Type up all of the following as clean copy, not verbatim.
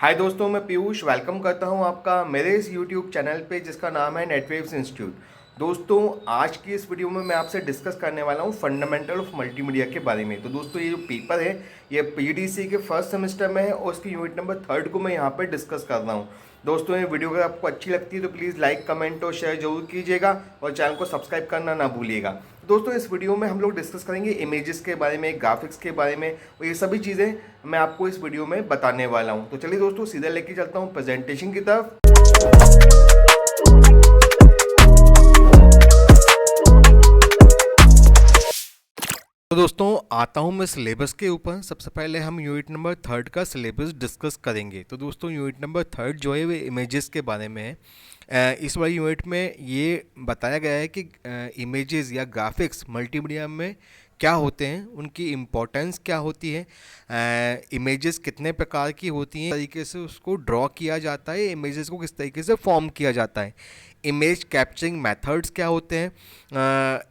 हाय दोस्तों, मैं पीयूष वेलकम करता हूं आपका मेरे इस यूट्यूब चैनल पे जिसका नाम है नेटवेव्स इंस्टीट्यूट। दोस्तों, आज की इस वीडियो में मैं आपसे डिस्कस करने वाला हूं फंडामेंटल ऑफ मल्टीमीडिया के बारे में। तो दोस्तों, ये जो पेपर है ये पीडीसी के फर्स्ट सेमेस्टर में है और इसकी यूनिट नंबर 3 को मैं यहाँ पर डिस्कस कर रहा हूँ। दोस्तों, ये वीडियो अगर आपको अच्छी लगती है तो प्लीज़ लाइक कमेंट और शेयर जरूर कीजिएगा और चैनल को सब्सक्राइब करना ना भूलिएगा। दोस्तों, इस वीडियो में हम लोग डिस्कस करेंगे इमेजेस के बारे में, ग्राफिक्स के बारे में, और ये सभी चीज़ें मैं आपको इस वीडियो में बताने वाला हूँ। तो चलिए दोस्तों, सीधा लेके चलता हूँ प्रेजेंटेशन की तरफ। तो दोस्तों, आता हूँ मैं सिलेबस के ऊपर। सबसे पहले हम यूनिट नंबर 3 का सिलेबस डिस्कस करेंगे। तो दोस्तों, यूनिट नंबर 3 जो है वो इमेजेस के बारे में है। इस वाली यूनिट में ये बताया गया है कि इमेजेस या ग्राफिक्स मल्टीमीडिया में क्या होते हैं, उनकी इम्पोर्टेंस क्या होती है, इमेजेस कितने प्रकार की होती हैं, तरीके से उसको ड्रॉ किया जाता है, इमेजेस को किस तरीके से फॉर्म किया जाता है, इमेज कैप्चरिंग मेथड्स क्या होते हैं,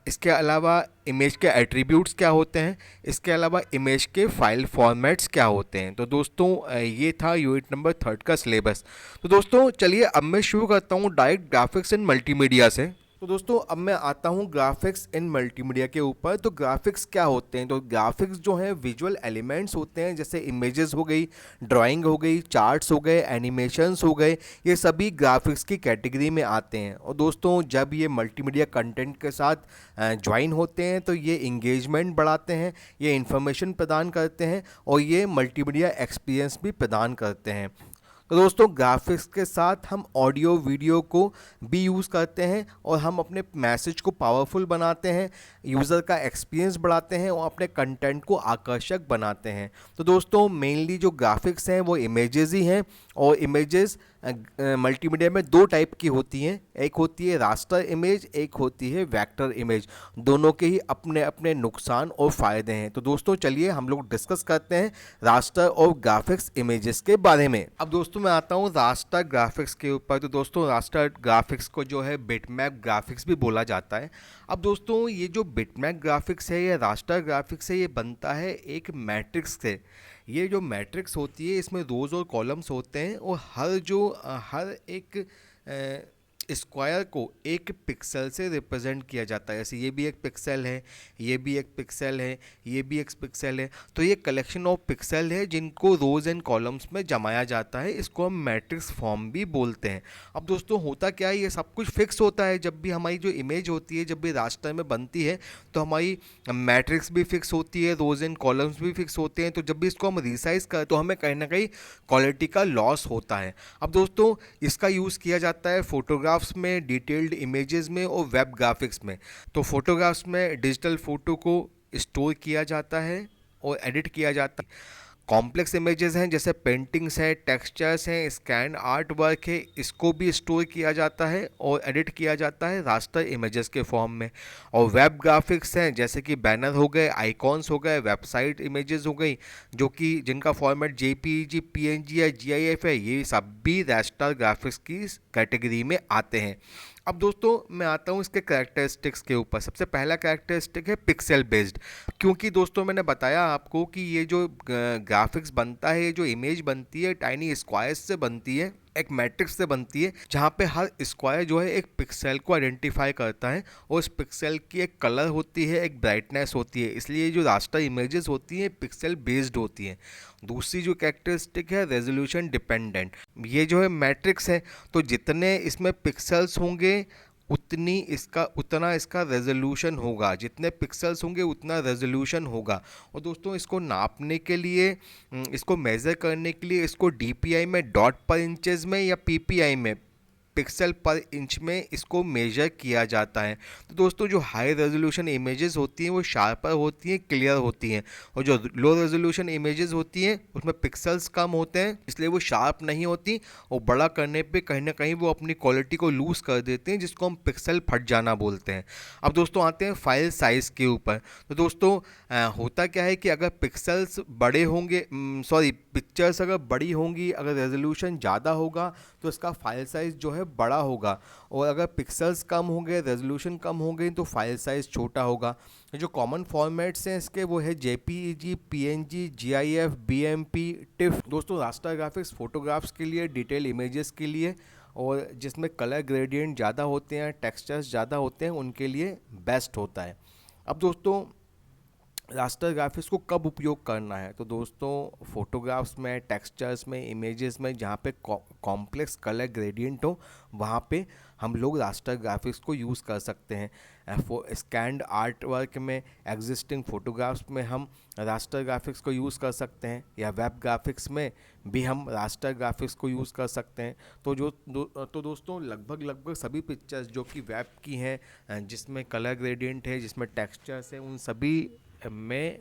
इसके अलावा इमेज के एट्रीब्यूट्स क्या होते हैं, इसके अलावा इमेज के फाइल फॉर्मेट्स क्या होते हैं। तो दोस्तों, ये था यूनिट नंबर 3 का सिलेबस। तो दोस्तों, चलिए अब मैं शुरू करता हूँ डायरेक्ट ग्राफिक्स इन मल्टीमीडिया से। तो दोस्तों, अब मैं आता हूँ ग्राफिक्स इन मल्टीमीडिया के ऊपर। तो ग्राफिक्स क्या होते हैं? तो ग्राफिक्स जो हैं विजुअल एलिमेंट्स होते हैं, जैसे इमेजेस हो गई, ड्राइंग हो गई, चार्ट्स हो गए, एनिमेशंस हो गए, ये सभी ग्राफिक्स की कैटेगरी में आते हैं। और दोस्तों, जब ये मल्टीमीडिया कंटेंट के साथ ज्वाइन होते हैं तो ये इंगेजमेंट बढ़ाते हैं, ये इन्फॉर्मेशन प्रदान करते हैं और ये मल्टीमीडिया एक्सपीरियंस भी प्रदान करते हैं। तो दोस्तों, ग्राफिक्स के साथ हम ऑडियो वीडियो को भी यूज़ करते हैं और हम अपने मैसेज को पावरफुल बनाते हैं, यूज़र का एक्सपीरियंस बढ़ाते हैं और अपने कंटेंट को आकर्षक बनाते हैं। तो दोस्तों, मेनली जो ग्राफिक्स हैं वो इमेजेस ही हैं और इमेजेस मल्टीमीडिया में दो टाइप की होती हैं। एक होती है रास्टर इमेज, एक होती है वेक्टर इमेज। दोनों के ही अपने अपने नुकसान और फ़ायदे हैं। तो दोस्तों, चलिए हम लोग डिस्कस करते हैं रास्टर और ग्राफिक्स इमेजेस के बारे में। अब दोस्तों, मैं आता हूँ रास्टर ग्राफिक्स के ऊपर। तो दोस्तों, रास्टर ग्राफिक्स को जो है बिटमैप ग्राफिक्स भी बोला जाता है। अब दोस्तों, ये जो बिटमैप ग्राफिक्स है या रास्टर ग्राफिक्स है, ये बनता है एक मैट्रिक्स से। ये जो मैट्रिक्स होती है इसमें रोज़ और कॉलम्स होते हैं और हर एक स्क्वायर को एक पिक्सल से रिप्रेजेंट किया जाता है। जैसे ये भी एक पिक्सल है, ये भी एक पिक्सल है, ये भी एक पिक्सल है। तो ये कलेक्शन ऑफ पिक्सल है जिनको रोज़ एंड कॉलम्स में जमाया जाता है। इसको हम मैट्रिक्स फॉर्म भी बोलते हैं। अब दोस्तों, होता क्या है, ये सब कुछ फिक्स होता है। जब भी हमारी जो इमेज होती है, जब भी रास्टर में बनती है, तो हमारी मैट्रिक्स भी फिक्स होती है, रोज़ एंड कॉलम्स भी फिक्स होते हैं। तो जब भी इसको हम रिसाइज करें तो हमें कहीं ना कहीं क्वालिटी का लॉस होता है। अब दोस्तों, इसका यूज़ किया जाता है फोटोग्राफ्स में, डिटेल्ड इमेजेस में और वेब ग्राफिक्स में। तो फोटोग्राफ्स में डिजिटल फोटो को स्टोर किया जाता है और एडिट किया जाता है। कॉम्प्लेक्स इमेजेस हैं, जैसे पेंटिंग्स हैं, टेक्सचर्स हैं, स्कैन आर्ट वर्क है, इसको भी स्टोर किया जाता है और एडिट किया जाता है रास्टर इमेजेस के फॉर्म में। और वेब ग्राफिक्स हैं, जैसे कि बैनर हो गए, आइकॉन्स हो गए, वेबसाइट इमेजेस हो गई, जो कि जिनका फॉर्मेट जेपीईजी, पीएनजी या जीआईएफ है, ये सब भी रास्टर ग्राफिक्स की कैटेगरी में आते हैं। अब दोस्तों, मैं आता हूँ इसके कैरेक्टरिस्टिक्स के ऊपर। सबसे पहला कैरेक्टरिस्टिक है पिक्सल बेस्ड। क्योंकि दोस्तों, मैंने बताया आपको कि ये जो ग्राफिक्स बनता है, ये जो इमेज बनती है, टाइनी स्क्वायर्स से बनती है, एक मैट्रिक्स से बनती है, जहाँ पे हर स्क्वायर जो है एक पिक्सल को आइडेंटिफाई करता है और उस पिक्सल की एक कलर होती है, एक ब्राइटनेस होती है। इसलिए जो रास्टर इमेजेस होती हैं पिक्सल बेस्ड होती हैं। दूसरी जो कैरेक्टरिस्टिक है रेजोल्यूशन डिपेंडेंट। ये जो है मैट्रिक्स है, तो जितने इसमें पिक्सल्स होंगे उतना इसका रेजोल्यूशन होगा। जितने पिक्सल्स होंगे उतना रेजोल्यूशन होगा। और दोस्तों, इसको नापने के लिए, इसको मेज़र करने के लिए, इसको डीपीआई में, डॉट पर इंचेस में या पीपीआई में, पिक्सल पर इंच में इसको मेजर किया जाता है। तो दोस्तों, जो हाई रेजोल्यूशन इमेजेस होती हैं वो शार्पर होती हैं, क्लियर होती हैं, और जो लो रेजोल्यूशन इमेजेस होती हैं उसमें पिक्सल्स कम होते हैं, इसलिए वो शार्प नहीं होती और बड़ा करने पे कहीं ना कहीं वो अपनी क्वालिटी को लूज़ कर देते हैं, जिसको हम पिक्सल फट जाना बोलते हैं। अब दोस्तों, आते हैं फाइल साइज़ के ऊपर। तो दोस्तों, होता क्या है कि अगर पिक्सल्स बड़े होंगे, पिक्चर्स अगर बड़ी होंगी, अगर रेजोल्यूशन ज़्यादा होगा तो इसका फाइल साइज़ जो है बड़ा होगा, और अगर पिक्सल्स कम होंगे, रेजोल्यूशन कम हो गई तो फाइल साइज़ छोटा होगा। जो कॉमन फॉर्मेट्स हैं इसके वो है JPEG, PNG, GIF, BMP, tiff. दोस्तों रास्टर ग्राफिक्स फोटोग्राफ्स के लिए, डिटेल इमेजेस के लिए, और जिसमें कलर ग्रेडियंट ज़्यादा होते हैं, टेक्सचर्स ज़्यादा होते हैं, उनके लिए बेस्ट होता है। अब दोस्तों रास्टर ग्राफिक्स को कब उपयोग करना है, तो दोस्तों फोटोग्राफ्स में, टेक्सचर्स में, इमेजेस में जहाँ पे कॉम्प्लेक्स कलर ग्रेडियंट हो वहाँ पे हम लोग रास्टर ग्राफिक्स को यूज़ कर सकते हैं। स्कैंड आर्ट वर्क में, एग्जिस्टिंग फोटोग्राफ्स में हम रास्टर ग्राफिक्स को यूज़ कर सकते हैं, या वेब ग्राफिक्स में भी हम रास्टर ग्राफिक्स को यूज़ कर सकते हैं। तो दोस्तों लगभग सभी पिक्चर्स जो कि वेब की हैं, जिसमें कलर ग्रेडियंट है, जिसमें टेक्सचर्स है, उन सभी में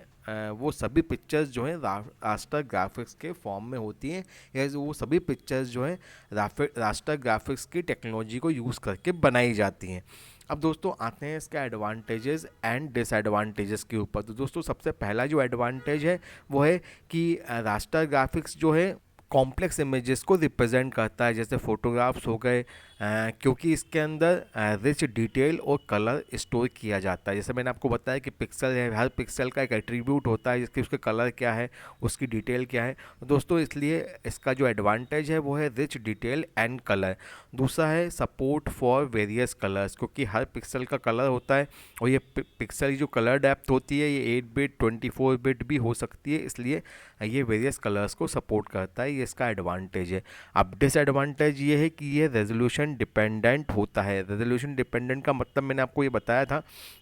वो सभी पिक्चर्स जो हैं रास्टर ग्राफिक्स के फॉर्म में होती हैं, या वो सभी पिक्चर्स जो हैं रास्टर ग्राफिक्स की टेक्नोलॉजी को यूज़ करके बनाई जाती हैं। अब दोस्तों आते हैं इसके एडवांटेजेस एंड डिसएडवांटेजेस के ऊपर। तो दोस्तों सबसे पहला जो एडवांटेज है वो है कि रास्टर ग्राफिक्स जो है कॉम्प्लेक्स इमेजेस को रिप्रेजेंट करता है, जैसे फोटोग्राफ्स हो गए, क्योंकि इसके अंदर रिच डिटेल और कलर स्टोर किया जाता है। जैसे मैंने आपको बताया कि पिक्सल है, हर पिक्सल का एक एट्रीब्यूट होता है, जिसके उसके कलर क्या है, उसकी डिटेल क्या है। तो दोस्तों इसलिए इसका जो एडवांटेज है वो है रिच डिटेल एंड कलर। दूसरा है सपोर्ट फॉर वेरियस कलर्स, क्योंकि हर पिक्सल का कलर होता है, और ये पिक्सल की जो कलर डेप्थ होती है ये 8 बिट 24 बिट भी हो सकती है, इसलिए ये वेरियस कलर्स को सपोर्ट करता है, ये इसका एडवांटेज है। अब डिसएडवांटेज ये है कि ये रेजोल्यूशन डिपेंडेंट होता है। रेजोल्यूशन डिपेंडेंट का मतलब मैंने आपको ये बताया था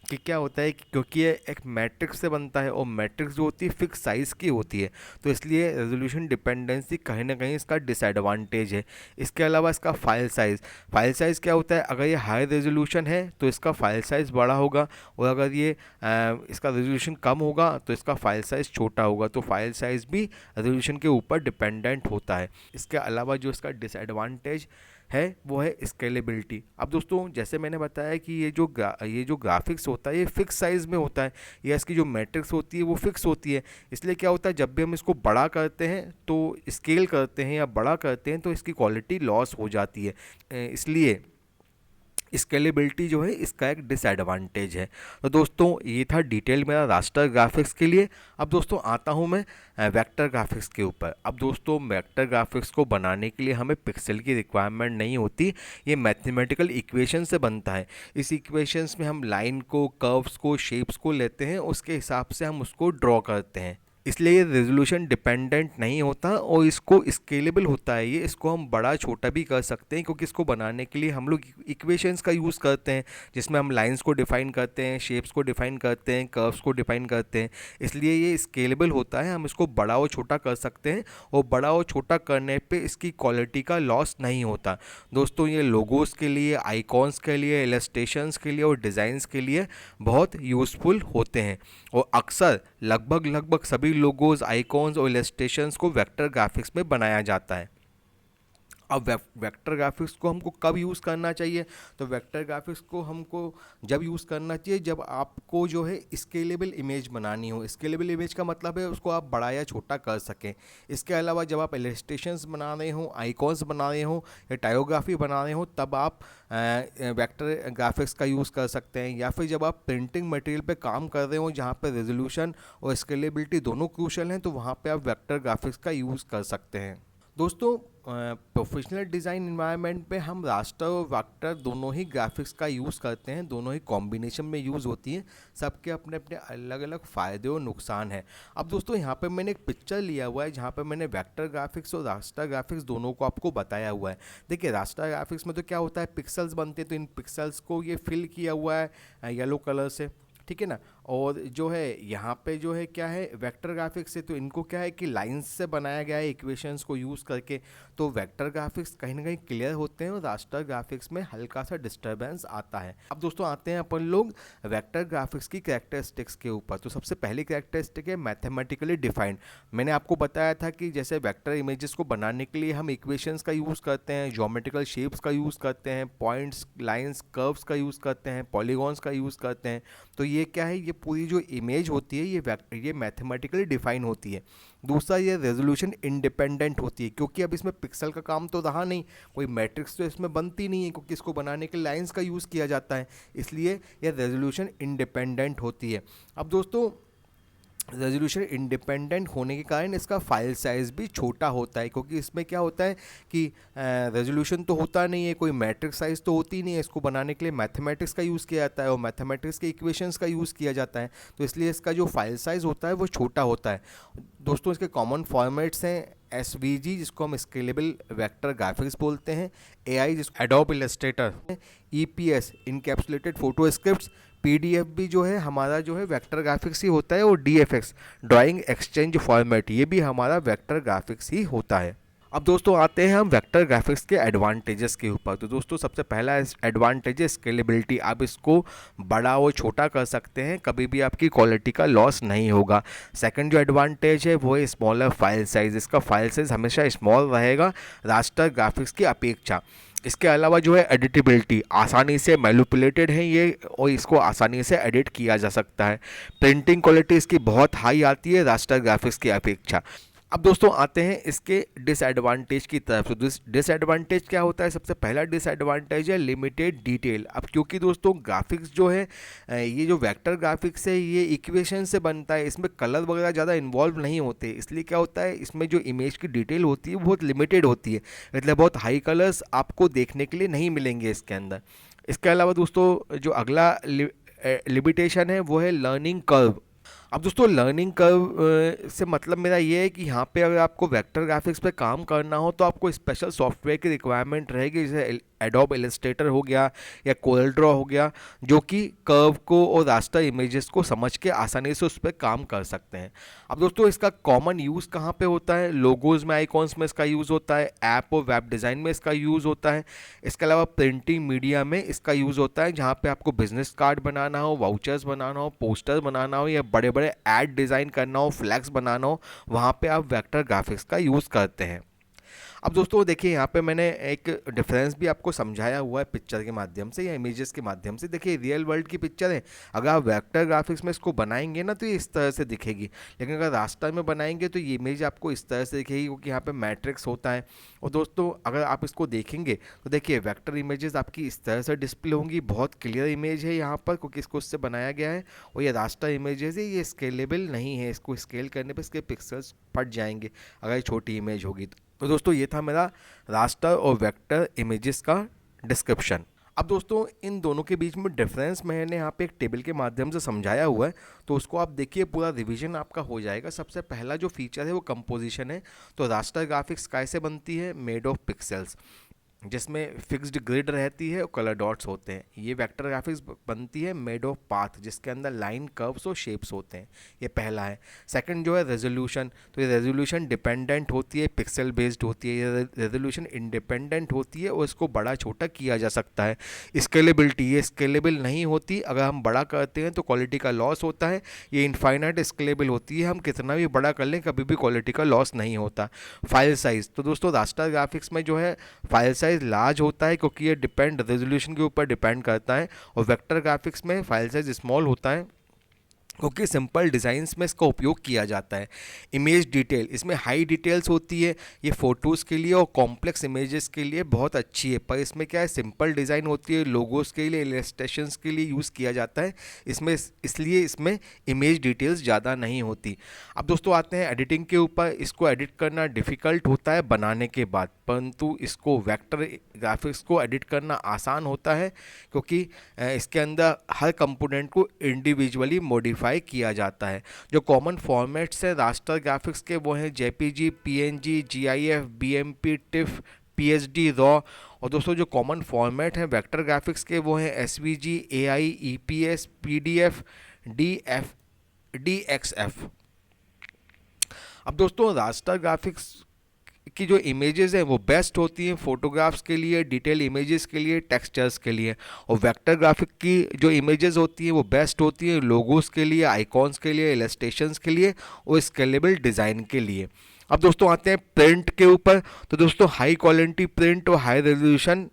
कि क्या होता है कि क्योंकि ये एक मैट्रिक्स से बनता है, और मैट्रिक्स जो होती है फिक्स साइज़ की होती है, तो इसलिए रेजोल्यूशन डिपेंडेंसी कहीं ना कहीं इसका डिसएडवांटेज है। इसके अलावा इसका फाइल साइज़ क्या होता है, अगर ये हाई रेजोल्यूशन है तो इसका फाइल साइज़ बड़ा होगा, और अगर ये इसका रेजोल्यूशन कम होगा तो इसका फाइल साइज़ छोटा होगा। तो फाइल साइज़ भी रेजोल्यूशन के ऊपर डिपेंडेंट होता है। इसके अलावा जो इसका डिसएडवांटेज है वो है स्केलेबिलिटी। अब दोस्तों जैसे मैंने बताया कि ये जो ग्राफिक्स होता है ये फिक्स साइज़ में होता है, या इसकी जो मैट्रिक्स होती है वो फिक्स होती है, इसलिए क्या होता है जब भी हम इसको बड़ा करते हैं तो स्केल करते हैं या बड़ा करते हैं तो इसकी क्वालिटी लॉस हो जाती है, इसलिए स्केलेबिलिटी जो है इसका एक डिसएडवांटेज है। तो दोस्तों ये था डिटेल मेरा रास्टर ग्राफिक्स के लिए। अब दोस्तों आता हूँ मैं वेक्टर ग्राफिक्स के ऊपर। अब दोस्तों वेक्टर ग्राफिक्स को बनाने के लिए हमें पिक्सल की रिक्वायरमेंट नहीं होती, ये मैथमेटिकल इक्वेशन से बनता है। इस इक्वेशंस में हम लाइन को, कर्व्स को, शेप्स को लेते हैं, उसके हिसाब से हम उसको ड्रॉ करते हैं, इसलिए ये रेजोल्यूशन डिपेंडेंट नहीं होता और इसको स्केलेबल होता है। ये इसको हम बड़ा छोटा भी कर सकते हैं, क्योंकि इसको बनाने के लिए हम लोग इक्वेशंस का यूज़ करते हैं, जिसमें हम लाइंस को डिफाइन करते हैं, शेप्स को डिफाइन करते हैं, कर्व्स को डिफाइन करते हैं, इसलिए ये स्केलेबल होता है। हम इसको बड़ा और छोटा कर सकते हैं, और बड़ा और छोटा करने पे इसकी क्वालिटी का लॉस नहीं होता। दोस्तों ये लोगोस के लिए, आइकॉन्स के लिए, इलस्ट्रेशंस के लिए और डिज़ाइंस के लिए बहुत यूज़फुल होते हैं, और अक्सर लगभग सभी लोगोज, आइकॉन्स और इलस्ट्रेशंस को वेक्टर ग्राफिक्स में बनाया जाता है। अब वेक्टर ग्राफिक्स को हमको कब यूज़ करना चाहिए, तो वेक्टर ग्राफिक्स को हमको जब यूज़ करना चाहिए जब आपको जो है स्केलेबल इमेज बनानी हो। स्केलेबल इमेज का मतलब है उसको आप बड़ा या छोटा कर सकें। इसके अलावा जब आप इलस्ट्रेशंस बना रहे हो, आइकॉन्स बना रहे हो या टायोग्राफी बना रहे हो, तब आप वेक्टर ग्राफिक्स का यूज़ कर सकते हैं। या फिर जब आप प्रिंटिंग मटेरियल पे काम कर रहे हो जहाँ पर रेजोल्यूशन और स्केलेबिलिटी दोनों क्रूशल हैं, तो वहाँ पे आप वेक्टर ग्राफिक्स का यूज़ कर सकते हैं। दोस्तों प्रोफेशनल डिज़ाइन इन्वायरमेंट पे हम रास्टर और वेक्टर दोनों ही ग्राफिक्स का यूज़ करते हैं, दोनों ही कॉम्बिनेशन में यूज़ होती हैं। सबके अपने अपने अलग अलग फ़ायदे और नुकसान हैं। अब दोस्तों यहाँ पे मैंने एक पिक्चर लिया हुआ है जहाँ पे मैंने वेक्टर ग्राफिक्स और रास्टर ग्राफिक्स दोनों को आपको बताया हुआ है। देखिए रास्टर ग्राफिक्स में तो क्या होता है, पिक्सल्स बनते हैं, तो इन पिक्सल्स को ये फिल किया हुआ है येलो कलर से, ठीक है ना। और जो है यहाँ पे जो है क्या है वेक्टर ग्राफिक्स से, तो इनको क्या है कि लाइंस से बनाया गया है इक्वेशंस को यूज़ करके। तो वेक्टर ग्राफिक्स कहीं ना कहीं क्लियर होते हैं और रास्टर ग्राफिक्स में हल्का सा डिस्टर्बेंस आता है। अब दोस्तों आते हैं अपन लोग वेक्टर ग्राफिक्स की कैरेक्टरिस्टिक्स के ऊपर। तो सबसे पहली कैरेक्टरिस्टिक है मैथमेटिकली डिफाइंड। मैंने आपको बताया था कि जैसे वेक्टर इमेजेस को बनाने के लिए हम इक्वेशंस का यूज़ करते हैं, ज्योमेट्रिकल शेप्स का यूज़ करते हैं, पॉइंट्स, लाइन्स, कर्व्स का यूज़ करते हैं, पॉलीगॉन्स का यूज़ करते हैं। तो ये क्या है, ये पूरी जो इमेज होती है ये मैथमेटिकली डिफाइन होती है। दूसरा, ये रेजोल्यूशन इंडिपेंडेंट होती है, क्योंकि अब इसमें पिक्सल का काम तो रहा नहीं, कोई मैट्रिक्स तो इसमें बनती नहीं है, क्योंकि इसको बनाने के लाइंस का यूज़ किया जाता है, इसलिए यह रेजोल्यूशन इंडिपेंडेंट होती है। अब दोस्तों, रेजोल्यूशन इंडिपेंडेंट होने के कारण इसका फाइल साइज़ भी छोटा होता है, क्योंकि इसमें क्या होता है कि रेजोल्यूशन तो होता नहीं है, कोई मैट्रिक्स साइज़ तो होती नहीं है, इसको बनाने के लिए मैथमेटिक्स का यूज़ किया जाता है और मैथमेटिक्स के इक्वेशंस का यूज़ किया जाता है, तो इसलिए इसका जो फाइल साइज़ होता है वो छोटा होता है। दोस्तों, इसके कॉमन फॉर्मेट्स हैं SVG, जिसको हम स्केलेबल वेक्टर ग्राफिक्स बोलते हैं, AI जिसको adobe Illustrator, EPS encapsulated photo scripts, PDF भी जो है हमारा जो है वेक्टर ग्राफिक्स ही होता है, और DFX ड्राइंग एक्सचेंज फॉर्मेट, ये भी हमारा वेक्टर ग्राफिक्स ही होता है। अब दोस्तों आते हैं हम वेक्टर ग्राफिक्स के एडवांटेजेस के ऊपर। तो दोस्तों, सबसे पहला एडवांटेज है स्केलेबिलिटी। आप इसको बड़ा और छोटा कर सकते हैं, कभी भी आपकी क्वालिटी का लॉस नहीं होगा। सेकंड जो एडवांटेज है वो है स्मॉलर फाइल साइज। इसका फाइल साइज हमेशा स्मॉल रहेगा रास्टर ग्राफिक्स की अपेक्षा। इसके अलावा जो है एडिटेबिलिटी, आसानी से मैनिपुलेटेड है ये और इसको आसानी से एडिट किया जा सकता है। प्रिंटिंग क्वालिटी इसकी बहुत हाई आती है रास्टर ग्राफिक्स की अपेक्षा। अब दोस्तों आते हैं इसके डिसएडवांटेज की तरफ। तो डिसएडवांटेज क्या होता है? सबसे पहला डिसएडवांटेज है लिमिटेड डिटेल। अब क्योंकि दोस्तों ग्राफिक्स जो है ये जो वेक्टर ग्राफिक्स है ये इक्वेशन से बनता है, इसमें कलर वगैरह ज़्यादा इन्वॉल्व नहीं होते, इसलिए क्या होता है इसमें जो इमेज की डिटेल होती है बहुत लिमिटेड होती है, मतलब बहुत हाई कलर्स आपको देखने के लिए नहीं मिलेंगे इसके अंदर। इसके अलावा दोस्तों जो अगला लिमिटेशन है वो है लर्निंग कर्व। अब दोस्तों लर्निंग कर्व से मतलब मेरा ये है कि यहाँ पे अगर आपको वेक्टर ग्राफिक्स पे काम करना हो तो आपको स्पेशल सॉफ्टवेयर की रिक्वायरमेंट रहेगी, जैसे एडोब इलस्ट्रेटर हो गया या कोरल ड्रॉ हो गया, जो कि कर्व को और रास्टर इमेजेस को समझ के आसानी से उस पर काम कर सकते हैं। अब दोस्तों इसका कॉमन यूज़ कहाँ पे होता है? लोगोज में, आइकॉन्स में इसका यूज़ होता है, ऐप और वेब डिज़ाइन में इसका यूज़ होता है। इसके अलावा प्रिंटिंग मीडिया में इसका यूज़ होता है, जहाँ पे आपको बिजनेस कार्ड बनाना हो, वाउचर्स बनाना हो, पोस्टर बनाना हो या बड़े बड़े ऐड डिज़ाइन करना हो, फ्लैक्स बनाना हो, वहाँ पे आप वेक्टर ग्राफिक्स का यूज़ करते हैं। अब दोस्तों देखिए यहाँ पे मैंने एक डिफरेंस भी आपको समझाया हुआ है पिक्चर के माध्यम से या इमेजेस के माध्यम से। देखिए रियल वर्ल्ड की पिक्चर है, अगर आप वेक्टर ग्राफिक्स में इसको बनाएंगे ना तो ये इस तरह से दिखेगी, लेकिन अगर रास्टर में बनाएंगे तो ये इमेज आपको इस तरह से दिखेगी, क्योंकि यहाँ पे मैट्रिक्स होता है। और दोस्तों अगर आप इसको देखेंगे तो देखिए वेक्टर इमेजेस आपकी इस तरह से डिस्प्ले होंगी, बहुत क्लियर इमेज है यहाँ पर, क्योंकि इसको उससे बनाया गया है। और ये रास्टर इमेजेस है, ये स्केलेबल नहीं है, इसको स्केल करने पर इसके पिक्सल्स फट जाएंगे अगर ये छोटी इमेज होगी। तो दोस्तों ये था मेरा रास्टर और वेक्टर इमेजेस का डिस्क्रिप्शन। अब दोस्तों इन दोनों के बीच में डिफरेंस मैंने यहाँ पे एक टेबल के माध्यम से समझाया हुआ है, तो उसको आप देखिए, पूरा रिवीजन आपका हो जाएगा। सबसे पहला जो फीचर है वो कंपोजिशन है। तो रास्टर ग्राफिक्स कैसे बनती है? मेड ऑफ पिक्सेल्स, जिसमें फिक्स्ड ग्रिड रहती है और कलर डॉट्स होते हैं। ये वेक्टर ग्राफिक्स बनती है मेड ऑफ पाथ, जिसके अंदर लाइन, कर्व्स और शेप्स होते हैं। ये पहला है। सेकंड जो है रेजोल्यूशन, तो ये रेजोल्यूशन डिपेंडेंट होती है, पिक्सल बेस्ड होती है। ये रेजोल्यूशन इंडिपेंडेंट होती है और इसको बड़ा छोटा किया जा सकता है। स्केलेबिलिटी, ये स्केलेबल नहीं होती, अगर हम बड़ा करते हैं तो क्वालिटी का लॉस होता है। ये इनफाइनाइट स्केलेबल होती है, हम कितना भी बड़ा कर लें कभी भी क्वालिटी का लॉस नहीं होता। फाइल साइज़, तो दोस्तों रास्टर ग्राफिक्स में जो है फाइल साइज लार्ज होता है, क्योंकि ये रेजोल्यूशन के ऊपर डिपेंड करता है। और वेक्टर ग्राफिक्स में फाइल साइज स्मॉल होता है, क्योंकि सिंपल डिज़ाइंस में इसका उपयोग किया जाता है। इमेज डिटेल, इसमें हाई डिटेल्स होती है, ये फ़ोटोज़ के लिए और कॉम्प्लेक्स इमेजेस के लिए बहुत अच्छी है। पर इसमें क्या है, सिंपल डिज़ाइन होती है, लोगोस के लिए, इलस्ट्रेशंस के लिए यूज़ किया जाता है इसमें, इसलिए इसमें इमेज डिटेल्स ज़्यादा नहीं होती। अब दोस्तों आते हैं एडिटिंग के ऊपर। इसको एडिट करना डिफ़िकल्ट होता है बनाने के बाद, परंतु इसको वेक्टर ग्राफिक्स को एडिट करना आसान होता है, क्योंकि इसके अंदर हर कंपोनेंट को इंडिविजुअली मॉडिफाई किया जाता है। जो कॉमन फॉर्मेट्स हैं रास्टर ग्राफिक्स के वो हैं JPG, PNG, GIF, BMP, TIFF, PSD, raw. और दोस्तों जो कॉमन फॉर्मेट हैं वेक्टर ग्राफिक्स के वो हैं SVG, AI, EPS, PDF, DXF। अब दोस्तों रास्टर ग्राफिक्स की जो इमेजेस हैं वो बेस्ट होती हैं फोटोग्राफ्स के लिए, डिटेल इमेजेस के लिए, टेक्सचर्स के लिए। और वेक्टर ग्राफिक की जो इमेजेस होती हैं वो बेस्ट होती हैं लोगोस के लिए, आइकॉन्स के लिए, इलस्ट्रेशंस के लिए और स्केलेबल डिज़ाइन के लिए। अब दोस्तों आते हैं प्रिंट के ऊपर। तो दोस्तों हाई क्वालिटी प्रिंट और हाई रेजोल्यूशन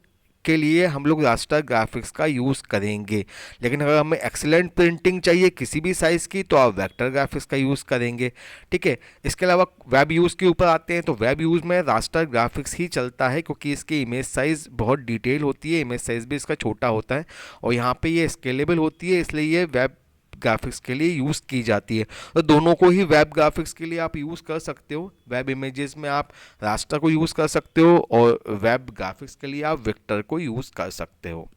के लिए हम लोग रास्टर ग्राफिक्स का यूज़ करेंगे। लेकिन अगर हमें एक्सीलेंट प्रिंटिंग चाहिए किसी भी साइज़ की तो आप वेक्टर ग्राफिक्स का यूज़ करेंगे। ठीक है, इसके अलावा वेब यूज़ के ऊपर आते हैं तो वेब यूज़ में रास्टर ग्राफिक्स ही चलता है, क्योंकि इसकी इमेज साइज़ बहुत डिटेल होती है, इमेज साइज़ भी इसका छोटा होता है और यहाँ पे ये स्केलेबल होती है, इसलिए ये वेब ग्राफिक्स के लिए यूज़ की जाती है। तो दोनों को ही वेब ग्राफिक्स के लिए आप यूज़ कर सकते हो। वेब इमेजेस में आप रास्टर को यूज़ कर सकते हो और वेब ग्राफिक्स के लिए आप वेक्टर को यूज़ कर सकते हो।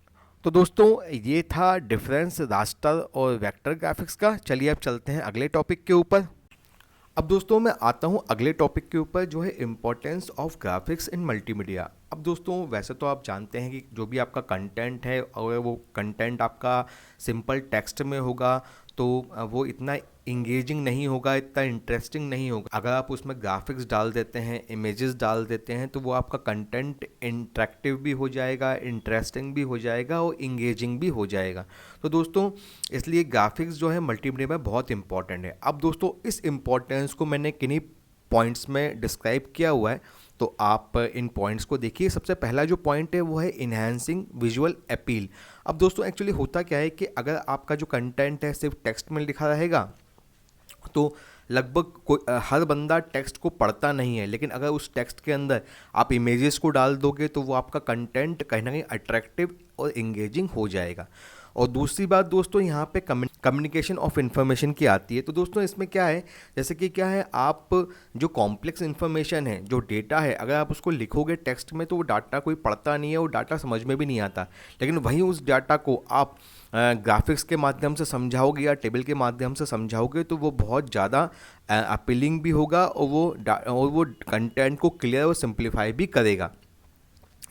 तो दोस्तों ये था डिफरेंस रास्टर और वेक्टर ग्राफिक्स का। चलिए अब चलते हैं अगले टॉपिक के ऊपर। अब दोस्तों मैं आता हूँ अगले टॉपिक के ऊपर, जो है importance of graphics in multimedia. अब दोस्तों वैसे तो आप जानते हैं कि जो भी आपका कंटेंट है और वो कंटेंट आपका सिंपल टेक्स्ट में होगा तो वो इतना इंगेजिंग नहीं होगा, इतना इंटरेस्टिंग नहीं होगा। अगर आप उसमें ग्राफिक्स डाल देते हैं, इमेजेस डाल देते हैं, तो वो आपका कंटेंट इंटरेक्टिव भी हो जाएगा, इंटरेस्टिंग भी हो जाएगा और इंगेजिंग भी हो जाएगा। तो दोस्तों इसलिए ग्राफिक्स जो है मल्टीमीडिया में बहुत इंपॉर्टेंट है। अब दोस्तों इस इम्पोर्टेंस को मैंने किन्हीं पॉइंट्स में डिस्क्राइब किया हुआ है, तो आप इन पॉइंट्स को देखिए। सबसे पहला जो पॉइंट है वो है इन्हांसिंग विजुअल अपील। अब दोस्तों एक्चुअली होता क्या है कि अगर आपका जो कंटेंट है सिर्फ टेक्स्ट में लिखा रहेगा तो लगभग हर बंदा टेक्स्ट को पढ़ता नहीं है, लेकिन अगर उस टेक्स्ट के अंदर आप इमेजेस को डाल दोगे तो वो आपका कंटेंट कहीं ना कहीं अट्रैक्टिव और इंगेजिंग हो जाएगा। और दूसरी बात दोस्तों यहाँ पे कम्युनिकेशन ऑफ इन्फॉर्मेशन की आती है। तो दोस्तों इसमें क्या है, जैसे कि क्या है, आप जो कॉम्प्लेक्स इन्फॉर्मेशन है, जो डेटा है, अगर आप उसको लिखोगे टेक्स्ट में तो वो डाटा कोई पढ़ता नहीं है, वो डाटा समझ में भी नहीं आता। लेकिन वहीं उस डाटा को आप ग्राफिक्स के माध्यम से समझाओगे या टेबल के माध्यम से समझाओगे तो वो बहुत ज़्यादा अपीलिंग भी होगा और वो कंटेंट को क्लियर और सिंप्लीफाई भी करेगा।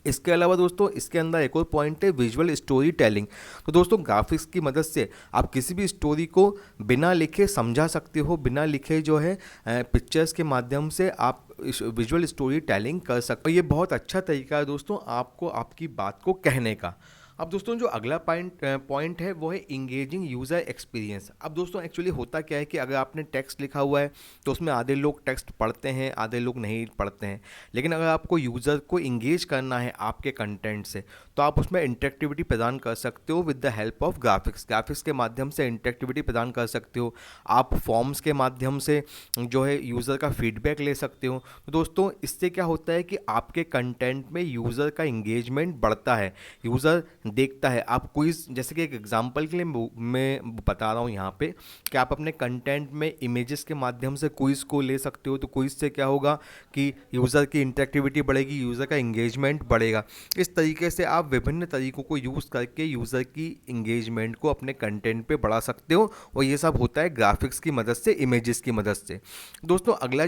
इसके अलावा दोस्तों इसके अंदर एक और पॉइंट है विजुअल स्टोरी टेलिंग। तो दोस्तों ग्राफिक्स की मदद से आप किसी भी स्टोरी को बिना लिखे समझा सकते हो, बिना लिखे जो है पिक्चर्स के माध्यम से आप विजुअल स्टोरी टेलिंग कर सकते हो। ये बहुत अच्छा तरीका है दोस्तों आपको आपकी बात को कहने का। अब दोस्तों जो अगला पॉइंट है वो है इंगेजिंग यूज़र एक्सपीरियंस। अब दोस्तों एक्चुअली होता क्या है कि अगर आपने टेक्स्ट लिखा हुआ है तो उसमें आधे लोग टेक्स्ट पढ़ते हैं, आधे लोग नहीं पढ़ते हैं। लेकिन अगर आपको यूज़र को इंगेज करना है आपके कंटेंट से तो आप उसमें इंटरेक्टिविटी प्रदान कर सकते हो with the help of graphics. Graphics के माध्यम से इंटरेक्टिविटी प्रदान कर सकते हो। आप फॉर्म्स के माध्यम से जो है यूज़र का फीडबैक ले सकते हो। तो दोस्तों इससे क्या होता है कि आपके कंटेंट में यूज़र का इंगेजमेंट बढ़ता है, यूज़र देखता है। आप क्विज, जैसे कि एक एग्जांपल के लिए मैं बता रहा हूँ यहाँ पे कि आप अपने कंटेंट में इमेजेस के माध्यम से क्विज को ले सकते हो। तो क्विज से क्या होगा कि यूज़र की इंटरेक्टिविटी बढ़ेगी, यूज़र का इंगेजमेंट बढ़ेगा। इस तरीके से आप विभिन्न तरीकों को यूज़ करके यूज़र की इंगेजमेंट को अपने कंटेंट पे बढ़ा सकते हो और ये सब होता है ग्राफिक्स की मदद से, इमेजेस की मदद से। दोस्तों अगला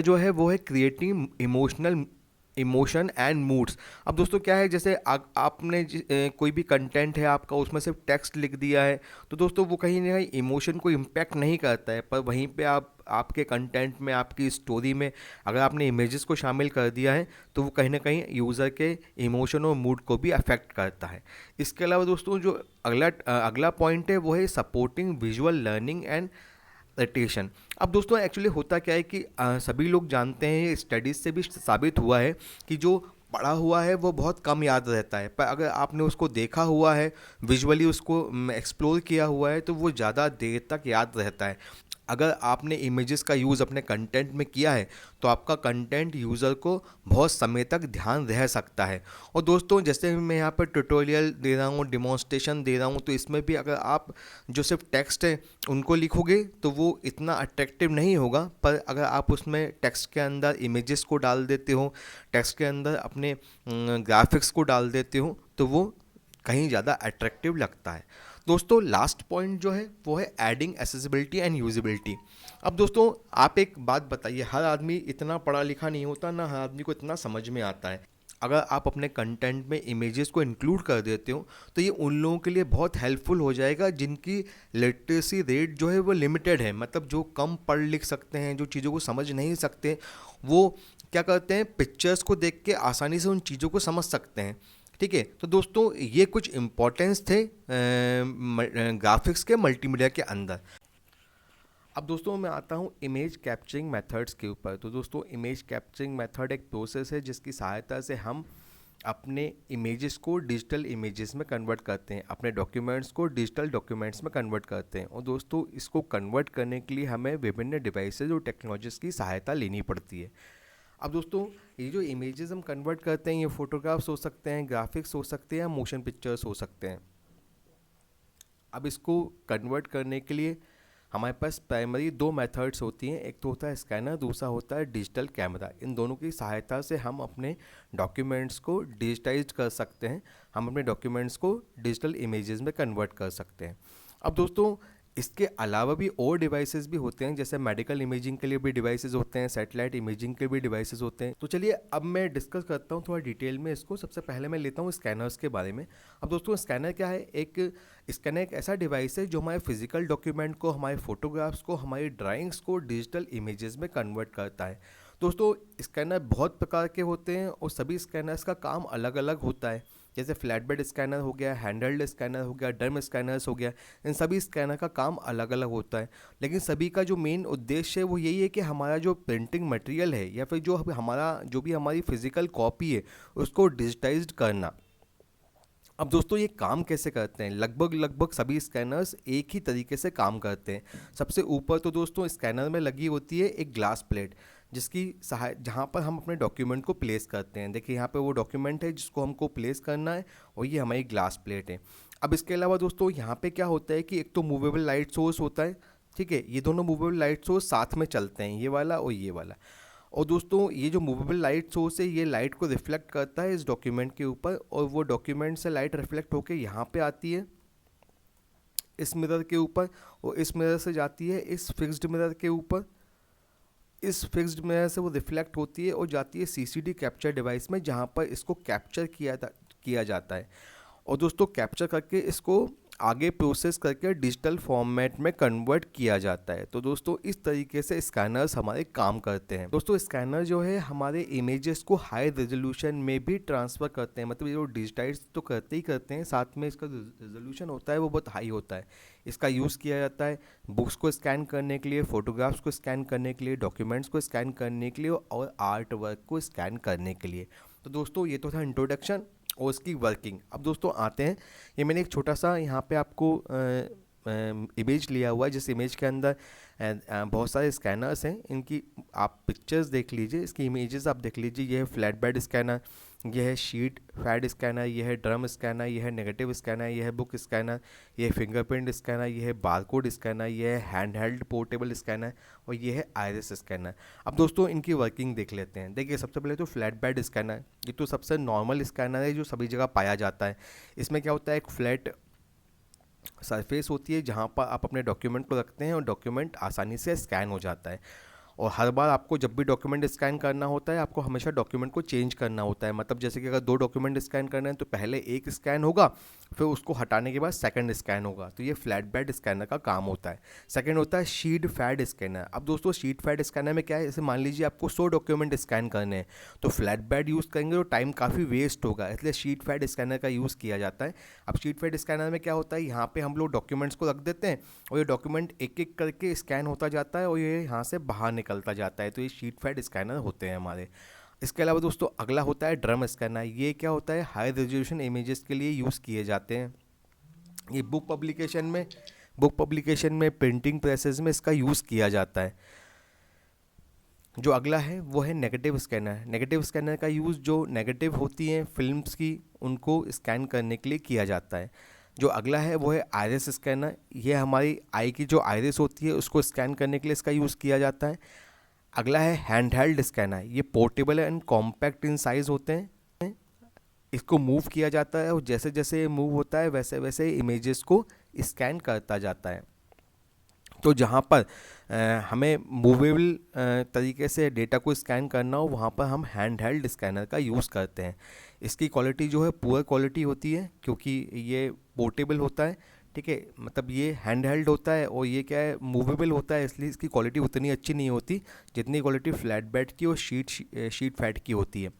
जो है वो है क्रिएटिंग इमोशन एंड मूड्स। अब दोस्तों क्या है, जैसे आपने कोई भी कंटेंट है आपका, उसमें सिर्फ टेक्स्ट लिख दिया है तो दोस्तों वो कहीं ना कहीं इमोशन को इम्पैक्ट नहीं करता है। पर वहीं पे आपके कंटेंट में, आपकी स्टोरी में अगर आपने इमेजेस को शामिल कर दिया है तो वो कहीं ना कहीं यूज़र के इमोशन और मूड को भी अफेक्ट करता है। इसके अलावा दोस्तों जो अगला पॉइंट है वो है सपोर्टिंग विजुअल लर्निंग एंड रेटेशन। अब दोस्तों एक्चुअली होता क्या है कि सभी लोग जानते हैं, स्टडीज़ से भी साबित हुआ है कि जो पढ़ा हुआ है वो बहुत कम याद रहता है, पर अगर आपने उसको देखा हुआ है, विजुअली उसको एक्सप्लोर किया हुआ है तो वो ज़्यादा देर तक याद रहता है। अगर आपने इमेजेस का यूज़ अपने कंटेंट में किया है तो आपका कंटेंट यूज़र को बहुत समय तक ध्यान रह सकता है। और दोस्तों जैसे मैं यहाँ पर ट्यूटोरियल दे रहा हूँ, डिमॉन्स्ट्रेशन दे रहा हूँ, तो इसमें भी अगर आप जो सिर्फ टेक्स्ट है उनको लिखोगे तो वो इतना अट्रैक्टिव नहीं होगा। पर अगर आप उसमें टेक्स्ट के अंदर इमेजेस को डाल देते हो, टेक्स्ट के अंदर अपने ग्राफिक्स को डाल देते हो तो वो कहीं ज़्यादा अट्रैक्टिव लगता है। दोस्तों लास्ट पॉइंट जो है वो है एडिंग एसेसिबिलिटी एंड यूजिबिलिटी। अब दोस्तों आप एक बात बताइए, हर आदमी इतना पढ़ा लिखा नहीं होता, ना हर आदमी को इतना समझ में आता है। अगर आप अपने कंटेंट में इमेजेस को इंक्लूड कर देते हो तो ये उन लोगों के लिए बहुत हेल्पफुल हो जाएगा जिनकी लिटरेसी रेट जो है वो लिमिटेड है। मतलब जो कम पढ़ लिख सकते हैं, जो चीज़ों को समझ नहीं सकते, वो क्या करते हैं, पिक्चर्स को देख के आसानी से उन चीज़ों को समझ सकते हैं। ठीक है, तो दोस्तों ये कुछ इम्पोर्टेंस थे ग्राफिक्स के मल्टीमीडिया के अंदर। अब दोस्तों मैं आता हूँ इमेज कैप्चरिंग मेथड्स के ऊपर। तो दोस्तों इमेज कैप्चरिंग मेथड एक प्रोसेस है जिसकी सहायता से हम अपने इमेजेस को डिजिटल इमेजेस में कन्वर्ट करते हैं, अपने डॉक्यूमेंट्स को डिजिटल डॉक्यूमेंट्स में कन्वर्ट करते हैं। और दोस्तों इसको कन्वर्ट करने के लिए हमें विभिन्न डिवाइसेज और टेक्नोलॉजीज़ की सहायता लेनी पड़ती है। अब दोस्तों ये जो इमेजेस हम कन्वर्ट करते हैं, ये फोटोग्राफ्स हो सकते हैं, ग्राफिक्स हो सकते हैं या मोशन पिक्चर्स हो सकते हैं। अब इसको कन्वर्ट करने के लिए हमारे पास प्राइमरी दो मेथड्स होती हैं, एक तो होता है स्कैनर, दूसरा होता है डिजिटल कैमरा। इन दोनों की सहायता से हम अपने डॉक्यूमेंट्स को डिजिटाइज कर सकते हैं, हम अपने डॉक्यूमेंट्स को डिजिटल इमेजेस में कन्वर्ट कर सकते हैं। अब दोस्तों इसके अलावा भी और डिवाइसेस भी होते हैं, जैसे मेडिकल इमेजिंग के लिए भी डिवाइसेस होते हैं, सैटेलाइट इमेजिंग के भी डिवाइसेस होते हैं। तो चलिए अब मैं डिस्कस करता हूँ थोड़ा डिटेल में इसको। सबसे पहले मैं लेता हूँ स्कैनर्स के बारे में। अब दोस्तों स्कैनर क्या है? स्कैनर एक ऐसा डिवाइस है जो हमारे फिजिकल डॉक्यूमेंट को, हमारे फोटोग्राफ्स को, हमारी ड्राइंग्स को डिजिटल इमेजेस में कन्वर्ट करता है। दोस्तों स्कैनर बहुत प्रकार के होते हैं और सभी स्कैनर्स का काम अलग अलग होता है। जैसे फ्लैट बेड स्कैनर हो गया, हैंडल्ड स्कैनर हो गया, डर्म स्कैनर्स हो गया, इन सभी स्कैनर का काम अलग अलग होता है। लेकिन सभी का जो मेन उद्देश्य है वो यही है कि हमारा जो प्रिंटिंग मटेरियल है या फिर जो भी हमारी फिजिकल कॉपी है उसको डिजिटाइज्ड करना। अब दोस्तों ये काम कैसे करते हैं? लगभग सभी स्कैनर्स एक ही तरीके से काम करते हैं। सबसे ऊपर तो दोस्तों स्कैनर में लगी होती है एक ग्लास प्लेट, जहाँ पर हम अपने डॉक्यूमेंट को प्लेस करते हैं। देखिए यहाँ पे वो डॉक्यूमेंट है जिसको हमको प्लेस करना है और ये हमारी ग्लास प्लेट है। अब इसके अलावा दोस्तों यहाँ पे क्या होता है कि एक तो मूवेबल लाइट सोर्स होता है, ठीक है, ये दोनों मूवेबल लाइट सोर्स साथ में चलते हैं, ये वाला और ये वाला। और दोस्तों ये जो मूवेबल लाइट सोर्स है ये लाइट को रिफ्लेक्ट करता है इस डॉक्यूमेंट के ऊपर, और वो डॉक्यूमेंट से लाइट रिफ्लेक्ट होकर यहाँ पे आती है इस मिरर के ऊपर, और इस मिरर से जाती है इस फिक्स्ड मिरर के ऊपर। इस फिक्स्ड मिरर से वो रिफ्लेक्ट होती है और जाती है सीसीडी कैप्चर डिवाइस में, जहाँ पर इसको कैप्चर किया जाता है। और दोस्तों कैप्चर करके इसको आगे प्रोसेस करके डिजिटल फॉर्मेट में कन्वर्ट किया जाता है। तो दोस्तों इस तरीके से स्कैनर्स हमारे काम करते हैं। दोस्तों स्कैनर जो है हमारे इमेजेस को हाई रेजोल्यूशन में भी ट्रांसफ़र करते हैं, मतलब ये वो डिजिटाइज तो करते ही करते हैं, साथ में इसका रेजोल्यूशन होता है वो बहुत हाई होता है। इसका यूज़ किया जाता है बुक्स को स्कैन करने के लिए, फ़ोटोग्राफ्स को स्कैन करने के लिए, डॉक्यूमेंट्स को स्कैन करने के लिए और आर्ट वर्क को स्कैन करने के लिए। तो दोस्तों ये तो था इंट्रोडक्शन और इसकी वर्किंग। अब दोस्तों आते हैं, ये मैंने एक छोटा सा यहाँ पे आपको इमेज लिया हुआ है, जिस इमेज के अंदर बहुत सारे स्कैनर्स हैं। इनकी आप पिक्चर्स देख लीजिए, इसकी इमेजेस आप देख लीजिए। ये है फ्लैट बेड स्कैनर, यह है शीट फैड स्कैनर, यह है ड्रम स्कैनर, यह है नेगेटिव स्कैनर, यह है बुक स्कैनर, यह है फिंगरप्रिंट स्कैनर, यह है बारकोड स्कैनर, यह है हैंड हेल्ड पोर्टेबल स्कैनर और यह है आइरिस स्कैनर। अब दोस्तों इनकी वर्किंग देख लेते हैं। देखिए सबसे पहले तो फ्लैट बेड स्कैनर, ये तो सबसे नॉर्मल स्कैनर है जो सभी जगह पाया जाता है। इसमें क्या होता है, एक फ्लैट सरफेस होती है जहाँ पर आप अपने डॉक्यूमेंट को रखते हैं और डॉक्यूमेंट आसानी से स्कैन हो जाता है। और हर बार आपको जब भी डॉक्यूमेंट स्कैन करना होता है आपको हमेशा डॉक्यूमेंट को चेंज करना होता है। मतलब जैसे कि अगर दो डॉक्यूमेंट स्कैन करना है तो पहले एक स्कैन होगा, फिर उसको हटाने के बाद सेकंड स्कैन होगा। तो ये फ्लैट बेड स्कैनर का काम होता है। सेकंड होता है शीट फैड स्कैनर। अब दोस्तों शीट फैड स्कैनर में क्या है, जैसे मान लीजिए आपको 100 डॉक्यूमेंट स्कैन करने हैं तो फ्लैट बेड यूज़ करेंगे तो टाइम काफ़ी वेस्ट होगा, इसलिए शीट फैड स्कैनर का यूज़ किया जाता है। अब शीट फैड स्कैनर में क्या होता है, यहाँ पे हम लोग डॉक्यूमेंट्स को रख देते हैं और ये डॉक्यूमेंट एक एक करके स्कैन होता जाता है और ये यहाँ से बाहर निकलता जाता है। तो ये शीट फैड स्कैनर होते हैं हमारे। इसके अलावा दोस्तों अगला होता है ड्रम स्कैनर। ये क्या होता है, हाई रेजोल्यूशन इमेजेस के लिए यूज़ किए जाते हैं। ये बुक पब्लिकेशन में प्रिंटिंग प्रेसेस में इसका यूज़ किया जाता है। जो अगला है वो है नेगेटिव स्कैनर। नेगेटिव स्कैनर का यूज़ जो नेगेटिव होती हैं फिल्म्स की उनको स्कैन करने के लिए किया जाता है। जो अगला है वो है आइरिस स्कैनर। ये हमारी आई की जो आइरिस होती है उसको स्कैन करने के लिए इसका यूज़ किया जाता है। अगला है हैंड हेल्ड स्कैनर। ये portable and compact in size होते हैं, इसको मूव किया जाता है और जैसे जैसे ये मूव होता है वैसे वैसे इमेजेस को स्कैन करता जाता है। तो जहाँ पर हमें मूवेबल तरीके से डेटा को स्कैन करना हो वहाँ पर हम हैंड हेल्ड स्कैनर का यूज़ करते हैं। इसकी क्वालिटी जो है पुअर क्वालिटी होती है क्योंकि ये पोर्टेबल होता है, ठीक है, मतलब ये हैंड हेल्ड होता है और ये क्या है मूवेबल होता है, इसलिए इसकी क्वालिटी उतनी अच्छी नहीं होती जितनी क्वालिटी फ्लैट बेड की और शीट फैट की होती है।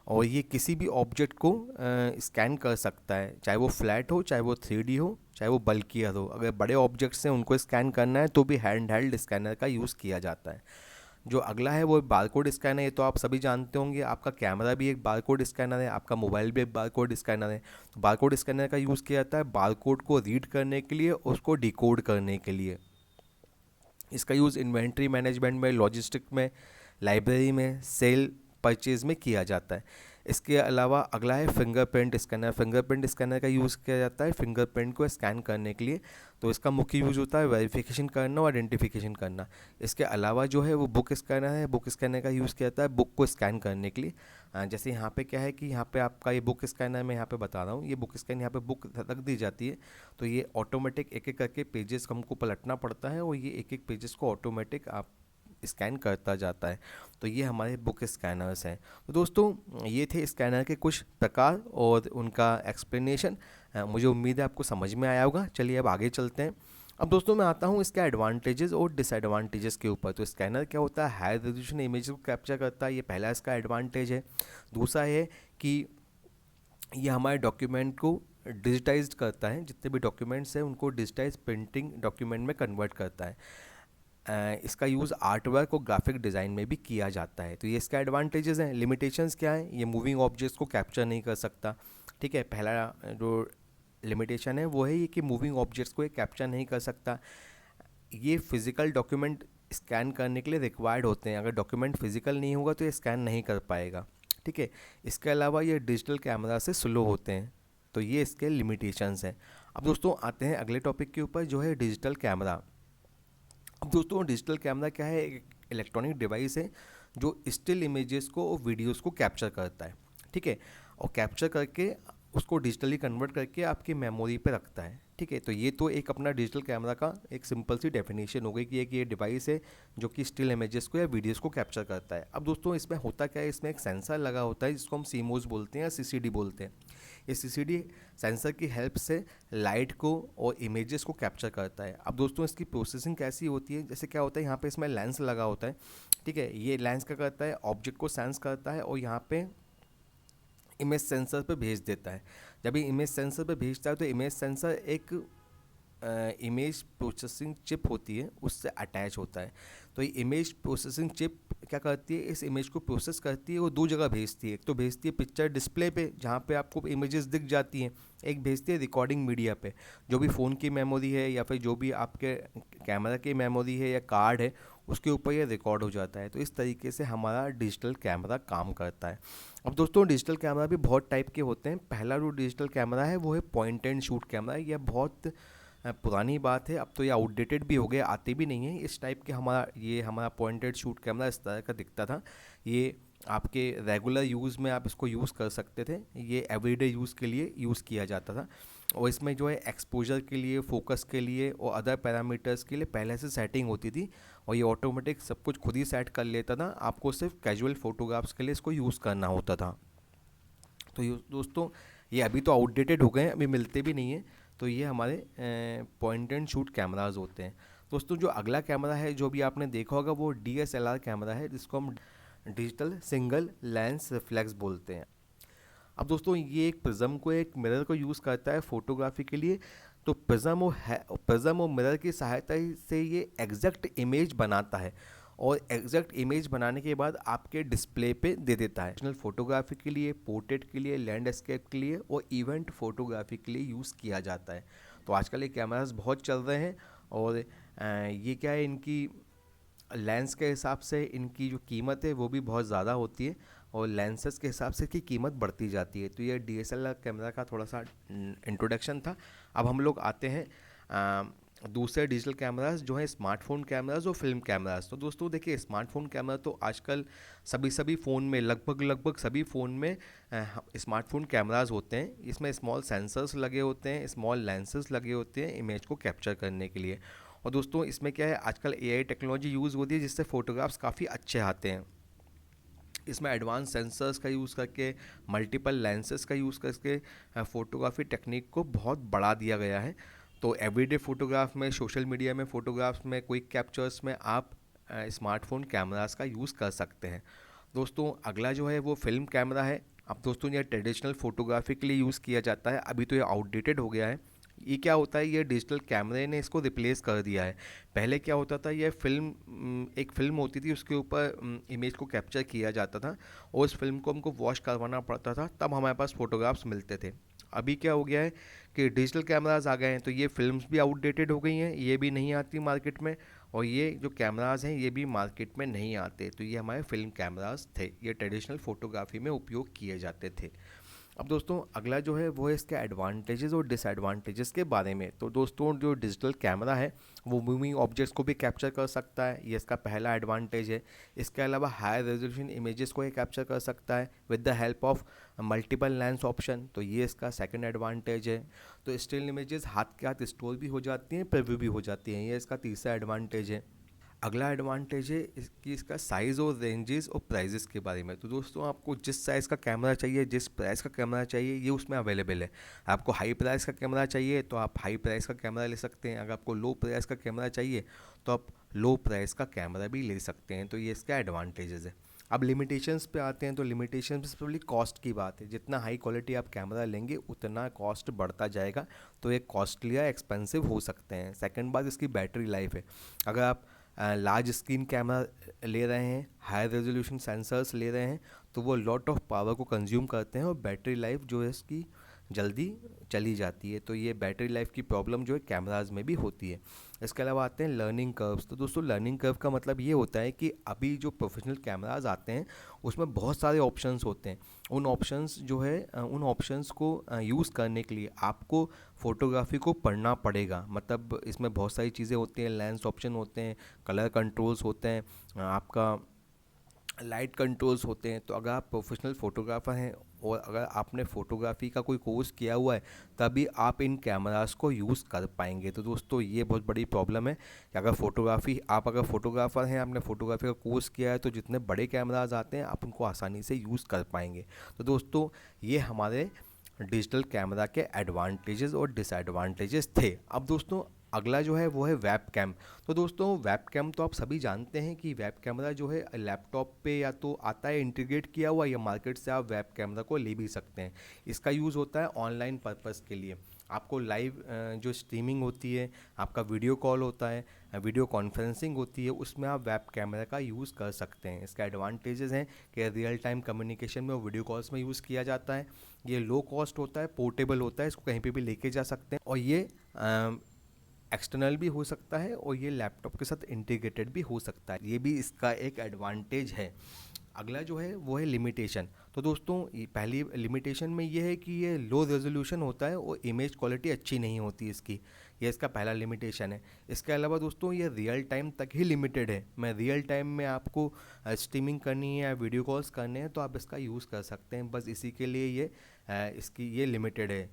और ये किसी भी ऑब्जेक्ट को स्कैन कर सकता है, चाहे वो फ्लैट हो, चाहे वो 3D हो, चाहे वो बल्कियर हो। अगर बड़े ऑब्जेक्ट्स हैं उनको स्कैन करना है तो भी हैंड हेल्ड स्कैनर का यूज़ किया जाता है। जो अगला है वो बारकोड स्कैनर है। ये तो आप सभी जानते होंगे, आपका कैमरा भी एक बारकोड स्कैनर है, आपका मोबाइल भी एक बारकोड स्कैनर है। तो बारकोड स्कैनर का यूज़ किया जाता है बारकोड को रीड करने के लिए, उसको डिकोड करने के लिए। इसका यूज़ इन्वेंट्री मैनेजमेंट में, लॉजिस्टिक में, लाइब्रेरी में, सेल परचेज में किया जाता है। इसके अलावा अगला है फिंगरप्रिंट स्कैनर। फिंगरप्रिंट स्कैनर का यूज़ किया जाता है फिंगरप्रिंट को स्कैन करने के लिए। तो इसका मुख्य यूज़ होता है वेरिफिकेशन करना और आइडेंटिफिकेशन करना। इसके अलावा जो है वो बुक स्कैनर है। बुक स्कैनर का यूज़ किया जाता है बुक को स्कैन करने के लिए। जैसे यहाँ पे क्या है कि यहाँ पे आपका ये बुक स्कैनर मैं यहाँ पे बता रहा हूँ, ये बुक स्कैन यहाँ पे बुक रख दी जाती है, तो ये ऑटोमेटिक एक एक करके पेजेस हमको पलटना पड़ता है और ये एक एक पेजेस को ऑटोमेटिक आप स्कैन करता जाता है। तो ये हमारे बुक स्कैनर्स हैं। तो दोस्तों ये थे स्कैनर के कुछ प्रकार और उनका एक्सप्लेनेशन। मुझे उम्मीद है आपको समझ में आया होगा। चलिए अब आगे चलते हैं। अब दोस्तों मैं आता हूँ इसके एडवांटेजेस और डिसएडवांटेजेस के ऊपर। तो स्कैनर क्या होता है, हाई रेजोल्यूशन इमेज को कैप्चर करता है, ये पहला इसका एडवांटेज है। दूसरा है कि ये हमारे डॉक्यूमेंट को डिजिटाइज्ड करता है, जितने भी डॉक्यूमेंट्स हैं उनको डिजिटाइज प्रिंटिंग डॉक्यूमेंट में कन्वर्ट करता है। इसका यूज़ आर्ट वर्क और ग्राफिक डिज़ाइन में भी किया जाता है। तो ये इसका एडवांटेजेस हैं। लिमिटेशंस क्या है, ये मूविंग ऑब्जेक्ट्स को कैप्चर नहीं कर सकता। ठीक है, पहला जो लिमिटेशन है वो है ये कि मूविंग ऑब्जेक्ट्स को ये कैप्चर नहीं कर सकता। ये फिज़िकल डॉक्यूमेंट स्कैन करने के लिए रिक्वायर्ड होते हैं, अगर डॉक्यूमेंट फिज़िकल नहीं होगा तो ये स्कैन नहीं कर पाएगा। ठीक है, इसके अलावा ये डिजिटल कैमरा से स्लो होते हैं। तो ये इसके लिमिटेशंस हैं। अब दोस्तों आते हैं अगले टॉपिक के ऊपर जो है डिजिटल कैमरा। अब दोस्तों डिजिटल कैमरा क्या है, एक इलेक्ट्रॉनिक डिवाइस है जो स्टिल इमेजेस को और वीडियोस को कैप्चर करता है। ठीक है, और कैप्चर करके उसको डिजिटली कन्वर्ट करके आपकी मेमोरी पे रखता है। ठीक है, तो ये तो एक अपना डिजिटल कैमरा का एक सिंपल सी डेफिनेशन हो गई कि एक ये डिवाइस है जो कि स्टिल इमेजेस को या वीडियोस को कैप्चर करता है। अब दोस्तों इसमें होता क्या है, इसमें एक सेंसर लगा होता है जिसको हम सीमोस बोलते हैं या सीसीडी बोलते हैं। ये सीसीडी सेंसर की हेल्प से लाइट को और इमेजेस को कैप्चर करता है। अब दोस्तों इसकी प्रोसेसिंग कैसी होती है, जैसे क्या होता है यहाँ पे इसमें लेंस लगा होता है। ठीक है, ये लेंस क्या करता है, ऑब्जेक्ट को सेंस करता है और यहाँ पे इमेज सेंसर पे भेज देता है। जब ये इमेज सेंसर पे भेजता है तो इमेज सेंसर एक इमेज प्रोसेसिंग चिप होती है उससे अटैच होता है। तो ये इमेज प्रोसेसिंग चिप क्या करती है, इस इमेज को प्रोसेस करती है, वो दो जगह भेजती है। एक तो भेजती है पिक्चर डिस्प्ले पे जहाँ पे आपको इमेजेस दिख जाती हैं, एक भेजती है रिकॉर्डिंग मीडिया पे, जो भी फ़ोन की मेमोरी है या फिर जो भी आपके कैमरा की मेमोरी है या कार्ड है उसके ऊपर ये रिकॉर्ड हो जाता है। तो इस तरीके से हमारा डिजिटल कैमरा काम करता है। अब दोस्तों डिजिटल कैमरा भी बहुत टाइप के होते हैं। पहला जो डिजिटल कैमरा है वो है पॉइंट एंड शूट कैमरा। यह बहुत पुरानी बात है, अब तो ये आउटडेटेड भी हो गया, आते भी नहीं है इस टाइप के। हमारा पॉइंटेड शूट कैमरा इस तरह का दिखता था। ये आपके रेगुलर यूज़ में आप इसको यूज़ कर सकते थे, ये एवरीडे यूज़ के लिए यूज़ किया जाता था। और इसमें जो है एक्सपोजर के लिए, फोकस के लिए और अदर पैरामीटर्स के लिए पहले से सेटिंग होती थी और ये ऑटोमेटिक सब कुछ खुद ही सेट कर लेता था। आपको सिर्फ कैजुअल फ़ोटोग्राफ्स के लिए इसको यूज़ करना होता था। तो दोस्तों ये अभी तो आउटडेटेड हो गए हैं, अभी मिलते भी नहीं हैं। तो ये हमारे पॉइंट एंड शूट कैमराज होते हैं। दोस्तों जो अगला कैमरा है जो भी आपने देखा होगा वो DSLR कैमरा है, जिसको हम डिजिटल सिंगल लेंस रिफ्लेक्स बोलते हैं। अब दोस्तों ये एक प्रिज्म को, एक मिरर को यूज़ करता है फोटोग्राफी के लिए। तो प्रिज्म और मिरर की सहायता से ये एग्जैक्ट इमेज बनाता है और एग्जैक्ट इमेज बनाने के बाद आपके डिस्प्ले पे दे देता है। नेशनल फोटोग्राफी के लिए, पोर्ट्रेट के लिए, लैंडस्केप के लिए और इवेंट फोटोग्राफी के लिए यूज़ किया जाता है। तो आजकल ये कैमरास बहुत चल रहे हैं और ये क्या है, इनकी लेंस के हिसाब से इनकी जो कीमत है वो भी बहुत ज़्यादा होती है और लेंसेज के हिसाब से इसकी कीमत बढ़ती जाती है। तो ये DSLR कैमरा का थोड़ा सा इंट्रोडक्शन था। अब हम लोग आते हैं दूसरे डिजिटल कैमरास जो हैं स्मार्टफोन कैमरास और फिल्म कैमरास। तो दोस्तों देखिए स्मार्टफोन कैमरा तो आजकल सभी फ़ोन में, लगभग सभी फ़ोन में स्मार्टफोन कैमरास होते हैं। इसमें स्मॉल सेंसर्स लगे होते हैं, स्मॉल लेंसेज लगे होते हैं इमेज को कैप्चर करने के लिए। और दोस्तों इसमें क्या है, आजकल AI टेक्नोलॉजी यूज़ होती है जिससे फ़ोटोग्राफ्स काफ़ी अच्छे आते हैं। इसमें एडवांस सेंसर्स का यूज़ करके, मल्टीपल लेंसेज का यूज़ करके फ़ोटोग्राफी टेक्निक को बहुत बढ़ा दिया गया है। तो एवरीडे फ़ोटोग्राफ में, सोशल मीडिया में, फ़ोटोग्राफ्स में, क्विक कैप्चर्स में आप स्मार्टफोन कैमरास का यूज़ कर सकते हैं। दोस्तों अगला जो है वो फिल्म कैमरा है। अब दोस्तों ये ट्रेडिशनल फ़ोटोग्राफी के लिए यूज़ किया जाता है, अभी तो ये आउटडेटेड हो गया है। ये क्या होता है, ये डिजिटल कैमरे ने इसको रिप्लेस कर दिया है। पहले क्या होता था, ये एक फ़िल्म होती थी, उसके ऊपर इमेज को कैप्चर किया जाता था और उस फिल्म को हमको वॉश करवाना पड़ता था, तब हमारे पास फ़ोटोग्राफ्स मिलते थे। अभी क्या हो गया है कि डिजिटल कैमरास आ गए हैं, तो ये फिल्म्स भी आउटडेटेड हो गई हैं, ये भी नहीं आती मार्केट में, और ये जो कैमरास हैं ये भी मार्केट में नहीं आते। तो ये हमारे फिल्म कैमरास थे, ये ट्रेडिशनल फ़ोटोग्राफी में उपयोग किए जाते थे। अब दोस्तों अगला जो है वो है इसके एडवांटेजेस और डिसएडवांटेजेस के बारे में। तो दोस्तों जो डिजिटल कैमरा है वो मूविंग ऑब्जेक्ट्स को भी कैप्चर कर सकता है, ये इसका पहला एडवांटेज है। इसके अलावा हाई रेजोल्यूशन इमेजेस को ये कैप्चर कर सकता है with the help of multiple lens option, तो ये इसका सेकंड एडवांटेज है। तो स्टिल इमेजेस हाथ के हाथ स्टोर भी हो जाती हैं, प्रीव्यू भी हो जाती हैं, ये इसका तीसरा एडवांटेज है। अगला एडवांटेज है इसका साइज़ और रेंजेस और प्राइजेस के बारे में। तो दोस्तों आपको जिस साइज़ का कैमरा चाहिए, जिस प्राइस का कैमरा चाहिए, ये उसमें अवेलेबल है। आपको हाई प्राइस का कैमरा चाहिए तो आप हाई प्राइस का कैमरा ले सकते हैं, अगर आपको लो प्राइस का कैमरा चाहिए तो आप लो प्राइस का कैमरा भी ले सकते हैं। तो ये इसका एडवांटेजेस है। अब लिमिटेशंस पे आते हैं, तो लिमिटेशंस पे कॉस्ट की बात है। जितना हाई क्वालिटी आप कैमरा लेंगे उतना कॉस्ट बढ़ता जाएगा, तो ये कॉस्टली या एक्सपेंसिव हो सकते हैं। सेकंड बात इसकी बैटरी लाइफ है। अगर आप लार्ज स्क्रीन कैमरा ले रहे हैं, हाई रेजोल्यूशन सेंसर्स ले रहे हैं, तो वो लॉट ऑफ पावर को कंज्यूम करते हैं और बैटरी लाइफ जो है इसकी जल्दी चली जाती है। तो ये बैटरी लाइफ की प्रॉब्लम जो है कैमराज में भी होती है। इसके अलावा आते हैं लर्निंग कर्व्स। तो दोस्तों लर्निंग कर्व का मतलब ये होता है कि अभी जो प्रोफेशनल कैमराज आते हैं उसमें बहुत सारे ऑप्शंस होते हैं। उन ऑप्शंस को यूज़ करने के लिए आपको फ़ोटोग्राफी को पढ़ना पड़ेगा। मतलब इसमें बहुत सारी चीज़ें होती हैं, लेंस ऑप्शन होते हैं, कलर कंट्रोल्स होते हैं, आपका लाइट कंट्रोल्स होते हैं। तो अगर आप प्रोफेशनल फ़ोटोग्राफ़र हैं और अगर आपने फ़ोटोग्राफी का कोई कोर्स किया हुआ है, तभी आप इन कैमरास को यूज़ कर पाएंगे। तो दोस्तों ये बहुत बड़ी प्रॉब्लम है कि अगर फ़ोटोग्राफ़र हैं, आपने फ़ोटोग्राफी का कोर्स किया है, तो जितने बड़े कैमराज आते हैं आप उनको आसानी से यूज़ कर पाएंगे। तो दोस्तों ये हमारे डिजिटल कैमरा के एडवांटेजेस और डिसएडवांटेजेस थे। अब दोस्तों अगला जो है वो है वेब कैम। तो दोस्तों वेब कैम तो आप सभी जानते हैं कि वेब कैमरा जो है लैपटॉप पे या तो आता है इंटीग्रेट किया हुआ, या मार्केट से आप वेब कैमरा को ले भी सकते हैं। इसका यूज़ होता है ऑनलाइन पर्पस के लिए। आपको लाइव जो स्ट्रीमिंग होती है, आपका वीडियो कॉल होता है, वीडियो कॉन्फ्रेंसिंग होती है, उसमें आप वेब कैमरा का यूज़ कर सकते हैं। इसका एडवांटेजेस हैं कि रियल टाइम कम्युनिकेशन में और वीडियो कॉल्स में यूज़ किया जाता है। ये लो कॉस्ट होता है, पोर्टेबल होता है, इसको कहीं पे भी लेके जा सकते हैं, और ये एक्सटर्नल भी हो सकता है और ये लैपटॉप के साथ इंटीग्रेटेड भी हो सकता है। ये भी इसका एक एडवांटेज है। अगला जो है वो है लिमिटेशन। तो दोस्तों ये पहली लिमिटेशन में ये है कि ये लो रेजोल्यूशन होता है और इमेज क्वालिटी अच्छी नहीं होती इसकी, ये इसका पहला लिमिटेशन है। इसके अलावा दोस्तों ये रियल टाइम तक ही लिमिटेड है। मैं रियल टाइम में आपको स्ट्रीमिंग करनी है या वीडियो कॉल्स करने हैं तो आप इसका यूज़ कर सकते हैं, बस इसी के लिए ये लिमिटेड है।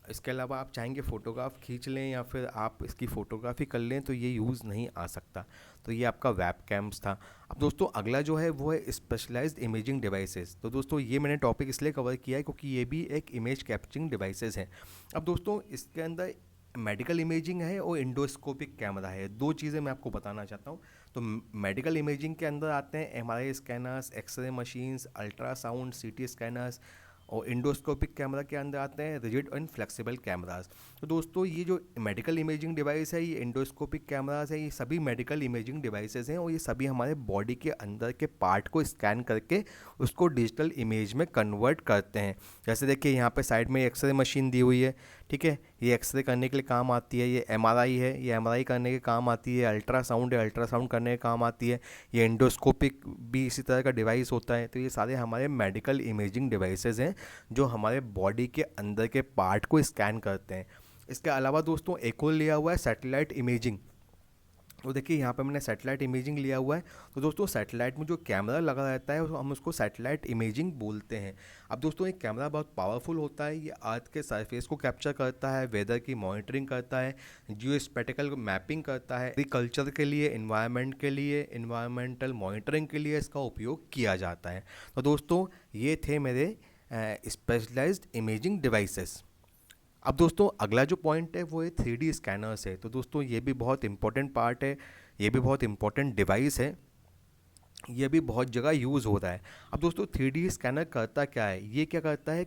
इसके अलावा आप चाहेंगे फ़ोटोग्राफ खींच लें या फिर आप इसकी फ़ोटोग्राफी कर लें तो ये यूज़ नहीं आ सकता। तो ये आपका वेब कैम्स था। अब दोस्तों अगला जो है वो है स्पेशलाइज्ड इमेजिंग डिवाइसेस। तो दोस्तों ये मैंने टॉपिक इसलिए कवर किया है क्योंकि ये भी एक इमेज कैप्चरिंग डिवाइसेस हैं। अब दोस्तों इसके अंदर मेडिकल इमेजिंग है और इंडोस्कोपिक कैमरा है, दो चीज़ें मैं आपको बताना चाहता हूँ। तो मेडिकल इमेजिंग के अंदर आते हैं MRI scanners, x-ray machines, ultrasound, CT scanners, और इंडोस्कोपिक कैमरा के अंदर आते हैं रिजिड एंड फ्लेक्सिबल कैमरास। तो दोस्तों ये जो मेडिकल इमेजिंग डिवाइस है, ये इंडोस्कोपिक कैमरास है, ये सभी मेडिकल इमेजिंग डिवाइसेस हैं और ये सभी हमारे बॉडी के अंदर के पार्ट को स्कैन करके उसको डिजिटल इमेज में कन्वर्ट करते हैं। जैसे देखिए यहाँ पे साइड में एक्सरे मशीन दी हुई है, ठीक है, ये एक्सरे करने के लिए काम आती है। ये एमआरआई है, ये एमआरआई करने के काम आती है। अल्ट्रासाउंड है, अल्ट्रासाउंड करने के काम आती है। ये इंडोस्कोपिक भी इसी तरह का डिवाइस होता है। तो ये सारे हमारे मेडिकल इमेजिंग डिवाइसेस हैं जो हमारे बॉडी के अंदर के पार्ट को स्कैन करते हैं। इसके अलावा दोस्तों एक और लिया हुआ है सैटेलाइट इमेजिंग। तो देखिए यहाँ पे मैंने सैटेलाइट इमेजिंग लिया हुआ है। तो दोस्तों सैटेलाइट में जो कैमरा लगा रहता है हम उसको सैटेलाइट इमेजिंग बोलते हैं। अब दोस्तों एक कैमरा बहुत पावरफुल होता है, ये अर्थ के सरफेस को कैप्चर करता है, वेदर की मॉनिटरिंग करता है, जियो स्पेटिकल मैपिंग करता है, एग्रीकल्चर के लिए, इन्वायरमेंट के लिए, इन्वायरमेंटल मॉनिटरिंग के लिए इसका उपयोग किया जाता है। तो दोस्तों ये थे मेरे स्पेशलाइज्ड इमेजिंग डिवाइसेस। अब दोस्तों अगला जो पॉइंट है वो है 3D स्कैनर्स है। तो दोस्तों ये भी बहुत इंपॉर्टेंट पार्ट है, ये भी बहुत इंपॉर्टेंट डिवाइस है, ये भी बहुत जगह यूज़ हो रहा है। अब दोस्तों 3D स्कैनर करता क्या है, ये क्या करता है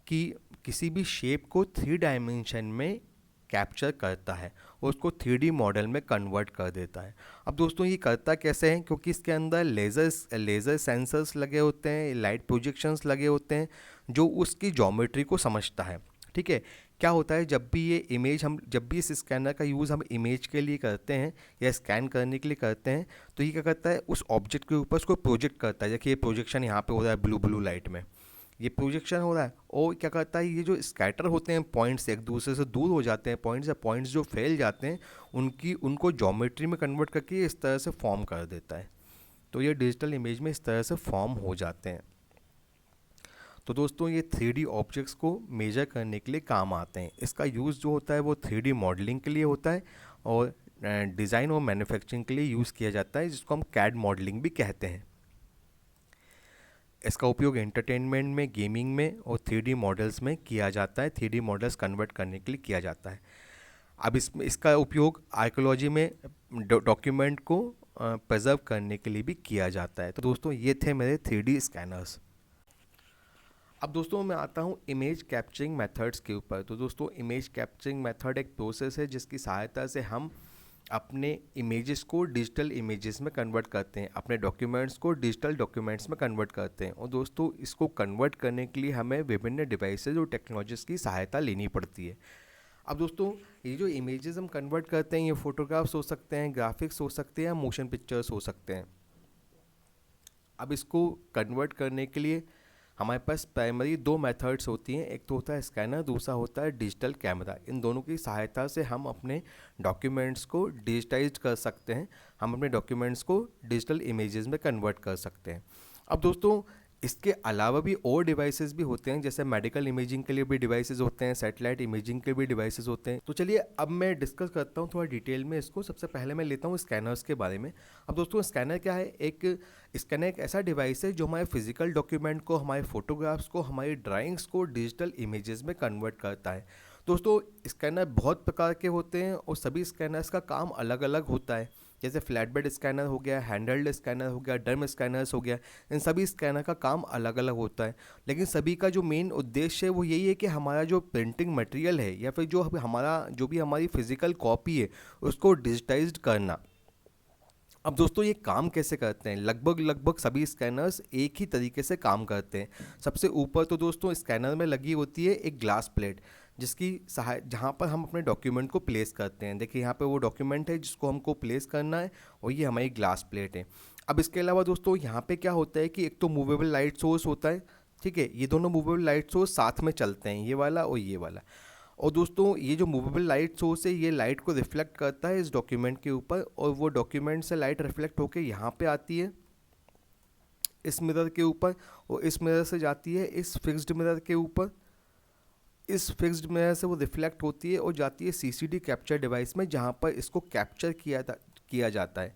कि किसी भी शेप को 3 डायमेंशन में कैप्चर करता है और उसको 3D मॉडल में कन्वर्ट कर देता है। अब दोस्तों ये करता कैसे है, क्योंकि इसके अंदर लेज़र सेंसर्स लगे होते हैं, लाइट प्रोजेक्शंस लगे होते हैं जो उसकी ज्योमेट्री को समझता है। ठीक है, क्या होता है जब भी ये इमेज हम जब भी इस स्कैनर का यूज़ हम इमेज के लिए करते हैं या स्कैन करने के लिए करते हैं, तो ये क्या करता है, उस ऑब्जेक्ट के ऊपर उसको प्रोजेक्ट करता है। देखिए ये प्रोजेक्शन यहाँ पे हो रहा है ब्लू ब्लू लाइट में, ये प्रोजेक्शन हो रहा है। और क्या करता है, ये जो स्कैटर होते हैं पॉइंट्स एक दूसरे से दूर हो जाते हैं, पॉइंट्स या पॉइंट्स जो फैल जाते हैं उनको ज्योमेट्री में कन्वर्ट करके इस तरह से फॉर्म कर देता है। तो ये डिजिटल इमेज में इस तरह से फॉर्म हो जाते हैं। तो दोस्तों ये 3D ऑब्जेक्ट्स को मेजर करने के लिए काम आते हैं। इसका यूज़ जो होता है वो 3D मॉडलिंग के लिए होता है और डिज़ाइन और मैन्युफैक्चरिंग के लिए यूज़ किया जाता है, जिसको हम कैड मॉडलिंग भी कहते हैं। इसका उपयोग एंटरटेनमेंट में, गेमिंग में और 3D मॉडल्स में किया जाता है, 3D मॉडल्स कन्वर्ट करने के लिए किया जाता है। अब इसका उपयोग आर्कियोलॉजी में डॉक्यूमेंट को प्रिजर्व करने के लिए भी किया जाता है। तो दोस्तों ये थे मेरे 3D स्कैनर्स। अब दोस्तों मैं आता हूँ इमेज कैप्चरिंग मेथड्स के ऊपर। तो दोस्तों इमेज कैप्चरिंग मेथड एक प्रोसेस है जिसकी सहायता से हम अपने इमेजेस को डिजिटल इमेजेस में कन्वर्ट करते हैं, अपने डॉक्यूमेंट्स को डिजिटल डॉक्यूमेंट्स में कन्वर्ट करते हैं। और दोस्तों इसको कन्वर्ट करने के लिए हमें विभिन्न डिवाइसेज और टेक्नोलॉजीज़ की सहायता लेनी पड़ती है। अब दोस्तों ये जो इमेजेस हम कन्वर्ट करते हैं, ये फोटोग्राफ्स हो सकते हैं, ग्राफिक्स हो सकते हैं या मोशन पिक्चर्स हो सकते हैं। अब इसको कन्वर्ट करने के लिए हमारे पास प्राइमरी 2 मेथड्स होती हैं, एक तो होता है स्कैनर, दूसरा होता है डिजिटल कैमरा। इन दोनों की सहायता से हम अपने डॉक्यूमेंट्स को डिजिटाइज कर सकते हैं, हम अपने डॉक्यूमेंट्स को डिजिटल इमेजेस में कन्वर्ट कर सकते हैं। अब दोस्तों इसके अलावा भी और डिवाइसेस भी होते हैं, जैसे मेडिकल इमेजिंग के लिए भी डिवाइसेस होते हैं, सैटेलाइट इमेजिंग के भी डिवाइसेस होते हैं। तो चलिए अब मैं डिस्कस करता हूँ थोड़ा डिटेल में इसको। सबसे पहले मैं लेता हूँ स्कैनर्स के बारे में। अब दोस्तों स्कैनर क्या है, स्कैनर एक ऐसा डिवाइस है जो हमारे फिजिकल डॉक्यूमेंट को, हमारे फोटोग्राफ्स को, हमारी ड्राइंग्स को डिजिटल इमेजेस में कन्वर्ट करता है। दोस्तों स्कैनर बहुत प्रकार के होते हैं और सभी स्कैनर्स का काम अलग अलग होता है। जैसे फ्लैट बेड स्कैनर हो गया, हैंडल्ड स्कैनर हो गया, डर्म स्कैनर्स हो गया, इन सभी स्कैनर का काम अलग अलग होता है। लेकिन सभी का जो मेन उद्देश्य है वो यही है कि हमारा जो प्रिंटिंग मटेरियल है या फिर जो भी हमारी फिजिकल कॉपी है उसको डिजिटाइज्ड करना। अब दोस्तों ये काम कैसे करते हैं, लगभग सभी स्कैनर्स एक ही तरीके से काम करते हैं। सबसे ऊपर तो दोस्तों स्कैनर में लगी होती है एक ग्लास प्लेट, जहाँ पर हम अपने डॉक्यूमेंट को प्लेस करते हैं। देखिए यहाँ पे वो डॉक्यूमेंट है जिसको हमको प्लेस करना है और ये हमारी ग्लास प्लेट है। अब इसके अलावा दोस्तों यहाँ पे क्या होता है कि एक तो मूवेबल लाइट सोर्स होता है। ठीक है, ये दोनों मूवेबल लाइट सोर्स साथ में चलते हैं, ये वाला और ये वाला। और दोस्तों ये जो मूवेबल लाइट सोर्स है ये लाइट को रिफ्लेक्ट करता है इस डॉक्यूमेंट के ऊपर, और वो डॉक्यूमेंट से लाइट रिफ्लेक्ट होकर यहाँ पे आती है इस मिरर के ऊपर, और इस मिरर से जाती है इस फिक्स्ड मिरर के ऊपर। इस फिक्स्ड मिरर से वो रिफ्लेक्ट होती है और जाती है सीसीडी कैप्चर डिवाइस में, जहाँ पर इसको कैप्चर किया जाता है।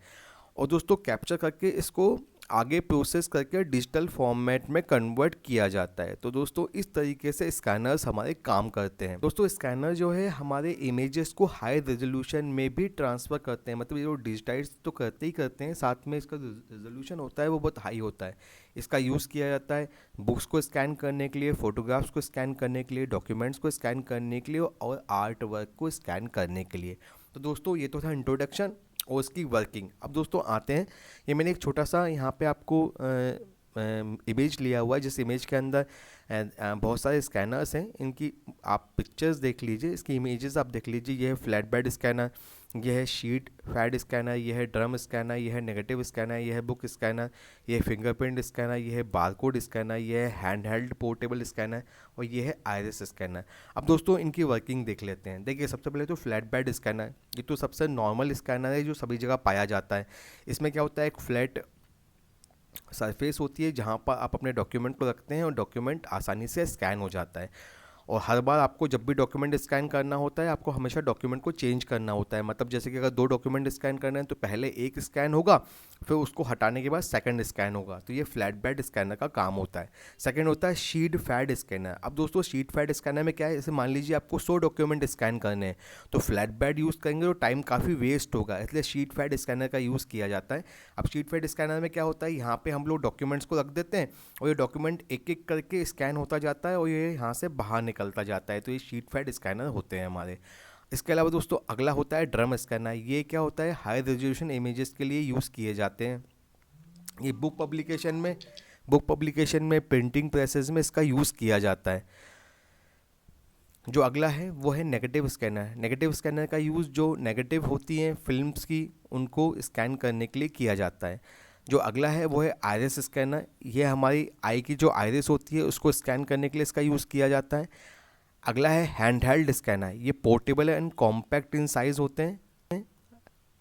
और दोस्तों कैप्चर करके इसको आगे प्रोसेस करके डिजिटल फॉर्मेट में कन्वर्ट किया जाता है। तो दोस्तों इस तरीके से स्कैनर्स हमारे काम करते हैं। दोस्तों स्कैनर जो है हमारे इमेजेस को हाई रेजोल्यूशन में भी ट्रांसफ़र करते हैं, मतलब ये वो डिजिटाइज तो करते ही करते हैं, साथ में इसका रेजोल्यूशन होता है वो बहुत हाई होता है। इसका यूज़ किया जाता है बुक्स को स्कैन करने के लिए, फ़ोटोग्राफ्स को स्कैन करने के लिए, डॉक्यूमेंट्स को स्कैन करने के लिए और आर्ट वर्क को स्कैन करने के लिए। तो दोस्तों ये तो था इंट्रोडक्शन और इसकी वर्किंग। अब दोस्तों आते हैं, ये मैंने एक छोटा सा यहाँ पे आपको इमेज लिया हुआ है, जिस इमेज के अंदर बहुत सारे स्कैनर्स हैं। इनकी आप पिक्चर्स देख लीजिए, इसकी इमेजेस आप देख लीजिए। ये है फ्लैट बेड स्कैनर, यह है शीट फैड स्कैनर, यह है ड्रम स्कैनर, यह है नेगेटिव स्कैनर, यह है बुक स्कैनर, यह है फिंगरप्रिंट स्कैनर, यह है बारकोड स्कैनर, यह है हैंड हेल्ड पोर्टेबल स्कैनर और यह है आइरिस स्कैनर। अब दोस्तों इनकी वर्किंग देख लेते हैं। देखिए सबसे पहले तो फ्लैट बेड स्कैनर, ये तो सबसे नॉर्मल स्कैनर है जो सभी जगह पाया जाता है। इसमें क्या होता है, एक फ्लैट सरफेस होती है जहाँ पर आप अपने डॉक्यूमेंट को रखते हैं और डॉक्यूमेंट आसानी से स्कैन हो जाता है। और हर बार आपको जब भी डॉक्यूमेंट स्कैन करना होता है आपको हमेशा डॉक्यूमेंट को चेंज करना होता है। मतलब जैसे कि अगर 2 डॉक्यूमेंट स्कैन करना है तो पहले एक स्कैन होगा, फिर उसको हटाने के बाद सेकंड स्कैन होगा। तो ये फ्लैट बेड स्कैनर का काम होता है। सेकंड होता है शीट फैड स्कैनर। अब दोस्तों शीट फैड स्कैनर में क्या है, जैसे मान लीजिए आपको 100 डॉक्यूमेंट स्कैन करने हैं, तो फ्लैट बेड यूज़ करेंगे तो टाइम काफ़ी वेस्ट होगा, इसलिए शीट फैड स्कैनर का यूज़ किया जाता है। अब शीट फैड स्कैनर में क्या होता है, यहाँ पे हम लोग डॉक्यूमेंट्स को रख देते हैं और ये डॉक्यूमेंट एक एक करके स्कैन होता जाता है और ये यहाँ से बाहर निकलता जाता है। तो ये शीट फैड स्कैनर होते हैं हमारे। इसके अलावा दोस्तों अगला होता है ड्रम स्कैनर। ये क्या होता है, हाई रेजोल्यूशन इमेजेस के लिए यूज़ किए जाते हैं। ये बुक पब्लिकेशन में प्रिंटिंग प्रेसेस में इसका यूज़ किया जाता है। जो अगला है वो है नेगेटिव स्कैनर। नेगेटिव स्कैनर का यूज़ जो नेगेटिव होती हैं फिल्म्स की उनको स्कैन करने के लिए किया जाता है। जो अगला है वो है आइरिस स्कैनर। ये हमारी आई की जो आइरिस होती है उसको स्कैन करने के लिए इसका यूज़ किया जाता है। अगला है हैंड हेल्ड स्कैनर। ये portable and compact in size होते हैं,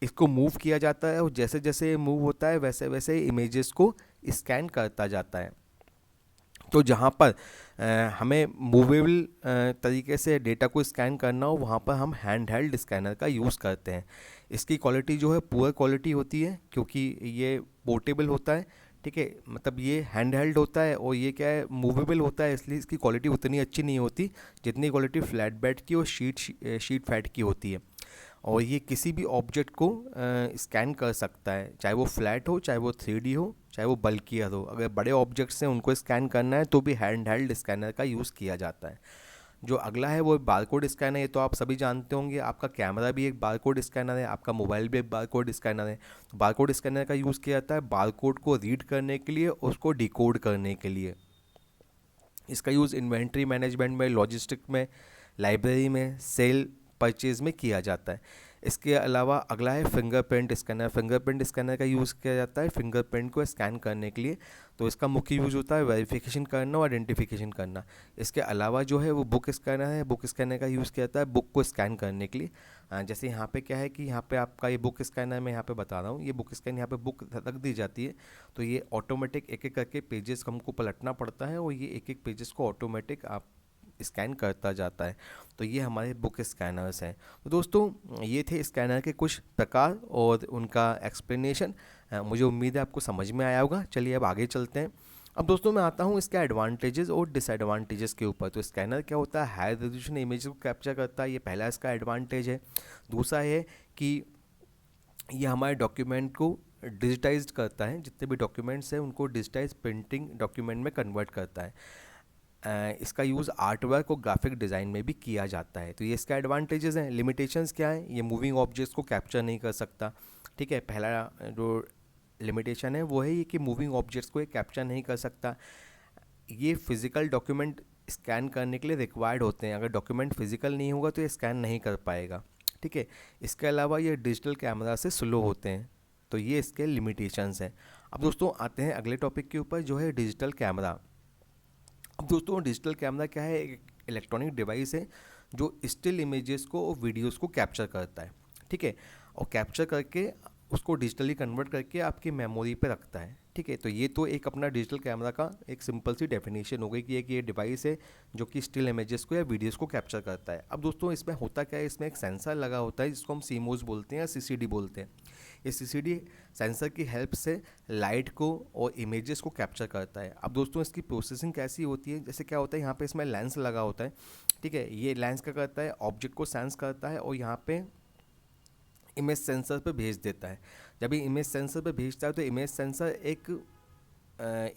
इसको मूव किया जाता है और जैसे जैसे ये मूव होता है वैसे वैसे इमेजेस को स्कैन करता जाता है। तो जहाँ पर हमें मूवेबल तरीके से डेटा को स्कैन करना हो वहाँ पर हम हैंड हेल्ड स्कैनर का यूज़ करते हैं। इसकी क्वालिटी जो है पुअर क्वालिटी होती है क्योंकि ये पोर्टेबल होता है, ठीक है, मतलब ये हैंड हेल्ड होता है और ये क्या है मूवेबल होता है, इसलिए इसकी क्वालिटी उतनी अच्छी नहीं होती जितनी क्वालिटी फ्लैट बेड की और शीट फैट की होती है। और ये किसी भी ऑब्जेक्ट को स्कैन कर सकता है, चाहे वो फ्लैट हो, चाहे वो 3D हो, चाहे वो बल्कियर हो। अगर बड़े ऑब्जेक्ट्स हैं उनको स्कैन करना है तो भी हैंड हेल्ड स्कैनर का यूज़ किया जाता है। जो अगला है वो बारकोड स्कैनर है। ये तो आप सभी जानते होंगे, आपका कैमरा भी एक बारकोड स्कैनर है, आपका मोबाइल भी एक बारकोड स्कैनर है। बारकोड स्कैनर का यूज़ किया जाता है बारकोड को रीड करने के लिए, उसको डिकोड करने के लिए। इसका यूज़ इन्वेंट्री मैनेजमेंट में, लॉजिस्टिक में, लाइब्रेरी में, सेल परचेज में किया जाता है। इसके अलावा अगला है फिंगरप्रिंट स्कैनर। फिंगरप्रिंट स्कैनर का यूज़ किया जाता है फिंगरप्रिंट को स्कैन करने के लिए। तो इसका मुख्य यूज़ होता है वेरिफिकेशन करना और आइडेंटिफिकेशन करना। इसके अलावा जो है वो बुक स्कैनर है। बुक स्कैनर का यूज़ किया जाता है बुक को स्कैन करने के लिए। जैसे यहाँ पे क्या है कि यहाँ पे आपका ये बुक स्कैनर मैं यहाँ पे बता रहा हूँ, ये बुक स्कैन यहाँ पे बुक रख दी जाती है तो ये ऑटोमेटिक एक एक करके पेजेस हमको पलटना पड़ता है और ये एक एक पेजेस को ऑटोमेटिक आप स्कैन करता जाता है। तो ये हमारे बुक स्कैनर्स हैं। तो दोस्तों ये थे स्कैनर के कुछ प्रकार और उनका एक्सप्लेनेशन। मुझे उम्मीद है आपको समझ में आया होगा। चलिए अब आगे चलते हैं। अब दोस्तों मैं आता हूँ इसके एडवांटेजेस और डिसएडवांटेजेस के ऊपर। तो स्कैनर क्या होता है, हाई रेजोल्यूशन इमेज को कैप्चर करता है, ये पहला इसका एडवांटेज है। दूसरा है कि ये हमारे डॉक्यूमेंट को डिजिटाइज्ड करता है, जितने भी डॉक्यूमेंट्स हैं उनको डिजिटाइज प्रिंटिंग डॉक्यूमेंट में कन्वर्ट करता है। इसका यूज़ आर्ट वर्क और ग्राफिक डिज़ाइन में भी किया जाता है। तो ये इसका एडवांटेजेस हैं। लिमिटेशंस क्या है, ये मूविंग ऑब्जेक्ट्स को कैप्चर नहीं कर सकता, ठीक है। पहला जो लिमिटेशन है वो है ये कि मूविंग ऑब्जेक्ट्स को ये कैप्चर नहीं कर सकता। ये फिज़िकल डॉक्यूमेंट स्कैन करने के लिए रिक्वायर्ड होते हैं, अगर डॉक्यूमेंट फिज़िकल नहीं होगा तो ये स्कैन नहीं कर पाएगा, ठीक है। इसके अलावा ये डिजिटल कैमरा से स्लो होते हैं, तो ये इसके लिमिटेशंस हैं। अब दोस्तों आते हैं अगले टॉपिक के ऊपर जो है डिजिटल कैमरा। अब दोस्तों डिजिटल कैमरा क्या है, एक इलेक्ट्रॉनिक डिवाइस है जो स्टिल इमेजेस को और वीडियोस को कैप्चर करता है, ठीक है, और कैप्चर करके उसको डिजिटली कन्वर्ट करके आपकी मेमोरी पे रखता है, ठीक है। तो ये तो एक अपना डिजिटल कैमरा का एक सिंपल सी डेफिनेशन हो गई कि एक ये डिवाइस है जो कि स्टिल इमेजेस को या वीडियोस को कैप्चर करता है। अब दोस्तों इसमें होता क्या है, इसमें एक सेंसर लगा होता है जिसको हम सीमोस बोलते हैं या सीसीडी बोलते हैं। ये सीसीडी सेंसर की हेल्प से लाइट को और इमेजेस को कैप्चर करता है। अब दोस्तों इसकी प्रोसेसिंग कैसी होती है, जैसे क्या होता है यहाँ पे इसमें लेंस लगा होता है, ठीक है। ये लेंस क्या करता है, ऑब्जेक्ट को सेंस करता है और यहाँ पे इमेज सेंसर पे भेज देता है। जब ये इमेज सेंसर पे भेजता है तो इमेज सेंसर एक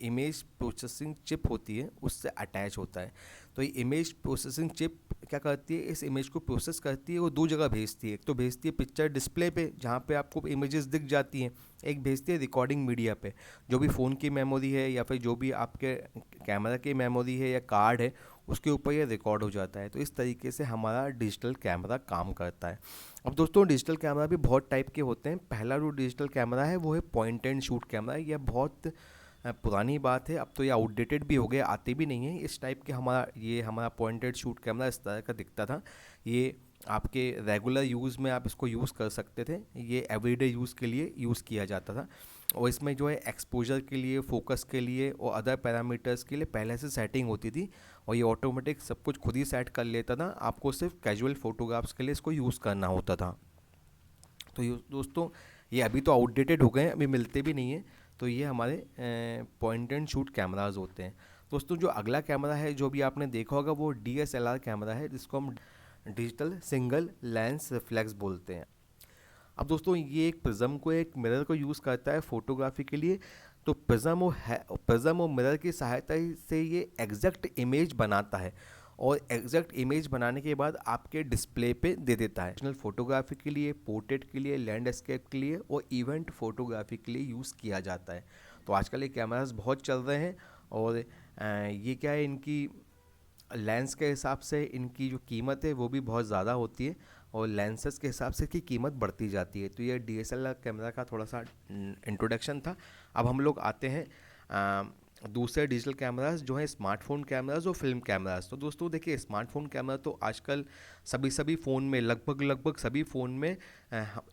इमेज प्रोसेसिंग चिप होती है उससे अटैच होता है। तो ये इमेज प्रोसेसिंग चिप क्या करती है, इस इमेज को प्रोसेस करती है, वो दो जगह भेजती है। एक तो भेजती है पिक्चर डिस्प्ले पे जहाँ पे आपको इमेजेस दिख जाती हैं, एक भेजती है रिकॉर्डिंग मीडिया पे, जो भी फ़ोन की मेमोरी है या फिर जो भी आपके कैमरा की मेमोरी है या कार्ड है उसके ऊपर ये रिकॉर्ड हो जाता है। तो इस तरीके से हमारा डिजिटल कैमरा काम करता है। अब दोस्तों डिजिटल कैमरा भी बहुत टाइप के होते हैं। पहला जो डिजिटल कैमरा है वो है पॉइंट एंड शूट कैमरा। यह बहुत पुरानी बात है, अब तो ये आउटडेटेड भी हो गया, आते भी नहीं है इस टाइप के। हमारा पॉइंटेड शूट कैमरा इस तरह का दिखता था। ये आपके रेगुलर यूज़ में आप इसको यूज़ कर सकते थे, ये एवरीडे यूज़ के लिए यूज़ किया जाता था। और इसमें जो है एक्सपोजर के लिए, फोकस के लिए और अदर पैरामीटर्स के लिए पहले से सेटिंग होती थी और ये ऑटोमेटिक सब कुछ खुद ही सेट कर लेता था। आपको सिर्फ कैजुअल फ़ोटोग्राफ्स के लिए इसको यूज़ करना होता था। तो ये दोस्तों, ये अभी तो आउटडेटेड हो गए हैं, अभी मिलते भी नहीं हैं। तो ये हमारे पॉइंट एंड शूट कैमराज होते हैं। दोस्तों जो अगला कैमरा है जो भी आपने देखा होगा वो DSLR कैमरा है, जिसको हम डिजिटल सिंगल लेंस रिफ्लेक्स बोलते हैं। अब दोस्तों ये एक प्रिज्म को, एक मिरर को यूज़ करता है फोटोग्राफी के लिए। तो प्रिज्म और मिरर की सहायता से ये एग्जैक्ट इमेज बनाता है और एग्जैक्ट इमेज बनाने के बाद आपके डिस्प्ले पे दे देता है। नेशनल फोटोग्राफी के लिए, पोर्ट्रेट के लिए, लैंडस्केप के लिए और इवेंट फोटोग्राफी के लिए यूज़ किया जाता है। तो आजकल ये कैमरास बहुत चल रहे हैं और ये क्या है, इनकी लेंस के हिसाब से इनकी जो कीमत है वो भी बहुत ज़्यादा होती है और लेंसेज के हिसाब से इसकी कीमत बढ़ती जाती है। तो ये DSLR कैमरा का थोड़ा सा इंट्रोडक्शन था। अब हम लोग आते हैं दूसरे डिजिटल कैमरास जो हैं स्मार्टफोन कैमरास और फिल्म कैमरास। तो दोस्तों देखिए, स्मार्टफोन कैमरा तो आजकल सभी फ़ोन में, लगभग सभी फ़ोन में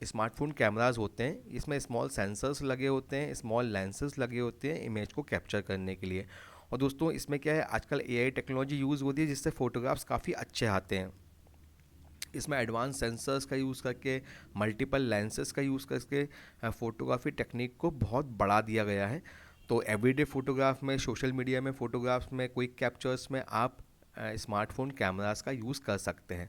स्मार्टफोन कैमरास होते हैं। इसमें स्मॉल सेंसर्स लगे होते हैं, स्मॉल लेंसेज लगे होते हैं इमेज को कैप्चर करने के लिए। और दोस्तों इसमें क्या है, आजकल AI टेक्नोलॉजी यूज़ होती है जिससे फ़ोटोग्राफ्स काफ़ी अच्छे आते हैं। इसमें एडवांस सेंसर्स का यूज़ करके, मल्टीपल लेंसेज का यूज़ करके फ़ोटोग्राफी टेक्निक को बहुत बढ़ा दिया गया है। तो एवरीडे फ़ोटोग्राफ में, सोशल मीडिया में, फ़ोटोग्राफ्स में, क्विक कैप्चर्स में आप स्मार्टफोन कैमरास का यूज़ कर सकते हैं।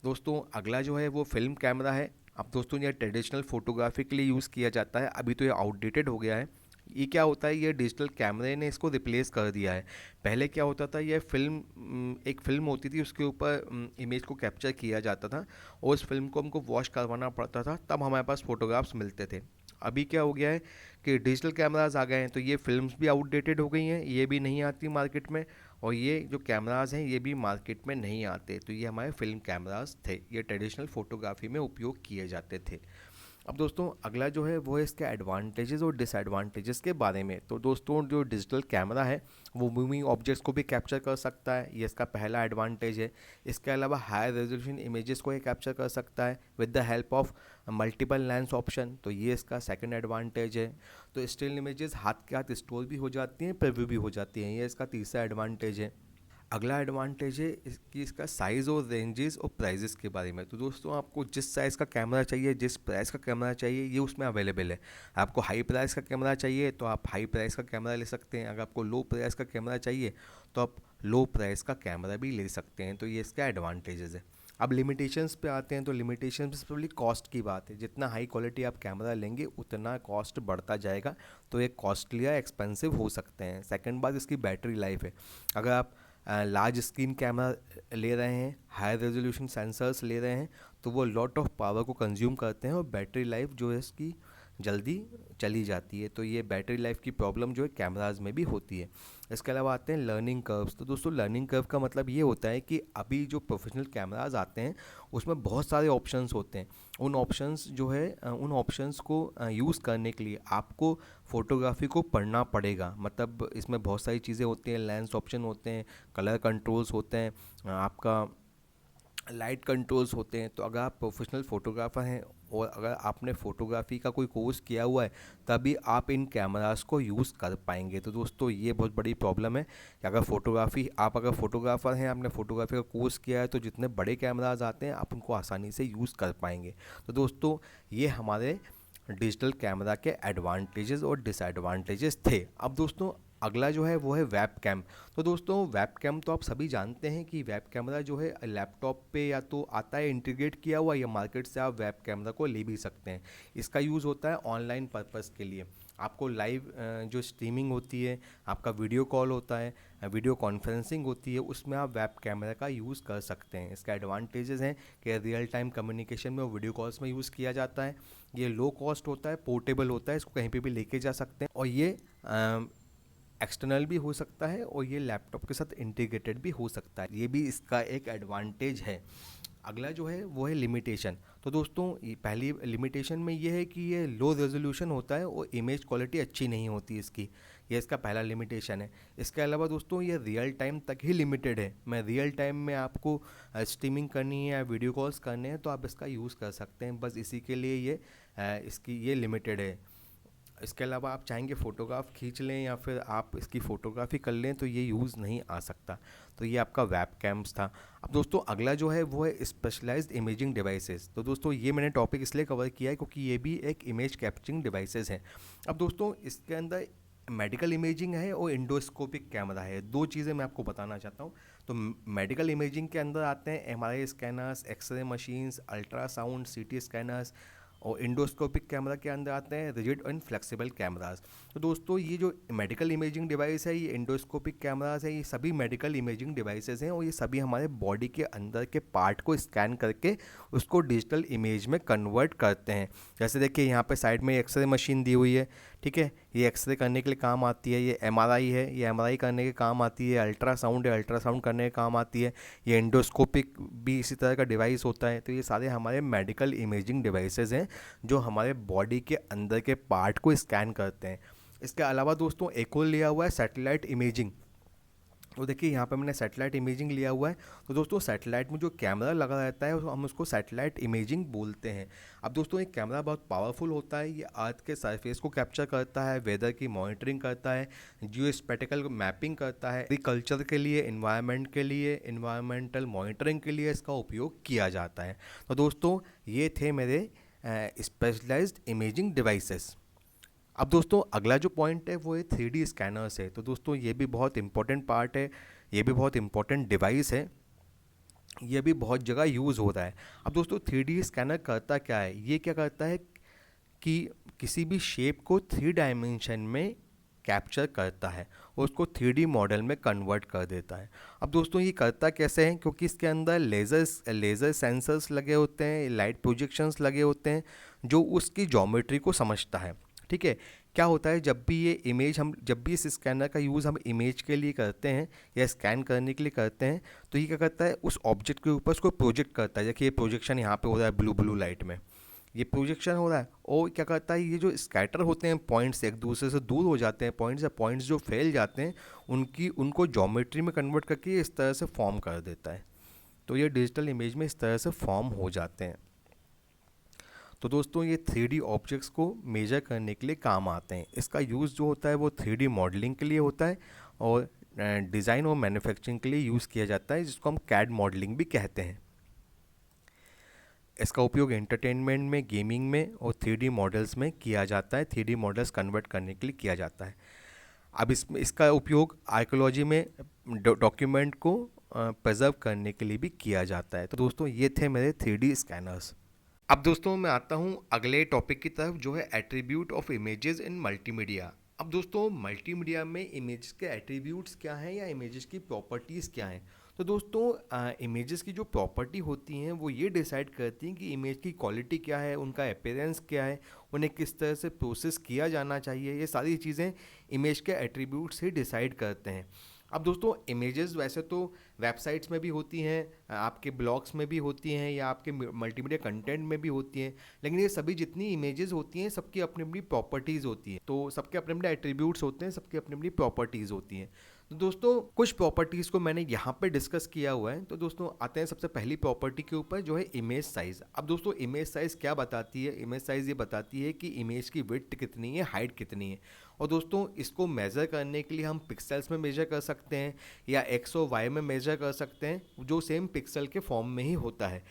दोस्तों अगला जो है वो फिल्म कैमरा है। अब दोस्तों ये ट्रेडिशनल फ़ोटोग्राफी के लिए यूज़ किया जाता है, अभी तो ये आउटडेटेड हो गया है। ये क्या होता है, ये डिजिटल कैमरे ने इसको रिप्लेस कर दिया है। पहले क्या होता था, ये एक फ़िल्म होती थी, उसके ऊपर इमेज को कैप्चर किया जाता था और उस फिल्म को हमको वॉश करवाना पड़ता था, तब हमारे पास फ़ोटोग्राफ्स मिलते थे। अभी क्या हो गया है कि डिजिटल कैमरास आ गए हैं, तो ये फिल्म्स भी आउटडेटेड हो गई हैं, ये भी नहीं आती मार्केट में और ये जो कैमरास हैं ये भी मार्केट में नहीं आते। तो ये हमारे फिल्म कैमरास थे, ये ट्रेडिशनल फ़ोटोग्राफी में उपयोग किए जाते थे। अब दोस्तों अगला जो है वो है इसके एडवांटेजेस और डिसएडवांटेजेस के बारे में। तो दोस्तों जो डिजिटल कैमरा है वो मूविंग ऑब्जेक्ट्स को भी कैप्चर कर सकता है, ये इसका पहला एडवांटेज है। इसके अलावा हाई रेजोल्यूशन इमेजेस को ये कैप्चर कर सकता है with the help of multiple lens option, तो ये इसका सेकंड एडवांटेज है। तो स्टिल इमेजेस हाथ के हाथ स्टोर भी हो जाती हैं, प्रीव्यू भी हो जाती हैं, ये इसका तीसरा एडवांटेज है। अगला एडवांटेज है इसका साइज़ और रेंजेस और प्राइजेस के बारे में। तो दोस्तों आपको जिस साइज़ का कैमरा चाहिए, जिस प्राइस का कैमरा चाहिए, ये उसमें अवेलेबल है। आपको हाई प्राइस का कैमरा चाहिए तो आप हाई प्राइस का कैमरा ले सकते हैं, अगर आपको लो प्राइस का कैमरा चाहिए तो आप लो प्राइस का कैमरा भी ले सकते हैं। तो ये इसका एडवांटेजेस है। अब लिमिटेशंस पे आते हैं। तो लिमिटेशंस पे कॉस्ट की बात है, जितना हाई क्वालिटी आप कैमरा लेंगे उतना कॉस्ट बढ़ता जाएगा, तो ये कॉस्टली या एक्सपेंसिव हो सकते हैं। सेकंड बात इसकी बैटरी लाइफ है। अगर आप लार्ज स्क्रीन कैमरा ले रहे हैं, हाई रेजोल्यूशन सेंसर्स ले रहे हैं, तो वो लॉट ऑफ पावर को कंज्यूम करते हैं और बैटरी लाइफ जो है इसकी जल्दी चली जाती है। तो ये बैटरी लाइफ की प्रॉब्लम जो है कैमराज में भी होती है। इसके अलावा आते हैं लर्निंग कर्व्स। तो दोस्तों लर्निंग कर्व का मतलब ये होता है कि अभी जो प्रोफेशनल कैमराज आते हैं उसमें बहुत सारे ऑप्शंस होते हैं। उन ऑप्शंस को यूज़ करने के लिए आपको फ़ोटोग्राफी को पढ़ना पड़ेगा। मतलब इसमें बहुत सारी चीज़ें होती हैं, लेंस ऑप्शन होते हैं, कलर कंट्रोल्स होते हैं, आपका लाइट कंट्रोल्स होते हैं। तो अगर आप प्रोफेशनल फ़ोटोग्राफ़र हैं और अगर आपने फ़ोटोग्राफी का कोई कोर्स किया हुआ है तभी आप इन कैमरास को यूज़ कर पाएंगे। तो दोस्तों ये बहुत बड़ी प्रॉब्लम है कि अगर फ़ोटोग्राफ़र हैं, आपने फ़ोटोग्राफी का कोर्स किया है, तो जितने बड़े कैमराज आते हैं आप उनको आसानी से यूज़ कर पाएंगे। तो दोस्तों ये हमारे डिजिटल कैमरा के एडवांटेजेस और डिसएडवांटेजेस थे। अब दोस्तों अगला जो है वो है वेब कैम। तो दोस्तों वेब कैम तो आप सभी जानते हैं कि वेब कैमरा जो है लैपटॉप पे या तो आता है इंटीग्रेट किया हुआ, या मार्केट से आप वेब कैमरा को ले भी सकते हैं। इसका यूज़ होता है ऑनलाइन पर्पस के लिए। आपको लाइव जो स्ट्रीमिंग होती है, आपका वीडियो कॉल होता है, वीडियो कॉन्फ्रेंसिंग होती है, उसमें आप वेब कैमरा का यूज़ कर सकते हैं। इसका एडवांटेजेस हैं कि रियल टाइम कम्युनिकेशन में और वीडियो कॉल्स में यूज़ किया जाता है। ये लो कॉस्ट होता है, पोर्टेबल होता है, इसको कहीं पे भी लेके जा सकते हैं और ये एक्सटर्नल भी हो सकता है और ये लैपटॉप के साथ इंटीग्रेटेड भी हो सकता है, ये भी इसका एक एडवांटेज है। अगला जो है वो है लिमिटेशन। तो दोस्तों ये पहली लिमिटेशन में ये है कि ये लो रेजोल्यूशन होता है और इमेज क्वालिटी अच्छी नहीं होती इसकी, ये इसका पहला लिमिटेशन है। इसके अलावा दोस्तों ये रियल टाइम तक ही लिमिटेड है। मैं रियल टाइम में आपको स्ट्रीमिंग करनी है या वीडियो कॉल्स करने हैं तो आप इसका यूज़ कर सकते हैं, बस इसी के लिए ये इसकी ये लिमिटेड है। इसके अलावा आप चाहेंगे फ़ोटोग्राफ खींच लें या फिर आप इसकी फ़ोटोग्राफी कर लें तो ये यूज़ नहीं आ सकता। तो ये आपका वेब कैम्स था। अब दोस्तों अगला जो है वो है स्पेशलाइज्ड इमेजिंग डिवाइसेस। तो दोस्तों ये मैंने टॉपिक इसलिए कवर किया है क्योंकि ये भी एक इमेज कैप्चरिंग डिवाइसेस हैं। अब दोस्तों इसके अंदर मेडिकल इमेजिंग है और इंडोस्कोपिक कैमरा है, दो चीज़ें मैं आपको बताना चाहता हूँ। तो मेडिकल इमेजिंग के अंदर आते हैं MRI scanners, x-ray machines, ultrasound, CT scanners. और इंडोस्कोपिक कैमरा के अंदर आते हैं रिजिड एंड फ्लेक्सिबल कैमरास। तो दोस्तों ये जो मेडिकल इमेजिंग डिवाइस है, ये इंडोस्कोपिक कैमरास है, ये सभी मेडिकल इमेजिंग डिवाइसेस हैं और ये सभी हमारे बॉडी के अंदर के पार्ट को स्कैन करके उसको डिजिटल इमेज में कन्वर्ट करते हैं। जैसे देखिए यहाँ पे साइड में एक्सरे मशीन दी हुई है, ठीक है, ये एक्सरे करने के लिए काम आती है। ये एमआरआई है, ये एमआरआई करने के काम आती है। अल्ट्रासाउंड है, अल्ट्रासाउंड करने के काम आती है। ये एंडोस्कोपिक भी इसी तरह का डिवाइस होता है। तो ये सारे हमारे मेडिकल इमेजिंग डिवाइसेस हैं जो हमारे बॉडी के अंदर के पार्ट को स्कैन करते हैं। इसके अलावा दोस्तों एक और लिया हुआ है सैटेलाइट इमेजिंग। तो देखिए यहाँ पे मैंने सैटेलाइट इमेजिंग लिया हुआ है। तो दोस्तों सैटेलाइट में जो कैमरा लगा रहता है हम उसको सैटेलाइट इमेजिंग बोलते हैं। अब दोस्तों एक कैमरा बहुत पावरफुल होता है, ये अर्थ के सरफेस को कैप्चर करता है, वेदर की मॉनिटरिंग करता है, जियो स्पेटिकल मैपिंग करता है। एग्रीकल्चर के लिए, इन्वायरमेंट के लिए, इन्वायरमेंटल मॉनिटरिंग के लिए इसका उपयोग किया जाता है। तो दोस्तों ये थे मेरे स्पेशलाइज्ड इमेजिंग डिवाइसेस। अब दोस्तों अगला जो पॉइंट है वो है 3D स्कैनर्स है। तो दोस्तों ये भी बहुत इंपॉर्टेंट पार्ट है, ये भी बहुत इंपॉर्टेंट डिवाइस है, ये भी बहुत जगह यूज़ हो रहा है। अब दोस्तों 3D स्कैनर करता क्या है, ये क्या करता है कि किसी भी शेप को 3 डायमेंशन में कैप्चर करता है और उसको 3D मॉडल में कन्वर्ट कर देता है। अब दोस्तों ये करता कैसे है, क्योंकि इसके अंदर लेज़र सेंसर्स लगे होते हैं, लाइट प्रोजेक्शंस लगे होते हैं जो उसकी ज्योमेट्री को समझता है। ठीक है, क्या होता है जब भी ये इमेज हम जब भी इस स्कैनर का यूज़ हम इमेज के लिए करते हैं या स्कैन करने के लिए करते हैं, तो ये क्या करता है उस ऑब्जेक्ट के ऊपर उसको प्रोजेक्ट करता है। देखिए ये प्रोजेक्शन यहाँ पे हो रहा है ब्लू लाइट में, ये प्रोजेक्शन हो रहा है। और क्या करता है, ये जो स्कैटर होते हैं पॉइंट्स एक दूसरे से दूर हो जाते हैं, पॉइंट्स जो फैल जाते हैं उनको ज्योमेट्री में कन्वर्ट करके ये इस तरह से फॉर्म कर देता है। तो ये डिजिटल इमेज में इस तरह से फॉर्म हो जाते हैं। तो दोस्तों ये 3D ऑब्जेक्ट्स को मेजर करने के लिए काम आते हैं। इसका यूज़ जो होता है वो 3D मॉडलिंग के लिए होता है और डिज़ाइन और मैन्युफैक्चरिंग के लिए यूज़ किया जाता है, जिसको हम कैड मॉडलिंग भी कहते हैं। इसका उपयोग एंटरटेनमेंट में, गेमिंग में और 3D मॉडल्स में किया जाता है, 3D मॉडल्स कन्वर्ट करने के लिए किया जाता है। अब इसका उपयोग आर्कियोलॉजी में डॉक्यूमेंट को प्रिजर्व करने के लिए भी किया जाता है। तो दोस्तों ये थे मेरे 3D स्कैनर्स। अब दोस्तों मैं आता हूँ अगले टॉपिक की तरफ जो है attribute of images in multimedia. अब दोस्तों मल्टीमीडिया में इमेजेस के एट्रीब्यूट्स क्या हैं या इमेजेस की प्रॉपर्टीज़ क्या हैं। तो दोस्तों इमेजेस की जो प्रॉपर्टी होती हैं वो ये डिसाइड करती हैं कि इमेज की क्वालिटी क्या है, उनका अपीयरेंस क्या है, उन्हें किस तरह से प्रोसेस किया जाना चाहिए। ये सारी चीज़ें इमेज के एट्रीब्यूट्स ही डिसाइड करते हैं। अब दोस्तों इमेजेस वैसे तो वेबसाइट्स में भी होती हैं, आपके ब्लॉग्स में भी होती हैं या आपके मल्टीमीडिया कंटेंट में भी होती हैं, लेकिन ये सभी जितनी इमेजेस होती हैं सबकी अपनी अपनी प्रॉपर्टीज़ होती हैं। तो सबके अपने अपने एट्रीब्यूट्स होते हैं, सबकी अपनी अपनी प्रॉपर्टीज़ होती हैं। तो दोस्तों कुछ प्रॉपर्टीज़ को मैंने यहाँ पे डिस्कस किया हुआ है। तो दोस्तों आते हैं सबसे पहली प्रॉपर्टी के ऊपर जो है इमेज साइज़। अब दोस्तों इमेज साइज़ क्या बताती है, इमेज साइज़ ये बताती है कि इमेज की विड्थ कितनी है, हाइट कितनी है। और दोस्तों इसको मेज़र करने के लिए हम पिक्सल्स में मेज़र कर सकते हैं या एक्स और वाई में मेज़र कर सकते हैं, जो सेम पिक्सल के फॉर्म में ही होता है।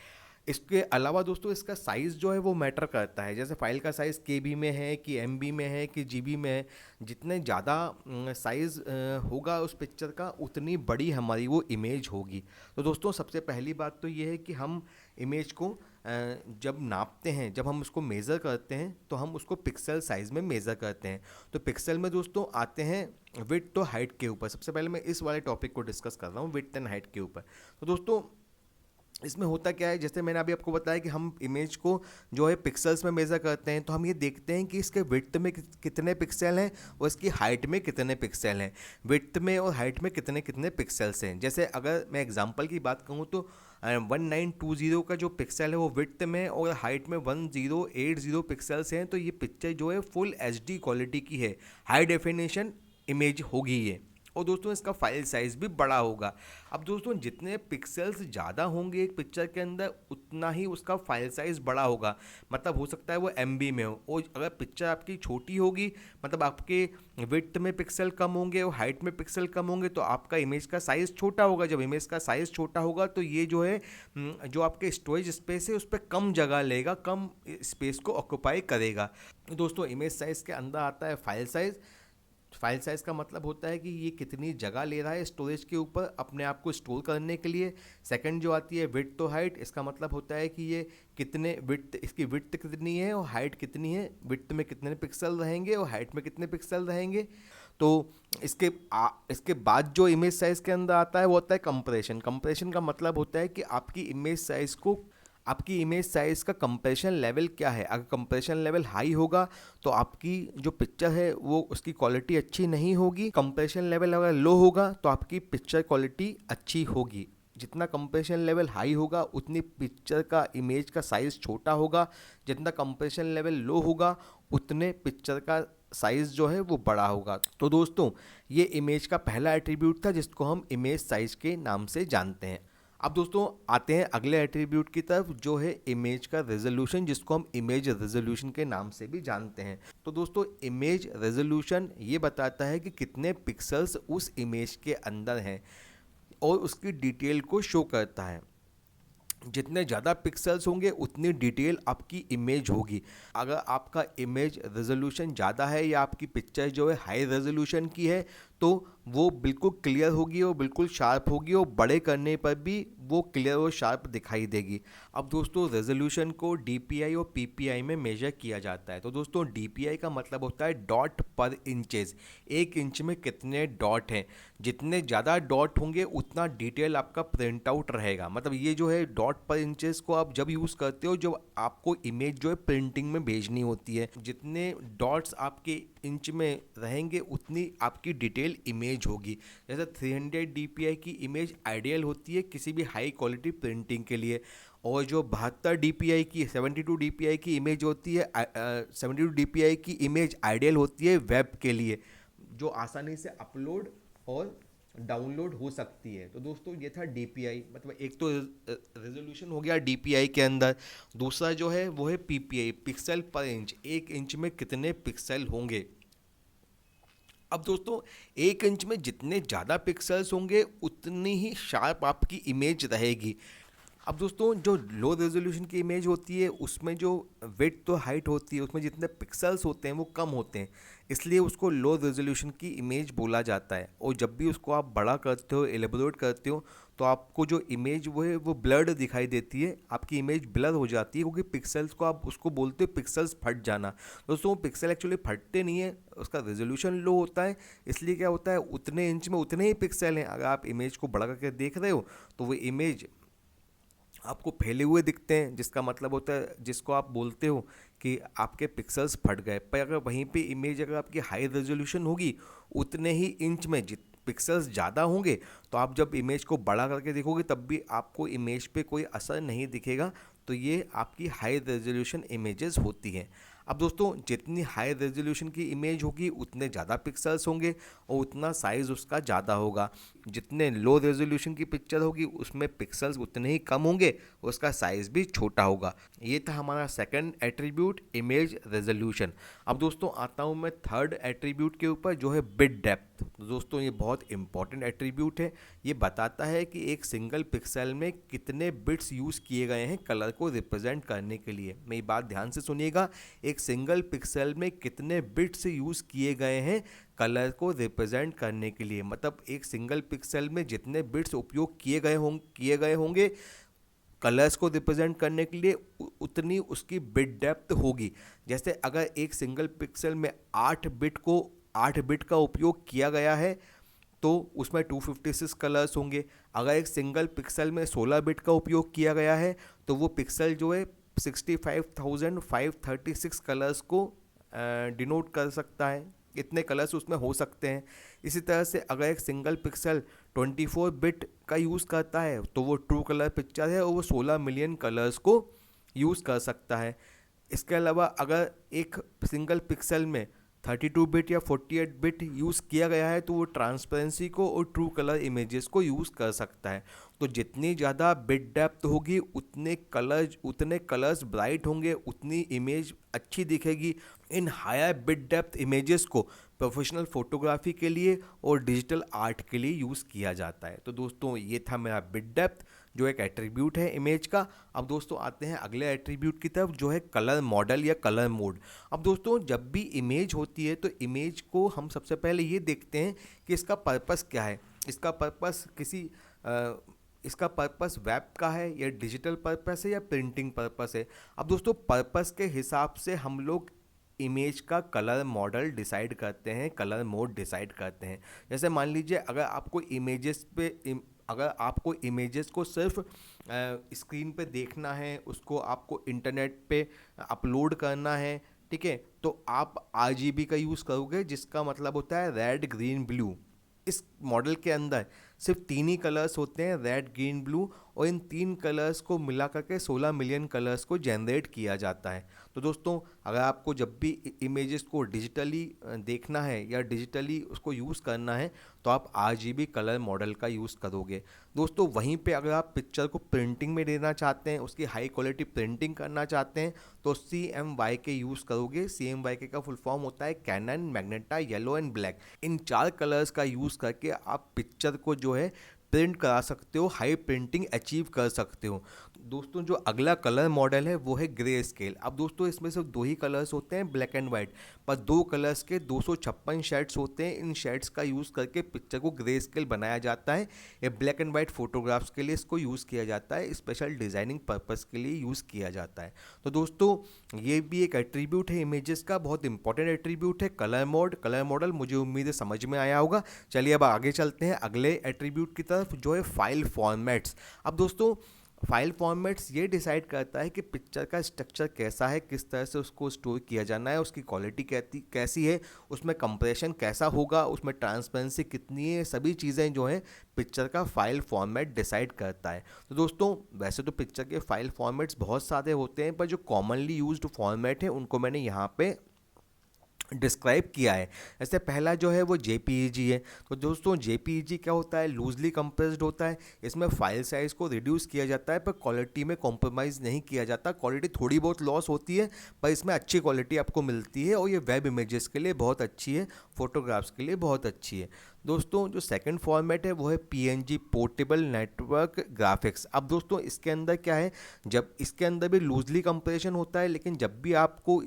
इसके अलावा दोस्तों इसका साइज़ जो है वो मैटर करता है। जैसे फाइल का साइज़ KB में है कि MB में है कि GB में है, जितने ज़्यादा साइज़ होगा उस पिक्चर का उतनी बड़ी हमारी वो इमेज होगी। तो दोस्तों सबसे पहली बात तो ये है कि हम इमेज को जब नापते हैं, जब हम उसको मेज़र करते हैं तो हम उसको पिक्सल साइज़ में मेज़र करते हैं। तो पिक्सल में दोस्तों आते हैं विड्थ और हाइट के ऊपर। सबसे पहले मैं इस वाले टॉपिक को डिस्कस कर रहा हूँ, विड्थ एंड हाइट के ऊपर। तो दोस्तों इसमें होता क्या है, जैसे मैंने अभी आपको बताया कि हम इमेज को जो है पिक्सल्स में मेज़र करते हैं, तो हम ये देखते हैं कि इसके विड्थ में कितने पिक्सल हैं और इसकी हाइट में कितने पिक्सल हैं, विड्थ में और हाइट में कितने कितने पिक्सल्स हैं। जैसे अगर मैं एग्जांपल की बात कहूँ तो 1920 का जो पिक्सल है वो विड्थ में और हाइट में 1080 पिक्सल्स हैं। तो ये पिक्चर जो है फुल HD क्वालिटी की है, हाई डेफिनेशन इमेज होगी ये। और दोस्तों इसका फाइल साइज़ भी बड़ा होगा। अब दोस्तों जितने पिक्सल्स ज़्यादा होंगे एक पिक्चर के अंदर उतना ही उसका फाइल साइज़ बड़ा होगा। मतलब हो सकता है वो एमबी में हो, और अगर पिक्चर आपकी छोटी होगी मतलब आपके विड्थ में पिक्सल कम होंगे और हाइट में पिक्सल कम होंगे तो आपका इमेज का साइज़ छोटा होगा। जब इमेज का साइज़ छोटा होगा तो ये जो है जो आपके स्टोरेज स्पेस है उस पर कम जगह लेगा, कम स्पेस को ऑक्यूपाई करेगा। दोस्तों इमेज साइज़ के अंदर आता है फाइल साइज़। फाइल साइज़ का मतलब होता है कि ये कितनी जगह ले रहा है स्टोरेज के ऊपर अपने आप को स्टोर करने के लिए। सेकंड जो आती है विड्थ तो हाइट, इसका मतलब होता है कि ये कितने विड्थ, इसकी विड्थ कितनी है और हाइट कितनी है, विड्थ में कितने पिक्सल रहेंगे और हाइट में कितने पिक्सल रहेंगे। तो इसके बाद जो इमेज साइज़ के अंदर आता है वो होता है कंप्रेशन। कंप्रेशन का मतलब होता है कि आपकी इमेज साइज़ का कंप्रेशन लेवल क्या है। अगर कंप्रेशन लेवल हाई होगा तो आपकी जो पिक्चर है वो उसकी क्वालिटी अच्छी नहीं होगी। कंप्रेशन लेवल अगर लो होगा तो आपकी पिक्चर क्वालिटी अच्छी होगी। जितना कंप्रेशन लेवल हाई होगा उतनी पिक्चर का इमेज का साइज़ छोटा होगा, जितना कंप्रेशन लेवल लो होगा उतने पिक्चर का साइज़ जो है वो बड़ा होगा। तो दोस्तों ये इमेज का पहला एट्रीब्यूट था जिसको हम इमेज साइज़ के नाम से जानते हैं। अब दोस्तों आते हैं अगले एट्रीब्यूट की तरफ जो है इमेज का रेजोल्यूशन, जिसको हम इमेज रेजोल्यूशन के नाम से भी जानते हैं। तो दोस्तों इमेज रेजोल्यूशन ये बताता है कि कितने पिक्सल्स उस इमेज के अंदर हैं और उसकी डिटेल को शो करता है। जितने ज़्यादा पिक्सल्स होंगे उतनी डिटेल आपकी इमेज होगी। अगर आपका इमेज रेजोल्यूशन ज़्यादा है या आपकी पिक्चर जो है हाई रेजोल्यूशन की है तो वो बिल्कुल क्लियर होगी और बिल्कुल शार्प होगी और बड़े करने पर भी वो क्लियर और शार्प दिखाई देगी। अब दोस्तों रेजोल्यूशन को DPI और PPI में मेजर किया जाता है। तो दोस्तों DPI का मतलब होता है डॉट पर इंचेस, एक इंच में कितने डॉट हैं। जितने ज़्यादा डॉट होंगे उतना डिटेल आपका प्रिंट आउट रहेगा। मतलब ये जो है डॉट पर इंचेस को आप जब यूज़ करते हो जब आपको इमेज जो है प्रिंटिंग में भेजनी होती है। जितने डॉट्स आपके इंच में रहेंगे उतनी आपकी डिटेल इमेज होगी। जैसे 300 DPI की इमेज आइडियल होती है किसी भी हाई क्वालिटी प्रिंटिंग के लिए, और जो 72 DPI की 72 DPI की इमेज होती है 72 DPI की इमेज आइडियल होती है वेब के लिए, जो आसानी से अपलोड और डाउनलोड हो सकती है। तो दोस्तों ये था DPI, मतलब एक तो रेजोल्यूशन हो गया DPI के अंदर, दूसरा जो है वो है PPI, पिक्सल पर इंच, एक इंच में कितने पिक्सल होंगे। अब दोस्तों एक इंच में जितने ज़्यादा पिक्सल्स होंगे उतनी ही शार्प आपकी इमेज रहेगी। अब दोस्तों जो लो रेजोल्यूशन की इमेज होती है उसमें जो विड्थ तो हाइट होती है उसमें जितने पिक्सल्स होते हैं वो कम होते हैं, इसलिए उसको लो रेजोल्यूशन की इमेज बोला जाता है। और जब भी उसको आप बड़ा करते हो, एलेबोरेट करते हो, तो आपको जो इमेज वो है वो ब्लर्ड दिखाई देती है, आपकी इमेज ब्लर हो जाती है क्योंकि पिक्सल्स को आप उसको बोलते हो पिक्सल्स फट जाना। दोस्तों पिक्सल एक्चुअली फटते नहीं है, उसका रेजोल्यूशन लो होता है। इसलिए क्या होता है उतने इंच में उतने ही पिक्सल हैं। अगर आप इमेज को बड़ा करके देख रहे हो तो वो इमेज आपको फैले हुए दिखते हैं, जिसका मतलब होता है, जिसको आप बोलते हो कि आपके पिक्सल्स फट गए। पर अगर वहीं पे इमेज अगर आपकी हाई रेजोल्यूशन होगी उतने ही इंच में जित पिक्सल्स ज़्यादा होंगे तो आप जब इमेज को बड़ा करके देखोगे तब भी आपको इमेज पे कोई असर नहीं दिखेगा। तो ये आपकी हाई रेजोल्यूशन इमेजेस होती हैं। अब दोस्तों जितनी हाई रेजोल्यूशन की इमेज होगी उतने ज़्यादा पिक्सल्स होंगे और उतना साइज़ उसका ज़्यादा होगा। जितने लो रेजोल्यूशन की पिक्चर होगी उसमें पिक्सल्स उतने ही कम होंगे, उसका साइज़ भी छोटा होगा। ये था हमारा सेकंड एट्रीब्यूट इमेज रेजोल्यूशन। अब दोस्तों आता हूँ मैं थर्ड एट्रीब्यूट के ऊपर जो है बिट डेप्थ। दोस्तों ये बहुत इंपॉर्टेंट एट्रीब्यूट है। ये बताता है कि एक सिंगल पिक्सल में कितने बिट्स यूज़ किए गए हैं कलर को रिप्रेजेंट करने के लिए। मेरी बात ध्यान से सुनिएगा, एक सिंगल पिक्सल में कितने बिट्स यूज़ किए गए हैं कलर को रिप्रेजेंट करने के लिए। मतलब एक सिंगल पिक्सल में जितने बिट्स उपयोग किए गए होंगे कलर्स को रिप्रेजेंट करने के लिए उतनी उसकी बिट डेप्थ होगी। जैसे अगर एक सिंगल पिक्सल में 8 बिट का उपयोग किया गया है तो उसमें 256 कलर्स होंगे। अगर एक सिंगल पिक्सल में 16 बिट का उपयोग किया गया है तो वो पिक्सल जो है 65,536 कलर्स को डिनोट कर सकता है। इतने कलर्स उसमें हो सकते हैं। इसी तरह से अगर एक सिंगल पिक्सल 24 बिट का यूज़ करता है तो वो ट्रू कलर पिक्चर है और वो 16 मिलियन कलर्स को यूज़ कर सकता है। इसके अलावा अगर एक सिंगल पिक्सल में 32 बिट या 48 बिट यूज़ किया गया है तो वो ट्रांसपेरेंसी को और ट्रू कलर इमेजेस को यूज़ कर सकता है। तो जितनी ज़्यादा बिट डेप्थ होगी उतने कलर्स ब्राइट होंगे, उतनी इमेज अच्छी दिखेगी। इन हायर बिट डेप्थ इमेजेस को प्रोफेशनल फोटोग्राफी के लिए और डिजिटल आर्ट के लिए यूज़ किया जाता है। तो दोस्तों ये था मेरा बिट डेप्थ जो एक एट्रीब्यूट है इमेज का। अब दोस्तों आते हैं अगले एट्रीब्यूट की तरफ जो है कलर मॉडल या कलर मोड। अब दोस्तों जब भी इमेज होती है तो इमेज को हम सबसे पहले ये देखते हैं कि इसका पर्पस क्या है। इसका पर्पस इसका पर्पस वेब का है या डिजिटल पर्पस है या प्रिंटिंग पर्पस है। अब दोस्तों पर्पस के हिसाब से हम लोग इमेज का कलर मॉडल डिसाइड करते हैं, कलर मोड डिसाइड करते हैं। जैसे मान लीजिए अगर आपको इमेजेस को सिर्फ स्क्रीन पे देखना है, उसको आपको इंटरनेट पे अपलोड करना है, ठीक है, तो आप RGB का यूज़ करोगे जिसका मतलब होता है रेड ग्रीन ब्लू। इस मॉडल के अंदर सिर्फ 3 ही कलर्स होते हैं, रेड ग्रीन ब्लू, और इन 3 कलर्स को मिला करके 16 मिलियन कलर्स को जनरेट किया जाता है। तो दोस्तों अगर आपको जब भी इमेजेस को डिजिटली देखना है या डिजिटली उसको यूज़ करना है तो आप RGB कलर मॉडल का यूज़ करोगे। दोस्तों वहीं पे अगर आप पिक्चर को प्रिंटिंग में देना चाहते हैं, उसकी हाई क्वालिटी प्रिंटिंग करना चाहते हैं तो CMYK यूज़ करोगे। CMYK का फुल फॉर्म होता है cyan, magenta, yellow and black. इन 4 कलर्स का यूज़ करके आप पिक्चर को जो है प्रिंट करा सकते हो, हाई प्रिंटिंग अचीव कर सकते हो। दोस्तों जो अगला कलर मॉडल है वो है ग्रे स्केल। अब दोस्तों इसमें सिर्फ 2 ही कलर्स होते हैं, ब्लैक एंड वाइट, पर 2 कलर्स के 256 शेड्स होते हैं। इन शेड्स का यूज़ करके पिक्चर को ग्रे स्केल बनाया जाता है। ये ब्लैक एंड वाइट फोटोग्राफ्स के लिए इसको यूज़ किया जाता है, स्पेशल डिज़ाइनिंग पर्पस के लिए यूज़ किया जाता है। तो दोस्तों ये भी एक एट्रीब्यूट है इमेजेस का, बहुत इंपॉर्टेंट एट्रीब्यूट है कलर मोड, कलर मॉडल। मुझे उम्मीद है समझ में आया होगा। चलिए अब आगे चलते हैं अगले एट्रीब्यूट की तरफ जो है फाइल फॉर्मेट्स। अब दोस्तों फाइल फॉर्मेट्स ये डिसाइड करता है कि पिक्चर का स्ट्रक्चर कैसा है, किस तरह से उसको स्टोर किया जाना है, उसकी क्वालिटी कैसी है, उसमें कंप्रेशन कैसा होगा, उसमें ट्रांसपेरेंसी कितनी है, सभी चीज़ें जो हैं पिक्चर का फाइल फॉर्मेट डिसाइड करता है। तो दोस्तों वैसे तो पिक्चर के फाइल फॉर्मेट्स बहुत सारे होते हैं, पर जो कॉमनली यूज्ड फॉर्मेट है उनको मैंने यहाँ पे डिस्क्राइब किया है। ऐसे पहला जो है वो JPEG है। तो दोस्तों JPEG क्या होता है, लूजली कंप्रेस्ड होता है। इसमें फाइल साइज़ को रिड्यूस किया जाता है पर क्वालिटी में कॉम्प्रोमाइज़ नहीं किया जाता। क्वालिटी थोड़ी बहुत लॉस होती है पर इसमें अच्छी क्वालिटी आपको मिलती है और ये वेब इमेजेस के लिए बहुत अच्छी है, फोटोग्राफ्स के लिए बहुत अच्छी है। दोस्तों जो सेकंड फॉर्मेट है वो है PNG, पोर्टेबल नेटवर्क ग्राफिक्स। अब दोस्तों इसके अंदर क्या है, जब इसके अंदर भी लूजली कंप्रेशन होता है, लेकिन जब भी आपको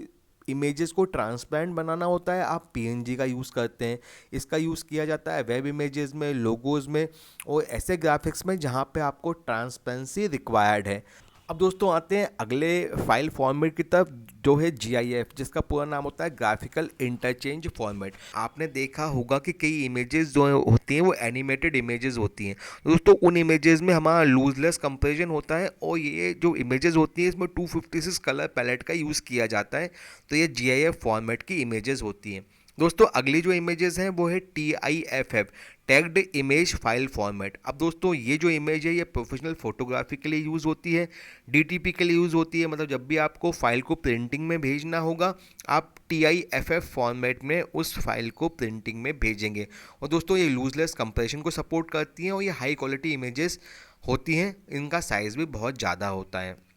इमेजेस को ट्रांसपेरेंट बनाना होता है आप PNG का यूज़ करते हैं। इसका यूज़ किया जाता है वेब इमेजेस में, लोगोज़ में और ऐसे ग्राफिक्स में जहाँ पे आपको ट्रांसपेरेंसी रिक्वायर्ड है। अब दोस्तों आते हैं अगले फाइल फॉर्मेट की तरफ जो है GIF, जिसका पूरा नाम होता है ग्राफिकल इंटरचेंज फॉर्मेट। आपने देखा होगा कि कई इमेजेस जो होती हैं वो एनिमेटेड इमेजेस होती हैं। दोस्तों उन इमेजेस में हमारा लूजलेस कंपेरिजन होता है और ये जो इमेजेस होती हैं इसमें 256 कलर पैलेट का यूज़ किया जाता है। तो ये GIF फॉर्मेट की इमेजेस होती हैं। दोस्तों अगली जो इमेजेस हैं वो है TIFF, tagged image file format. अब दोस्तों ये जो इमेज है ये प्रोफेशनल फोटोग्राफी के लिए यूज़ होती है, DTP के लिए यूज़ होती है। मतलब जब भी आपको फाइल को प्रिंटिंग में भेजना होगा आप TIFF फॉर्मेट में उस फाइल को प्रिंटिंग में भेजेंगे। और दोस्तों ये लूजलेस कंप्रेशन को सपोर्ट करती हैं और ये हाई क्वालिटी इमेजेस होती हैं, इनका साइज़ भी बहुत ज़्यादा होता है।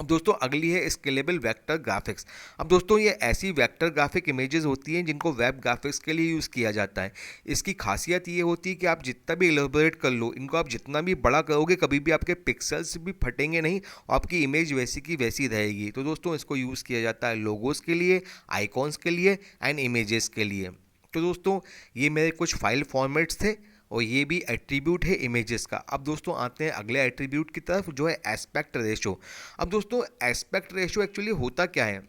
अब दोस्तों अगली है स्केलेबल वेक्टर ग्राफिक्स। अब दोस्तों ये ऐसी वेक्टर ग्राफिक इमेजेस होती हैं जिनको वेब ग्राफिक्स के लिए यूज़ किया जाता है। इसकी खासियत ये होती है कि आप जितना भी एलोबरेट कर लो, इनको आप जितना भी बड़ा करोगे कभी भी आपके पिक्सल्स भी फटेंगे नहीं और आपकी इमेज वैसी की वैसी रहेगी। तो दोस्तों इसको यूज़ किया जाता है लोगोस के लिए, आइकॉन्स के लिए एंड इमेजेस के लिए। तो दोस्तों ये मेरे कुछ फाइल फॉर्मेट्स थे और ये भी एट्रीब्यूट है इमेजेस का। अब दोस्तों आते हैं अगले एट्रीब्यूट की तरफ जो है एस्पेक्ट रेशो। अब दोस्तों एस्पेक्ट रेशो एक्चुअली होता क्या है,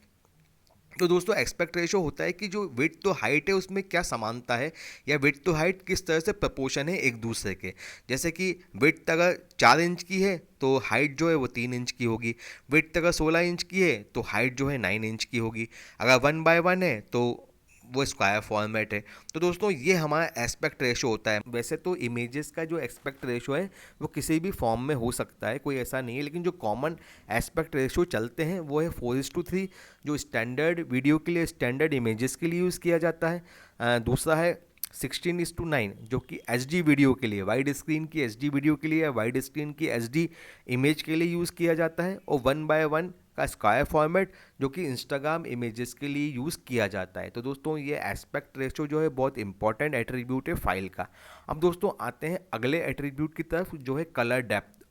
तो दोस्तों एस्पेक्ट रेशो होता है कि जो विड्थ तो हाइट है उसमें क्या समानता है या विड्थ तो हाइट किस तरह से प्रपोर्शन है एक दूसरे के। जैसे कि विड्थ अगर 4 इंच की है तो हाइट जो है वो 3 इंच की होगी। विड्थ अगर 16 इंच की है तो हाइट जो है 9 इंच की होगी। अगर 1/1 है तो वो स्क्वायर फॉर्मेट है। तो दोस्तों ये हमारा एस्पेक्ट रेशो होता है। वैसे तो इमेजेस का जो एस्पेक्ट रेशो है वो किसी भी फॉर्म में हो सकता है, कोई ऐसा नहीं है, लेकिन जो कॉमन एस्पेक्ट रेशो चलते हैं वो है 4:3, जो स्टैंडर्ड वीडियो के लिए, स्टैंडर्ड इमेजेस के लिए यूज़ किया जाता है। दूसरा है 16:9, जो कि HD वीडियो के लिए, वाइड स्क्रीन की HD वीडियो के लिए या वाइड स्क्रीन की HD इमेज के लिए यूज़ किया जाता है। और 1:1 का स्क्वायर फॉर्मेट, जो कि इंस्टाग्राम इमेजेस के लिए यूज़ किया जाता है। तो दोस्तों ये एस्पेक्ट रेशो जो है बहुत इंपॉर्टेंट एट्रीब्यूट है फाइल का। अब दोस्तों आते हैं अगले एट्रीब्यूट की तरफ, जो है कलर डेप्थ।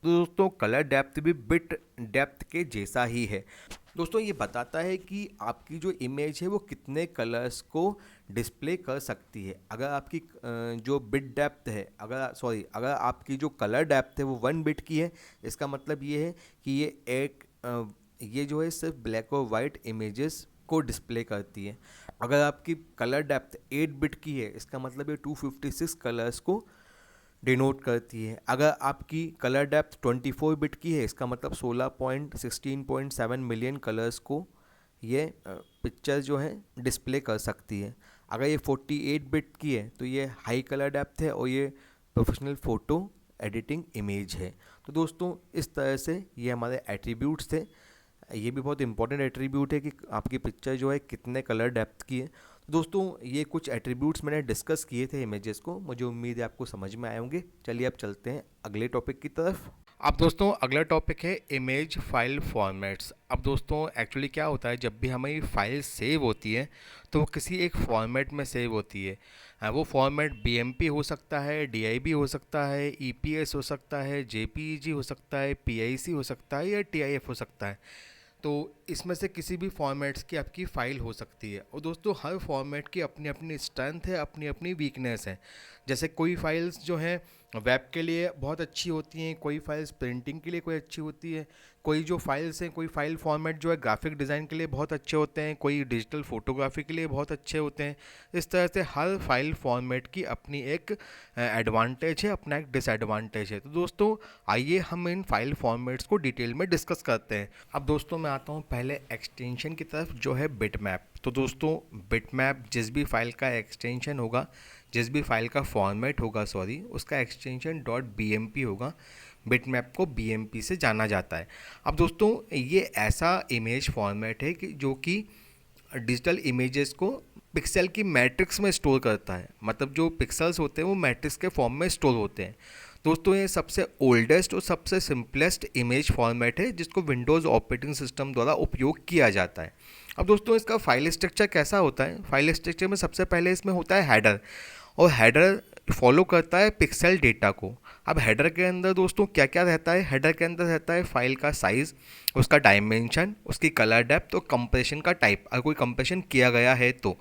तो दोस्तों कलर डेप्थ भी बिट डेप्थ के जैसा ही है। दोस्तों ये बताता है कि आपकी जो इमेज है वो कितने कलर्स को डिस्प्ले कर सकती है। अगर आपकी जो बिट डेप्थ है, अगर आपकी जो कलर डेप्थ है वो 1 बिट की है, इसका मतलब ये है कि ये जो है सिर्फ ब्लैक और वाइट इमेजेस को डिस्प्ले करती है। अगर आपकी कलर डेप्थ 8 बिट की है, इसका मतलब ये 256 कलर्स को डिनोट करती है। अगर आपकी कलर डेप्थ 24 बिट की है, इसका मतलब 16.7 मिलियन कलर्स को ये पिक्चर जो है डिस्प्ले कर सकती है। अगर ये 48 बिट की है तो ये हाई कलर डेप्थ है और ये प्रोफेशनल फ़ोटो एडिटिंग इमेज है। तो दोस्तों इस तरह से ये हमारे एट्रीब्यूट्स थे। ये भी बहुत इंपॉर्टेंट एट्रीब्यूट है कि आपकी पिक्चर जो है कितने कलर डेप्थ की है। तो दोस्तों ये कुछ एट्रीब्यूट्स मैंने डिस्कस किए थे इमेजेस को, मुझे उम्मीद है आपको समझ में आए होंगे। चलिए अब चलते हैं अगले टॉपिक की तरफ। अब दोस्तों अगला टॉपिक है इमेज फाइल फॉर्मेट्स। अब दोस्तों एक्चुअली क्या होता है, जब भी हमारी फाइल सेव होती है तो वो किसी एक फॉर्मेट में सेव होती है। वो फॉर्मेट BMP हो सकता है, DIB हो सकता है, EPS हो सकता है, JPEG हो सकता है, PIC हो सकता है या TIF हो सकता है। तो इसमें से किसी भी फॉर्मेट्स की आपकी फ़ाइल हो सकती है। और दोस्तों हर फॉर्मेट की अपनी अपनी स्ट्रेंथ है, अपनी अपनी वीकनेस है। जैसे कोई फाइल्स जो हैं वेब के लिए बहुत अच्छी होती हैं, कोई फाइल्स प्रिंटिंग के लिए कोई अच्छी होती है, कोई जो फाइल्स हैं, कोई फाइल फॉर्मेट जो है ग्राफिक डिज़ाइन के लिए बहुत अच्छे होते हैं, कोई डिजिटल फोटोग्राफी के लिए बहुत अच्छे होते हैं। इस तरह से हर फाइल फॉर्मेट की अपनी एक एडवांटेज है, अपना एक डिसएडवांटेज है। तो दोस्तों आइए हम इन फाइल फॉर्मेट्स को डिटेल में डिस्कस करते हैं। अब दोस्तों मैं आता हूँ पहले एक्सटेंशन की तरफ, जो है बिटमैप। तो दोस्तों बिटमैप जिस भी फाइल का एक्सटेंशन होगा, जिस भी फाइल का फॉर्मेट होगा उसका एक्सटेंशन .bmp होगा। बिटमैप को BMP से जाना जाता है। अब दोस्तों ये ऐसा इमेज फॉर्मेट है कि जो कि डिजिटल इमेजेस को पिक्सल की मैट्रिक्स में स्टोर करता है। मतलब जो पिक्सल्स होते हैं वो मैट्रिक्स के फॉर्म में स्टोर होते हैं। दोस्तों ये सबसे ओल्डेस्ट और सबसे सिंपलेस्ट इमेज फॉर्मेट है जिसको विंडोज़ ऑपरेटिंग सिस्टम द्वारा उपयोग किया जाता है। अब दोस्तों इसका फाइल स्ट्रक्चर कैसा होता है? फाइल स्ट्रक्चर में सबसे पहले इसमें होता है हेडर, और हेडर फॉलो करता है पिक्सल डेटा को। अब हेडर के अंदर दोस्तों क्या क्या रहता है? हेडर के अंदर रहता है फाइल का साइज़, उसका डायमेंशन, उसकी कलर डेप्थ और कंप्रेशन का टाइप, अगर कोई कंप्रेशन किया गया है तो।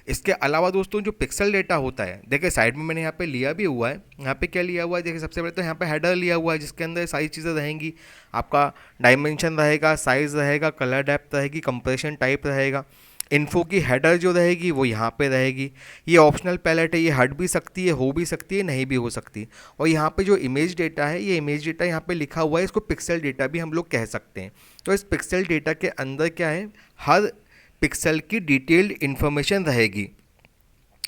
इसके अलावा दोस्तों जो पिक्सल डेटा होता है, देखिए साइड में मैंने यहाँ पे लिया भी हुआ है। यहाँ पे क्या लिया हुआ है? देखिए सबसे पहले तो यहाँ पे हेडर लिया हुआ है जिसके अंदर सारी चीज़ें रहेंगी। आपका डायमेंशन रहेगा, साइज़ रहेगा, कलर डेप्थ रहेगी, कंप्रेशन टाइप रहेगा। इन्फो की हेडर जो रहेगी वो यहाँ पे रहेगी। ये ऑप्शनल पैलेट है, ये हट भी सकती है, हो भी सकती है, नहीं भी हो सकती। और यहाँ पे जो इमेज डेटा है, ये इमेज डेटा यहाँ पे लिखा हुआ है, इसको पिक्सल डेटा भी हम लोग कह सकते हैं। तो इस पिक्सल डेटा के अंदर क्या है, हर पिक्सल की डिटेल्ड इन्फॉर्मेशन रहेगी।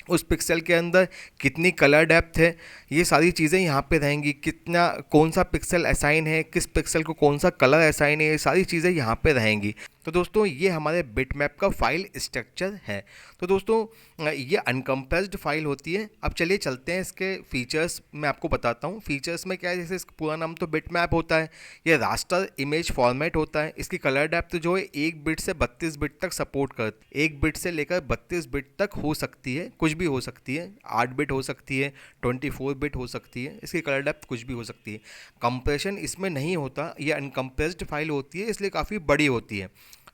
उस पिक्सल के अंदर कितनी कलर डेप्थ है, ये सारी चीज़ें यहाँ पे रहेंगी। कितना, कौन सा पिक्सल असाइन है, किस पिक्सल को कौन सा कलर असाइन है, ये सारी चीज़ें यहाँ पे रहेंगी। तो दोस्तों ये हमारे बिटमैप का फाइल स्ट्रक्चर है। तो दोस्तों ये अनकम्प्रेस्ड फाइल होती है। अब चलिए चलते हैं इसके फीचर्स मैं आपको बताता हूँ। फीचर्स में क्या है, जैसे इसका पूरा नाम तो बिटमैप होता है, ये रास्टर इमेज फॉर्मेट होता है। इसकी कलर डेप्थ जो है 1 बिट से 32 बिट तक सपोर्ट करती है। 1 बिट से लेकर 32 बिट तक हो सकती है, कुछ भी हो सकती है। 8 बिट हो सकती है, 24 बिट हो सकती है। इसकी कलर डेप्थ कुछ भी हो सकती है। कंप्रेशन इसमें नहीं होता, ये अनकम्प्रेस्ड फाइल होती है, इसलिए काफ़ी बड़ी होती है।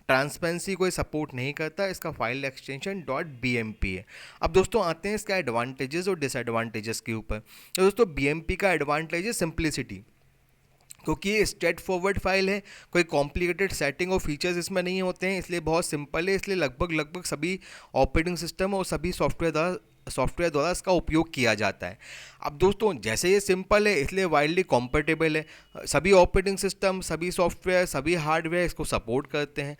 ट्रांसपेरेंसी कोई सपोर्ट नहीं करता। इसका फाइल एक्सटेंशन .bmp है। अब दोस्तों आते हैं इसका एडवांटेजेस और डिसएडवांटेजेस के ऊपर। तो दोस्तों BMP का एडवांटेज है सिंप्लिसिटी, क्योंकि ये स्ट्रेट फॉरवर्ड फाइल है, कोई कॉम्प्लिकेटेड सेटिंग और फीचर्स इसमें नहीं होते हैं, इसलिए बहुत सिंपल है। इसलिए लगभग सभी ऑपरेटिंग सिस्टम और सभी सॉफ्टवेयर द्वारा इसका उपयोग किया जाता है। अब दोस्तों जैसे ये सिंपल है इसलिए वाइडली कॉम्पेटेबल है। सभी ऑपरेटिंग सिस्टम, सभी सॉफ्टवेयर, सभी हार्डवेयर इसको सपोर्ट करते हैं।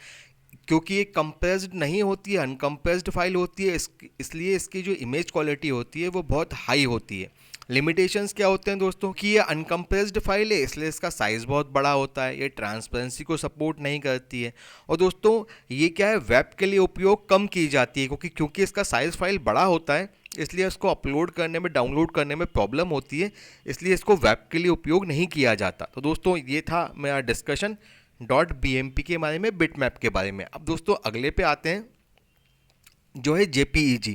क्योंकि ये कंप्रेस्ड नहीं होती है, अनकम्प्रेस्ड फाइल होती है, इसलिए इसकी जो इमेज क्वालिटी होती है वो बहुत हाई होती है। लिमिटेशंस क्या होते हैं दोस्तों कि ये अनकम्प्रेस्ड फाइल है, इसलिए इसका साइज़ बहुत बड़ा होता है, ये ट्रांसपेरेंसी को सपोर्ट नहीं करती है। और दोस्तों ये क्या है, वेब के लिए उपयोग कम की जाती है, क्योंकि इसका साइज़ फाइल बड़ा होता है, इसलिए इसको अपलोड करने में, डाउनलोड करने में प्रॉब्लम होती है, इसलिए इसको वेब के लिए उपयोग नहीं किया जाता। तो दोस्तों ये था मेरा डिस्कशन .bmp के बारे में, बिटमैप के बारे में। अब दोस्तों अगले पे आते हैं जो है JPEG।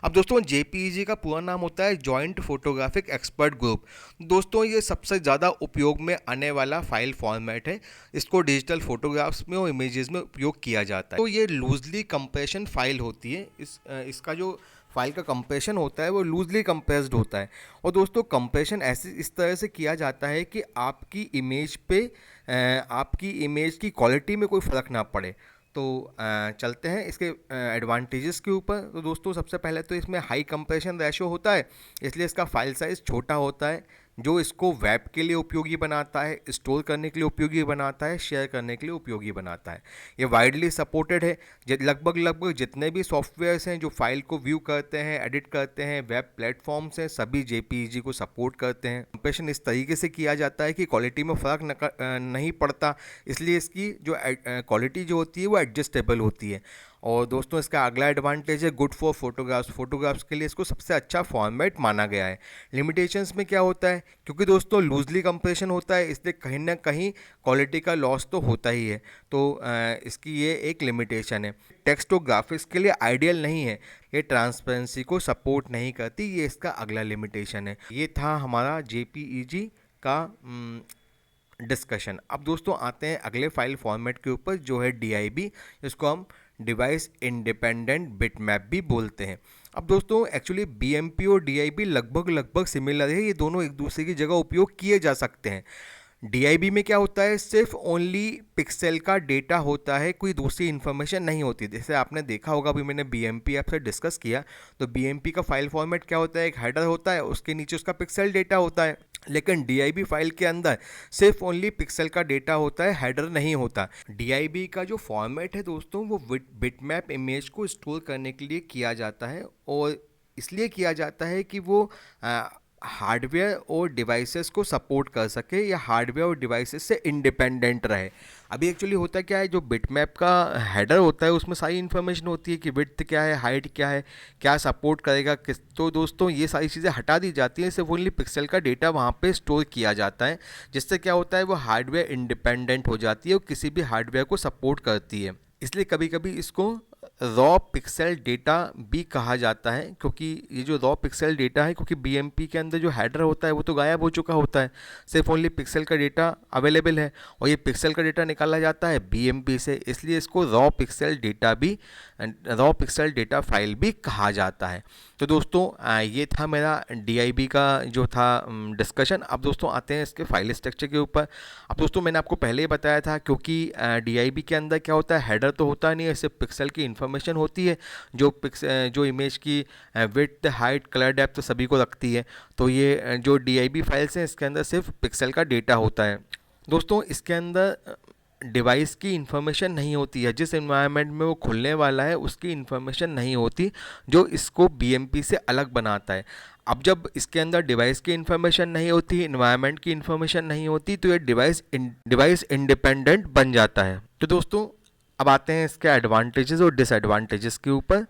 अब दोस्तों JPEG का पूरा नाम होता है जॉइंट फोटोग्राफिक एक्सपर्ट ग्रुप। दोस्तों ये सबसे ज़्यादा उपयोग में आने वाला फाइल फॉर्मेट है, इसको डिजिटल फोटोग्राफ्स में और इमेजेस में उपयोग किया जाता है। तो ये लूजली कंप्रेशन फाइल होती है, इसका जो फाइल का कंप्रेशन होता है वो लूजली कंप्रेस्ड होता है। और दोस्तों कंप्रेशन ऐसे इस तरह से किया जाता है कि आपकी इमेज की क्वालिटी में कोई फ़र्क ना पड़े। तो चलते हैं इसके एडवांटेजेस के ऊपर। तो दोस्तों सबसे पहले तो इसमें हाई कंप्रेशन रेशो होता है, इसलिए इसका फाइल साइज़ छोटा होता है, जो इसको वेब के लिए उपयोगी बनाता है, स्टोर करने के लिए उपयोगी बनाता है, शेयर करने के लिए उपयोगी बनाता है। ये वाइडली सपोर्टेड है, लगभग जितने भी सॉफ्टवेयर्स हैं जो फाइल को व्यू करते हैं, एडिट करते हैं, वेब प्लेटफॉर्म्स हैं, सभी JPEG को सपोर्ट करते हैं। कंप्रेशन इस तरीके से किया जाता है कि क्वालिटी में फ़र्क नहीं पड़ता, इसलिए इसकी जो क्वालिटी जो होती है वो एडजस्टेबल होती है। और दोस्तों इसका अगला एडवांटेज है गुड फॉर फोटोग्राफ्स के लिए इसको सबसे अच्छा फॉर्मेट माना गया है। लिमिटेशंस में क्या होता है, क्योंकि दोस्तों लूजली कंप्रेशन होता है, इसलिए कहीं ना कहीं क्वालिटी का लॉस तो होता ही है, तो इसकी ये एक लिमिटेशन है। टेक्स्ट और ग्राफिक्स के लिए आइडियल नहीं है, ये ट्रांसपेरेंसी को सपोर्ट नहीं करती, ये इसका अगला लिमिटेशन है। ये था हमारा JPEG का डिस्कशन। अब दोस्तों आते हैं अगले फाइल फॉर्मेट के ऊपर जो है DIB, जिसको हम डिवाइस इंडिपेंडेंट बिटमैप भी बोलते हैं। अब दोस्तों एक्चुअली BMP और DIB लगभग सिमिलर है, ये दोनों एक दूसरे की जगह उपयोग किए जा सकते हैं। DIB में क्या होता है, सिर्फ ओनली पिक्सल का डेटा होता है, कोई दूसरी इन्फॉर्मेशन नहीं होती। जैसे आपने देखा होगा, अभी मैंने BMP ऐप से डिस्कस किया, तो BMP का फाइल फॉर्मेट क्या होता है, एक हेडर होता है, उसके नीचे उसका पिक्सल डेटा होता है। लेकिन DIB फाइल के अंदर सिर्फ ओनली पिक्सल का डेटा होता है, हेडर नहीं होता। DIB का जो फॉर्मेट है दोस्तों वो बिटमैप इमेज को स्टोर करने के लिए किया जाता है, और इसलिए किया जाता है कि वो हार्डवेयर और डिवाइसेस को सपोर्ट कर सके, या हार्डवेयर और डिवाइसेस से इंडिपेंडेंट रहे। अभी एक्चुअली होता क्या है, जो बिटमैप का हेडर होता है उसमें सारी इन्फॉर्मेशन होती है कि विड्थ क्या है, हाइट क्या है, क्या सपोर्ट करेगा किस। तो दोस्तों ये सारी चीज़ें हटा दी जाती हैं, सिर्फ ओनली पिक्सल का डेटा वहाँ पे स्टोर किया जाता है, जिससे क्या होता है वो हार्डवेयर इंडिपेंडेंट हो जाती है और किसी भी हार्डवेयर को सपोर्ट करती है। इसलिए कभी कभी इसको रॉ पिक्सल डेटा भी कहा जाता है, क्योंकि ये जो रॉ पिक्सल डेटा है, क्योंकि BMP के अंदर जो हेडर होता है वो तो गायब हो चुका होता है, सिर्फ ओनली पिक्सल का डेटा अवेलेबल है, और ये पिक्सल का डेटा निकाला जाता है BMP से, इसलिए इसको रॉ पिक्सल डेटा फाइल भी कहा जाता है। तो दोस्तों ये था मेरा DIB का जो था डिस्कशन। अब दोस्तों आते हैं इसके फाइल स्ट्रक्चर के ऊपर। अब दोस्तों मैंने आपको पहले ही बताया था, क्योंकि DIB के अंदर क्या होता है, हेडर तो होता नहीं है, सिर्फ पिक्सल की इन्फॉर्मेशन होती है, जो इमेज की विड्थ, हाइट, कलर, डेप्थ सभी को रखती है। तो ये जो DIB फाइल्स हैं इसके अंदर सिर्फ पिक्सल का डेटा होता है। दोस्तों इसके अंदर डिवाइस की इन्फॉर्मेशन नहीं होती है, जिस एनवायरनमेंट में वो खुलने वाला है उसकी इन्फॉर्मेशन नहीं होती, जो इसको BMP से अलग बनाता है। अब जब इसके अंदर डिवाइस की इन्फॉर्मेशन नहीं होती, इन्वायरमेंट की इन्फॉर्मेशन नहीं होती, तो ये डिवाइस इंडिपेंडेंट बन जाता है। तो दोस्तों अब आते हैं इसके एडवांटेजेस और डिसएडवांटेजेस के ऊपर।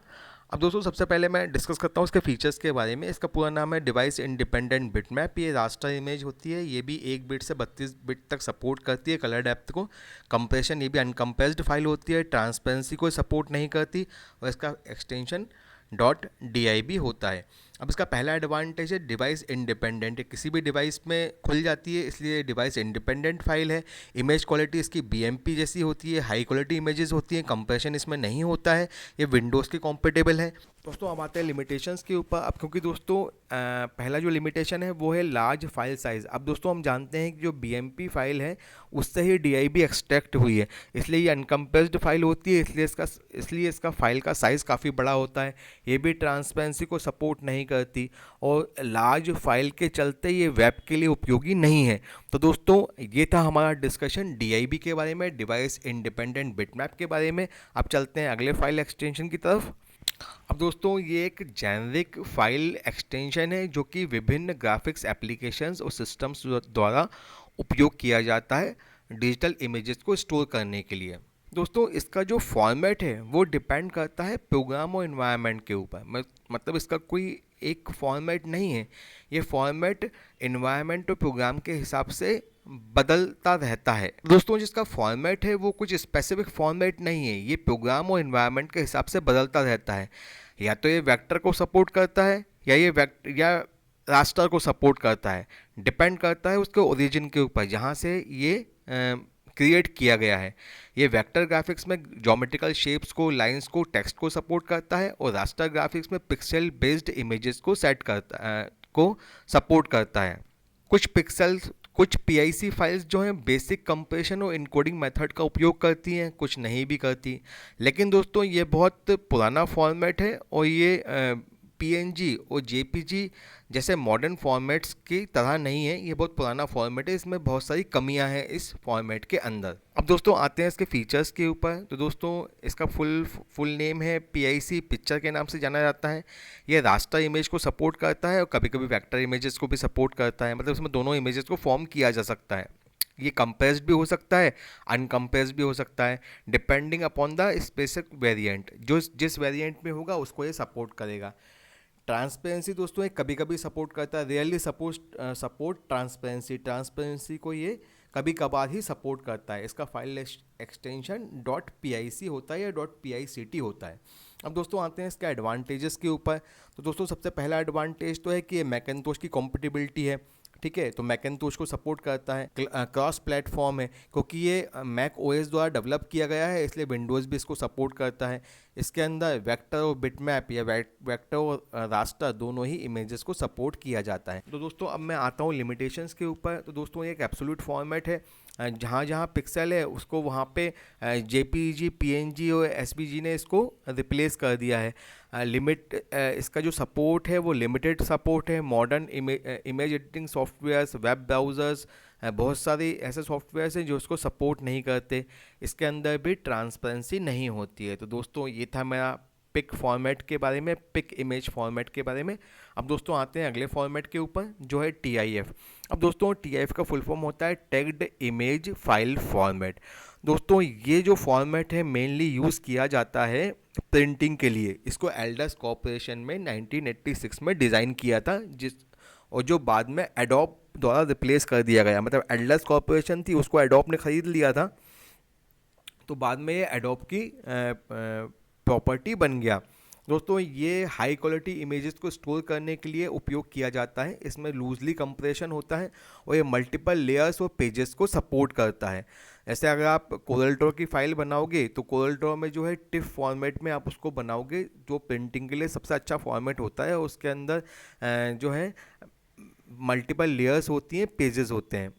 अब दोस्तों सबसे पहले मैं डिस्कस करता हूँ इसके फीचर्स के बारे में। इसका पूरा नाम है डिवाइस इंडिपेंडेंट बिटमैप। ये रास्टर इमेज होती है, ये भी 1 बिट से 32 बिट तक सपोर्ट करती है कलर डेप्थ को। कंप्रेशन ये भी अनकम्प्रेस्ड फाइल होती है, ट्रांसपेरेंसी को सपोर्ट नहीं करती, और इसका एक्सटेंशन .DIB होता है। अब इसका पहला एडवांटेज है डिवाइस इंडिपेंडेंट, किसी भी डिवाइस में खुल जाती है, इसलिए डिवाइस इंडिपेंडेंट फाइल है। इमेज क्वालिटी इसकी BMP जैसी होती है, हाई क्वालिटी इमेजेस होती हैं, कंप्रेशन इसमें नहीं होता है, ये विंडोज़ के कॉम्पेटेबल है। दोस्तों अब आते हैं लिमिटेशंस के ऊपर। अब क्योंकि दोस्तों पहला जो लिमिटेशन है वो है लार्ज फाइल साइज़। अब दोस्तों हम जानते हैं कि जो बीएमपी फाइल है उससे ही डीआईबी एक्सट्रैक्ट हुई है, इसलिए ये अनकम्प्रेस्ड फाइल होती है, इसलिए इसका फाइल का साइज़ काफ़ी बड़ा होता है। ये भी ट्रांसपेरेंसी को सपोर्ट नहीं करती और लार्ज फाइल के चलते ये वेब के लिए उपयोगी नहीं है। तो दोस्तों ये था हमारा डिस्कशन डीआईबी के बारे में, डिवाइस इंडिपेंडेंट बिटमैप के बारे में। अब चलते हैं अगले फाइल एक्सटेंशन की तरफ। अब दोस्तों ये एक जेनरिक फाइल एक्सटेंशन है जो कि विभिन्न ग्राफिक्स एप्लीकेशंस और सिस्टम्स द्वारा उपयोग किया जाता है डिजिटल इमेजेस को स्टोर करने के लिए। दोस्तों इसका जो फॉर्मेट है वो डिपेंड करता है प्रोग्राम और इन्वायरमेंट के ऊपर। मतलब इसका कोई एक फॉर्मेट नहीं है, ये फॉर्मेट इन्वायरमेंट और प्रोग्राम के हिसाब से बदलता रहता है। दोस्तों जिसका फॉर्मेट है वो कुछ स्पेसिफिक फॉर्मेट नहीं है, ये प्रोग्राम और इन्वायरमेंट के हिसाब से बदलता रहता है। या तो ये वेक्टर को सपोर्ट करता है या रास्टर को सपोर्ट करता है, डिपेंड करता है उसके ओरिजिन के ऊपर जहाँ से ये क्रिएट किया गया है। ये वेक्टर ग्राफिक्स में ज्योमेट्रिकल शेप्स को, लाइंस को, टेक्स्ट को सपोर्ट करता है और रास्टर ग्राफिक्स में पिक्सल बेस्ड इमेजेस को सपोर्ट करता है। कुछ पीआईसी फाइल्स जो हैं बेसिक कंप्रेशन और इनकोडिंग मेथड का उपयोग करती हैं, कुछ नहीं भी करती। लेकिन दोस्तों ये बहुत पुराना फॉर्मेट है और ये पीएनजी और जेपीजी जैसे मॉडर्न फॉर्मेट्स की तरह नहीं है, ये बहुत पुराना फॉर्मेट है, इसमें बहुत सारी कमियां हैं इस फॉर्मेट के अंदर। अब दोस्तों आते हैं इसके फीचर्स के ऊपर। तो दोस्तों इसका फुल नेम है पीआईसी पिक्चर के नाम से जाना जाता है। ये रास्टर इमेज को सपोर्ट करता है और कभी कभी वेक्टर इमेजेस को भी सपोर्ट करता है, मतलब इसमें दोनों इमेजेस को फॉर्म किया जा सकता है। ये कंप्रेस्ड भी हो सकता है, अनकम्प्रेस्ड भी हो सकता है, depending upon the specific variant. जो जिस वेरिएंट में होगा उसको ये सपोर्ट करेगा। ट्रांसपेरेंसी दोस्तों ये कभी कभी सपोर्ट करता है, रियरली सपोर्ट ट्रांसपेरेंसी को ये कभी कभार ही सपोर्ट करता है। इसका फाइल एक्सटेंशन .pic होता है या .pict होता है। अब दोस्तों आते हैं इसके एडवांटेजेस के ऊपर। तो दोस्तों सबसे पहला एडवांटेज तो है कि ये मैकिन्टोश की कॉम्पेटिबिलिटी है, ठीक है। तो मैकिन्टोश को सपोर्ट करता है, क्रॉस प्लेटफॉर्म है, क्योंकि ये मैक ओएस द्वारा डेवलप किया गया है, इसलिए विंडोज़ भी इसको सपोर्ट करता है। इसके अंदर वेक्टर और बिटमैप या वेक्टर और रास्टर दोनों ही इमेजेस को सपोर्ट किया जाता है। तो दोस्तों अब मैं आता हूँ लिमिटेशंस के ऊपर। तो दोस्तों ये एक एब्सोल्यूट फॉर्मेट है, जहाँ जहाँ पिक्सल है उसको वहाँ पे जेपीजी, पीएनजी और एसवीजी ने इसको रिप्लेस कर दिया है। इसका जो सपोर्ट है वो लिमिटेड सपोर्ट है। Modern image editing softwares, web browsers, बहुत सारे ऐसे सॉफ्टवेयर्स हैं जो इसको सपोर्ट नहीं करते। इसके अंदर भी ट्रांसपेरेंसी नहीं होती है। तो दोस्तों ये था मेरा पिक फॉर्मेट के बारे में, पिक इमेज फॉर्मेट के बारे में। अब दोस्तों आते हैं अगले फॉर्मेट के ऊपर जो है TIF। अब दोस्तों TIF का फुल फॉर्म होता है टैग्ड इमेज फाइल फॉर्मेट। दोस्तों ये जो फॉर्मेट है मेनली यूज़ किया जाता है प्रिंटिंग के लिए। इसको एल्डस कॉर्पोरेशन में 1986 में डिज़ाइन किया था, और जो बाद में एडोब द्वारा रिप्लेस कर दिया गया। मतलब एल्डस कॉर्पोरेशन थी, उसको एडोब ने ख़रीद लिया था, तो बाद में ये एडोब की प्रॉपर्टी बन गया। दोस्तों ये हाई क्वालिटी इमेजेस को स्टोर करने के लिए उपयोग किया जाता है। इसमें लूजली कंप्रेशन होता है और ये मल्टीपल लेयर्स और पेजेस को सपोर्ट करता है। ऐसे अगर आप कोरल ड्रॉ की फाइल बनाओगे तो कोरल ड्रॉ में जो है टिफ फॉर्मेट में आप उसको बनाओगे, जो प्रिंटिंग के लिए सबसे अच्छा फॉर्मेट होता है। उसके अंदर जो है मल्टीपल लेयर्स होती हैं, पेजेस होते हैं।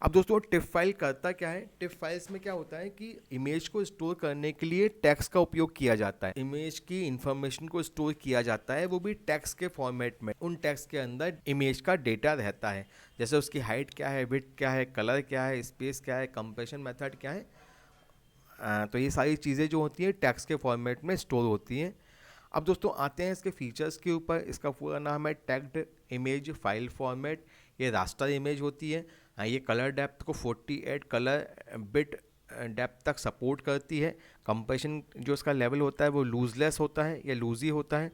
अब दोस्तों टिफ फाइल करता क्या है? टिफ फाइल्स में क्या होता है कि इमेज को स्टोर करने के लिए टेक्स्ट का उपयोग किया जाता है। इमेज की इंफॉर्मेशन को स्टोर किया जाता है, वो भी टेक्स्ट के फॉर्मेट में। उन टेक्स्ट के अंदर इमेज का डेटा रहता है, जैसे उसकी हाइट क्या है, विड्थ क्या है, कलर क्या है, स्पेस क्या है, कंप्रेशन मेथड क्या है। तो ये सारी चीज़ें जो होती हैं टेक्स्ट के फॉर्मेट में स्टोर होती हैं। अब दोस्तों आते हैं इसके फीचर्स के ऊपर। इसका पूरा नाम है टैग्ड इमेज फाइल फॉर्मेट। ये रास्टर इमेज होती है। ये कलर डेप्थ को 48 कलर बिट डेप्थ तक सपोर्ट करती है। कंप्रेशन जो इसका लेवल होता है वो लूजलेस होता है या लूजी होता है।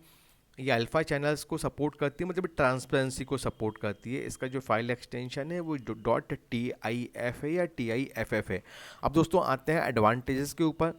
ये अल्फ़ा चैनल्स को सपोर्ट करती है, मतलब ट्रांसपेरेंसी को सपोर्ट करती है। इसका जो फाइल एक्सटेंशन है वो .TIF है या TIFF है। अब दोस्तों आते हैं एडवांटेजेस के ऊपर।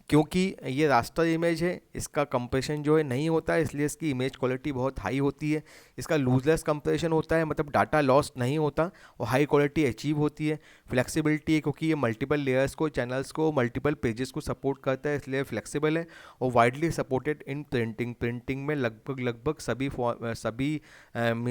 क्योंकि ये रास्टर इमेज है, इसका कंप्रेशन जो है नहीं होता है, इसलिए इसकी इमेज क्वालिटी बहुत हाई होती है। इसका लूजलेस कंप्रेशन होता है, मतलब डाटा लॉस नहीं होता और हाई क्वालिटी अचीव होती है। फ्लेक्सिबिलिटी है, क्योंकि ये मल्टीपल लेयर्स को, चैनल्स को, मल्टीपल पेजेस को सपोर्ट करता है, इसलिए फ्लेक्सिबल है। और वाइडली सपोर्टेड इन प्रिंटिंग में लगभग सभी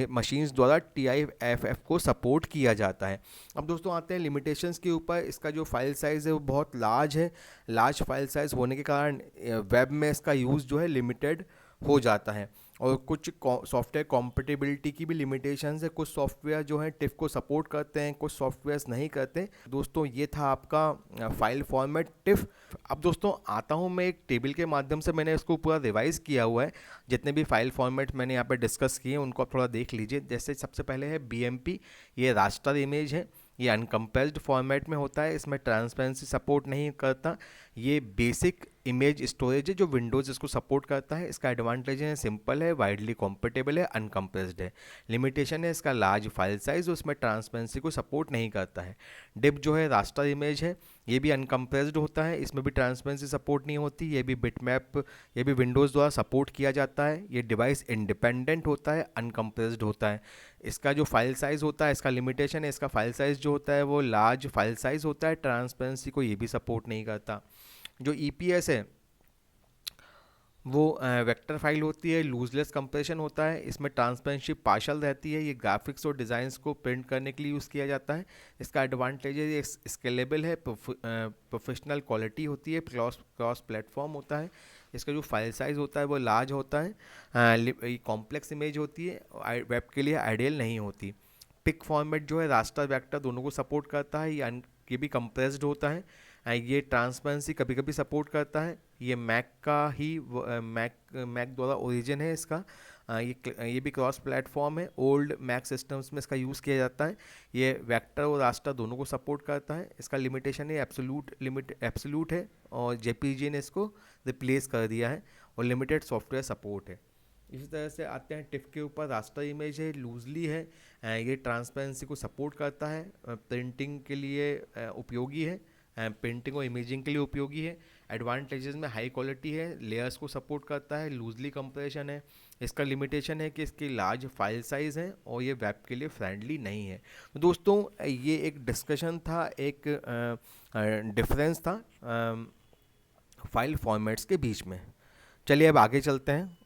मशीन्स द्वारा TIFF को सपोर्ट किया जाता है। अब दोस्तों आते हैं लिमिटेशंस के ऊपर। इसका जो फाइल साइज़ है वो बहुत लार्ज है। लार्ज फाइल साइज़ होने के कारण वेब में इसका यूज़ जो है लिमिटेड हो जाता है। और कुछ सॉफ्टवेयर कॉम्पेटिबिलिटी की भी लिमिटेशंस है। कुछ सॉफ्टवेयर जो हैं टिफ को सपोर्ट करते हैं, कुछ सॉफ्टवेयर्स नहीं करते। दोस्तों ये था आपका फाइल फॉर्मेट टिफ। अब दोस्तों आता हूँ मैं एक टेबल के माध्यम से, मैंने इसको पूरा रिवाइज़ किया हुआ है। जितने भी फाइल फॉर्मेट मैंने यहाँ पे डिस्कस किए हैं उनको आप थोड़ा देख लीजिए। जैसे सबसे पहले है BMP, ये रास्टर इमेज है, ये अनकम्प्रेस्ड फॉर्मेट में होता है, इसमें ट्रांसपेरेंसी सपोर्ट नहीं करता। ये बेसिक इमेज स्टोरेज है जो विंडोज़ इसको सपोर्ट करता है। इसका एडवांटेज है सिंपल है, वाइडली कॉम्पेटेबल है, अनकम्प्रेस्ड है। लिमिटेशन है इसका लार्ज फाइल साइज, उसमें ट्रांसपेरेंसी को सपोर्ट नहीं करता है। डिप जो है रास्टर इमेज है, ये भी अनकम्प्रेस्ड होता है, इसमें भी ट्रांसपेरेंसी सपोर्ट नहीं होती। ये भी बिटमैप, ये भी विंडोज़ द्वारा सपोर्ट किया जाता है। ये डिवाइस इंडिपेंडेंट होता है, अनकम्प्रेस्ड होता है। इसका जो फाइल साइज़ होता है, इसका लिमिटेशन है, इसका फाइल साइज़ जो होता है वो लार्ज फाइल साइज़ होता है, ट्रांसपेरेंसी को ये भी सपोर्ट नहीं करता। जो EPS है वो वेक्टर फाइल होती है, लूजलेस कंप्रेशन होता है, इसमें ट्रांसपेरेंसी पार्शल रहती है। ये ग्राफिक्स और डिज़ाइंस को प्रिंट करने के लिए यूज़ किया जाता है। इसका एडवांटेज है ये स्केलेबल है, प्रोफेशनल क्वालिटी होती है, क्रॉस प्लेटफॉर्म होता है। इसका जो फाइल साइज़ होता है वो लार्ज होता है। कॉम्प्लेक्स इमेज होती है, वेब के लिए आइडियल नहीं होती। पिक फॉर्मेट जो है रास्टर वेक्टर दोनों को सपोर्ट करता है। ये भी कंप्रेस्ड होता है। ये ट्रांसपेरेंसी कभी कभी सपोर्ट करता है। ये मैक का ही मैक द्वारा ओरिजिन है इसका। ये भी क्रॉस प्लेटफॉर्म है, ओल्ड मैक सिस्टम्स में इसका यूज़ किया जाता है। ये वेक्टर और रास्टर दोनों को सपोर्ट करता है। इसका लिमिटेशन है एब्सोल्यूट है, और JPG ने इसको रिप्लेस कर दिया है, और लिमिटेड सॉफ्टवेयर सपोर्ट है। इसी तरह से आते हैं टिफ के ऊपर। रास्टर इमेज है, लूजली है, ये ट्रांसपेरेंसी को सपोर्ट करता है, प्रिंटिंग के लिए उपयोगी है, प्रिंटिंग और इमेजिंग के लिए उपयोगी है। एडवांटेजेस में हाई क्वालिटी है, लेयर्स को सपोर्ट करता है, लूजली कंप्रेशन है। इसका लिमिटेशन है कि इसकी लार्ज फाइल साइज़ है और ये वेब के लिए फ्रेंडली नहीं है। तो दोस्तों ये एक डिस्कशन था, एक डिफरेंस था फाइल फॉर्मेट्स के बीच में। चलिए अब आगे चलते हैं।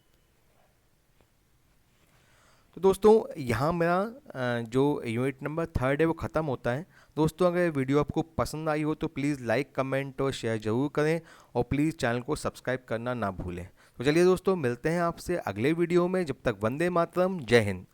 तो दोस्तों यहाँ मेरा जो यूनिट नंबर 3 है वो ख़त्म होता है। दोस्तों अगर वीडियो आपको पसंद आई हो तो प्लीज़ लाइक, कमेंट और शेयर ज़रूर करें, और प्लीज़ चैनल को सब्सक्राइब करना ना भूलें। तो चलिए दोस्तों मिलते हैं आपसे अगले वीडियो में। जब तक वंदे मातरम, जय हिंद।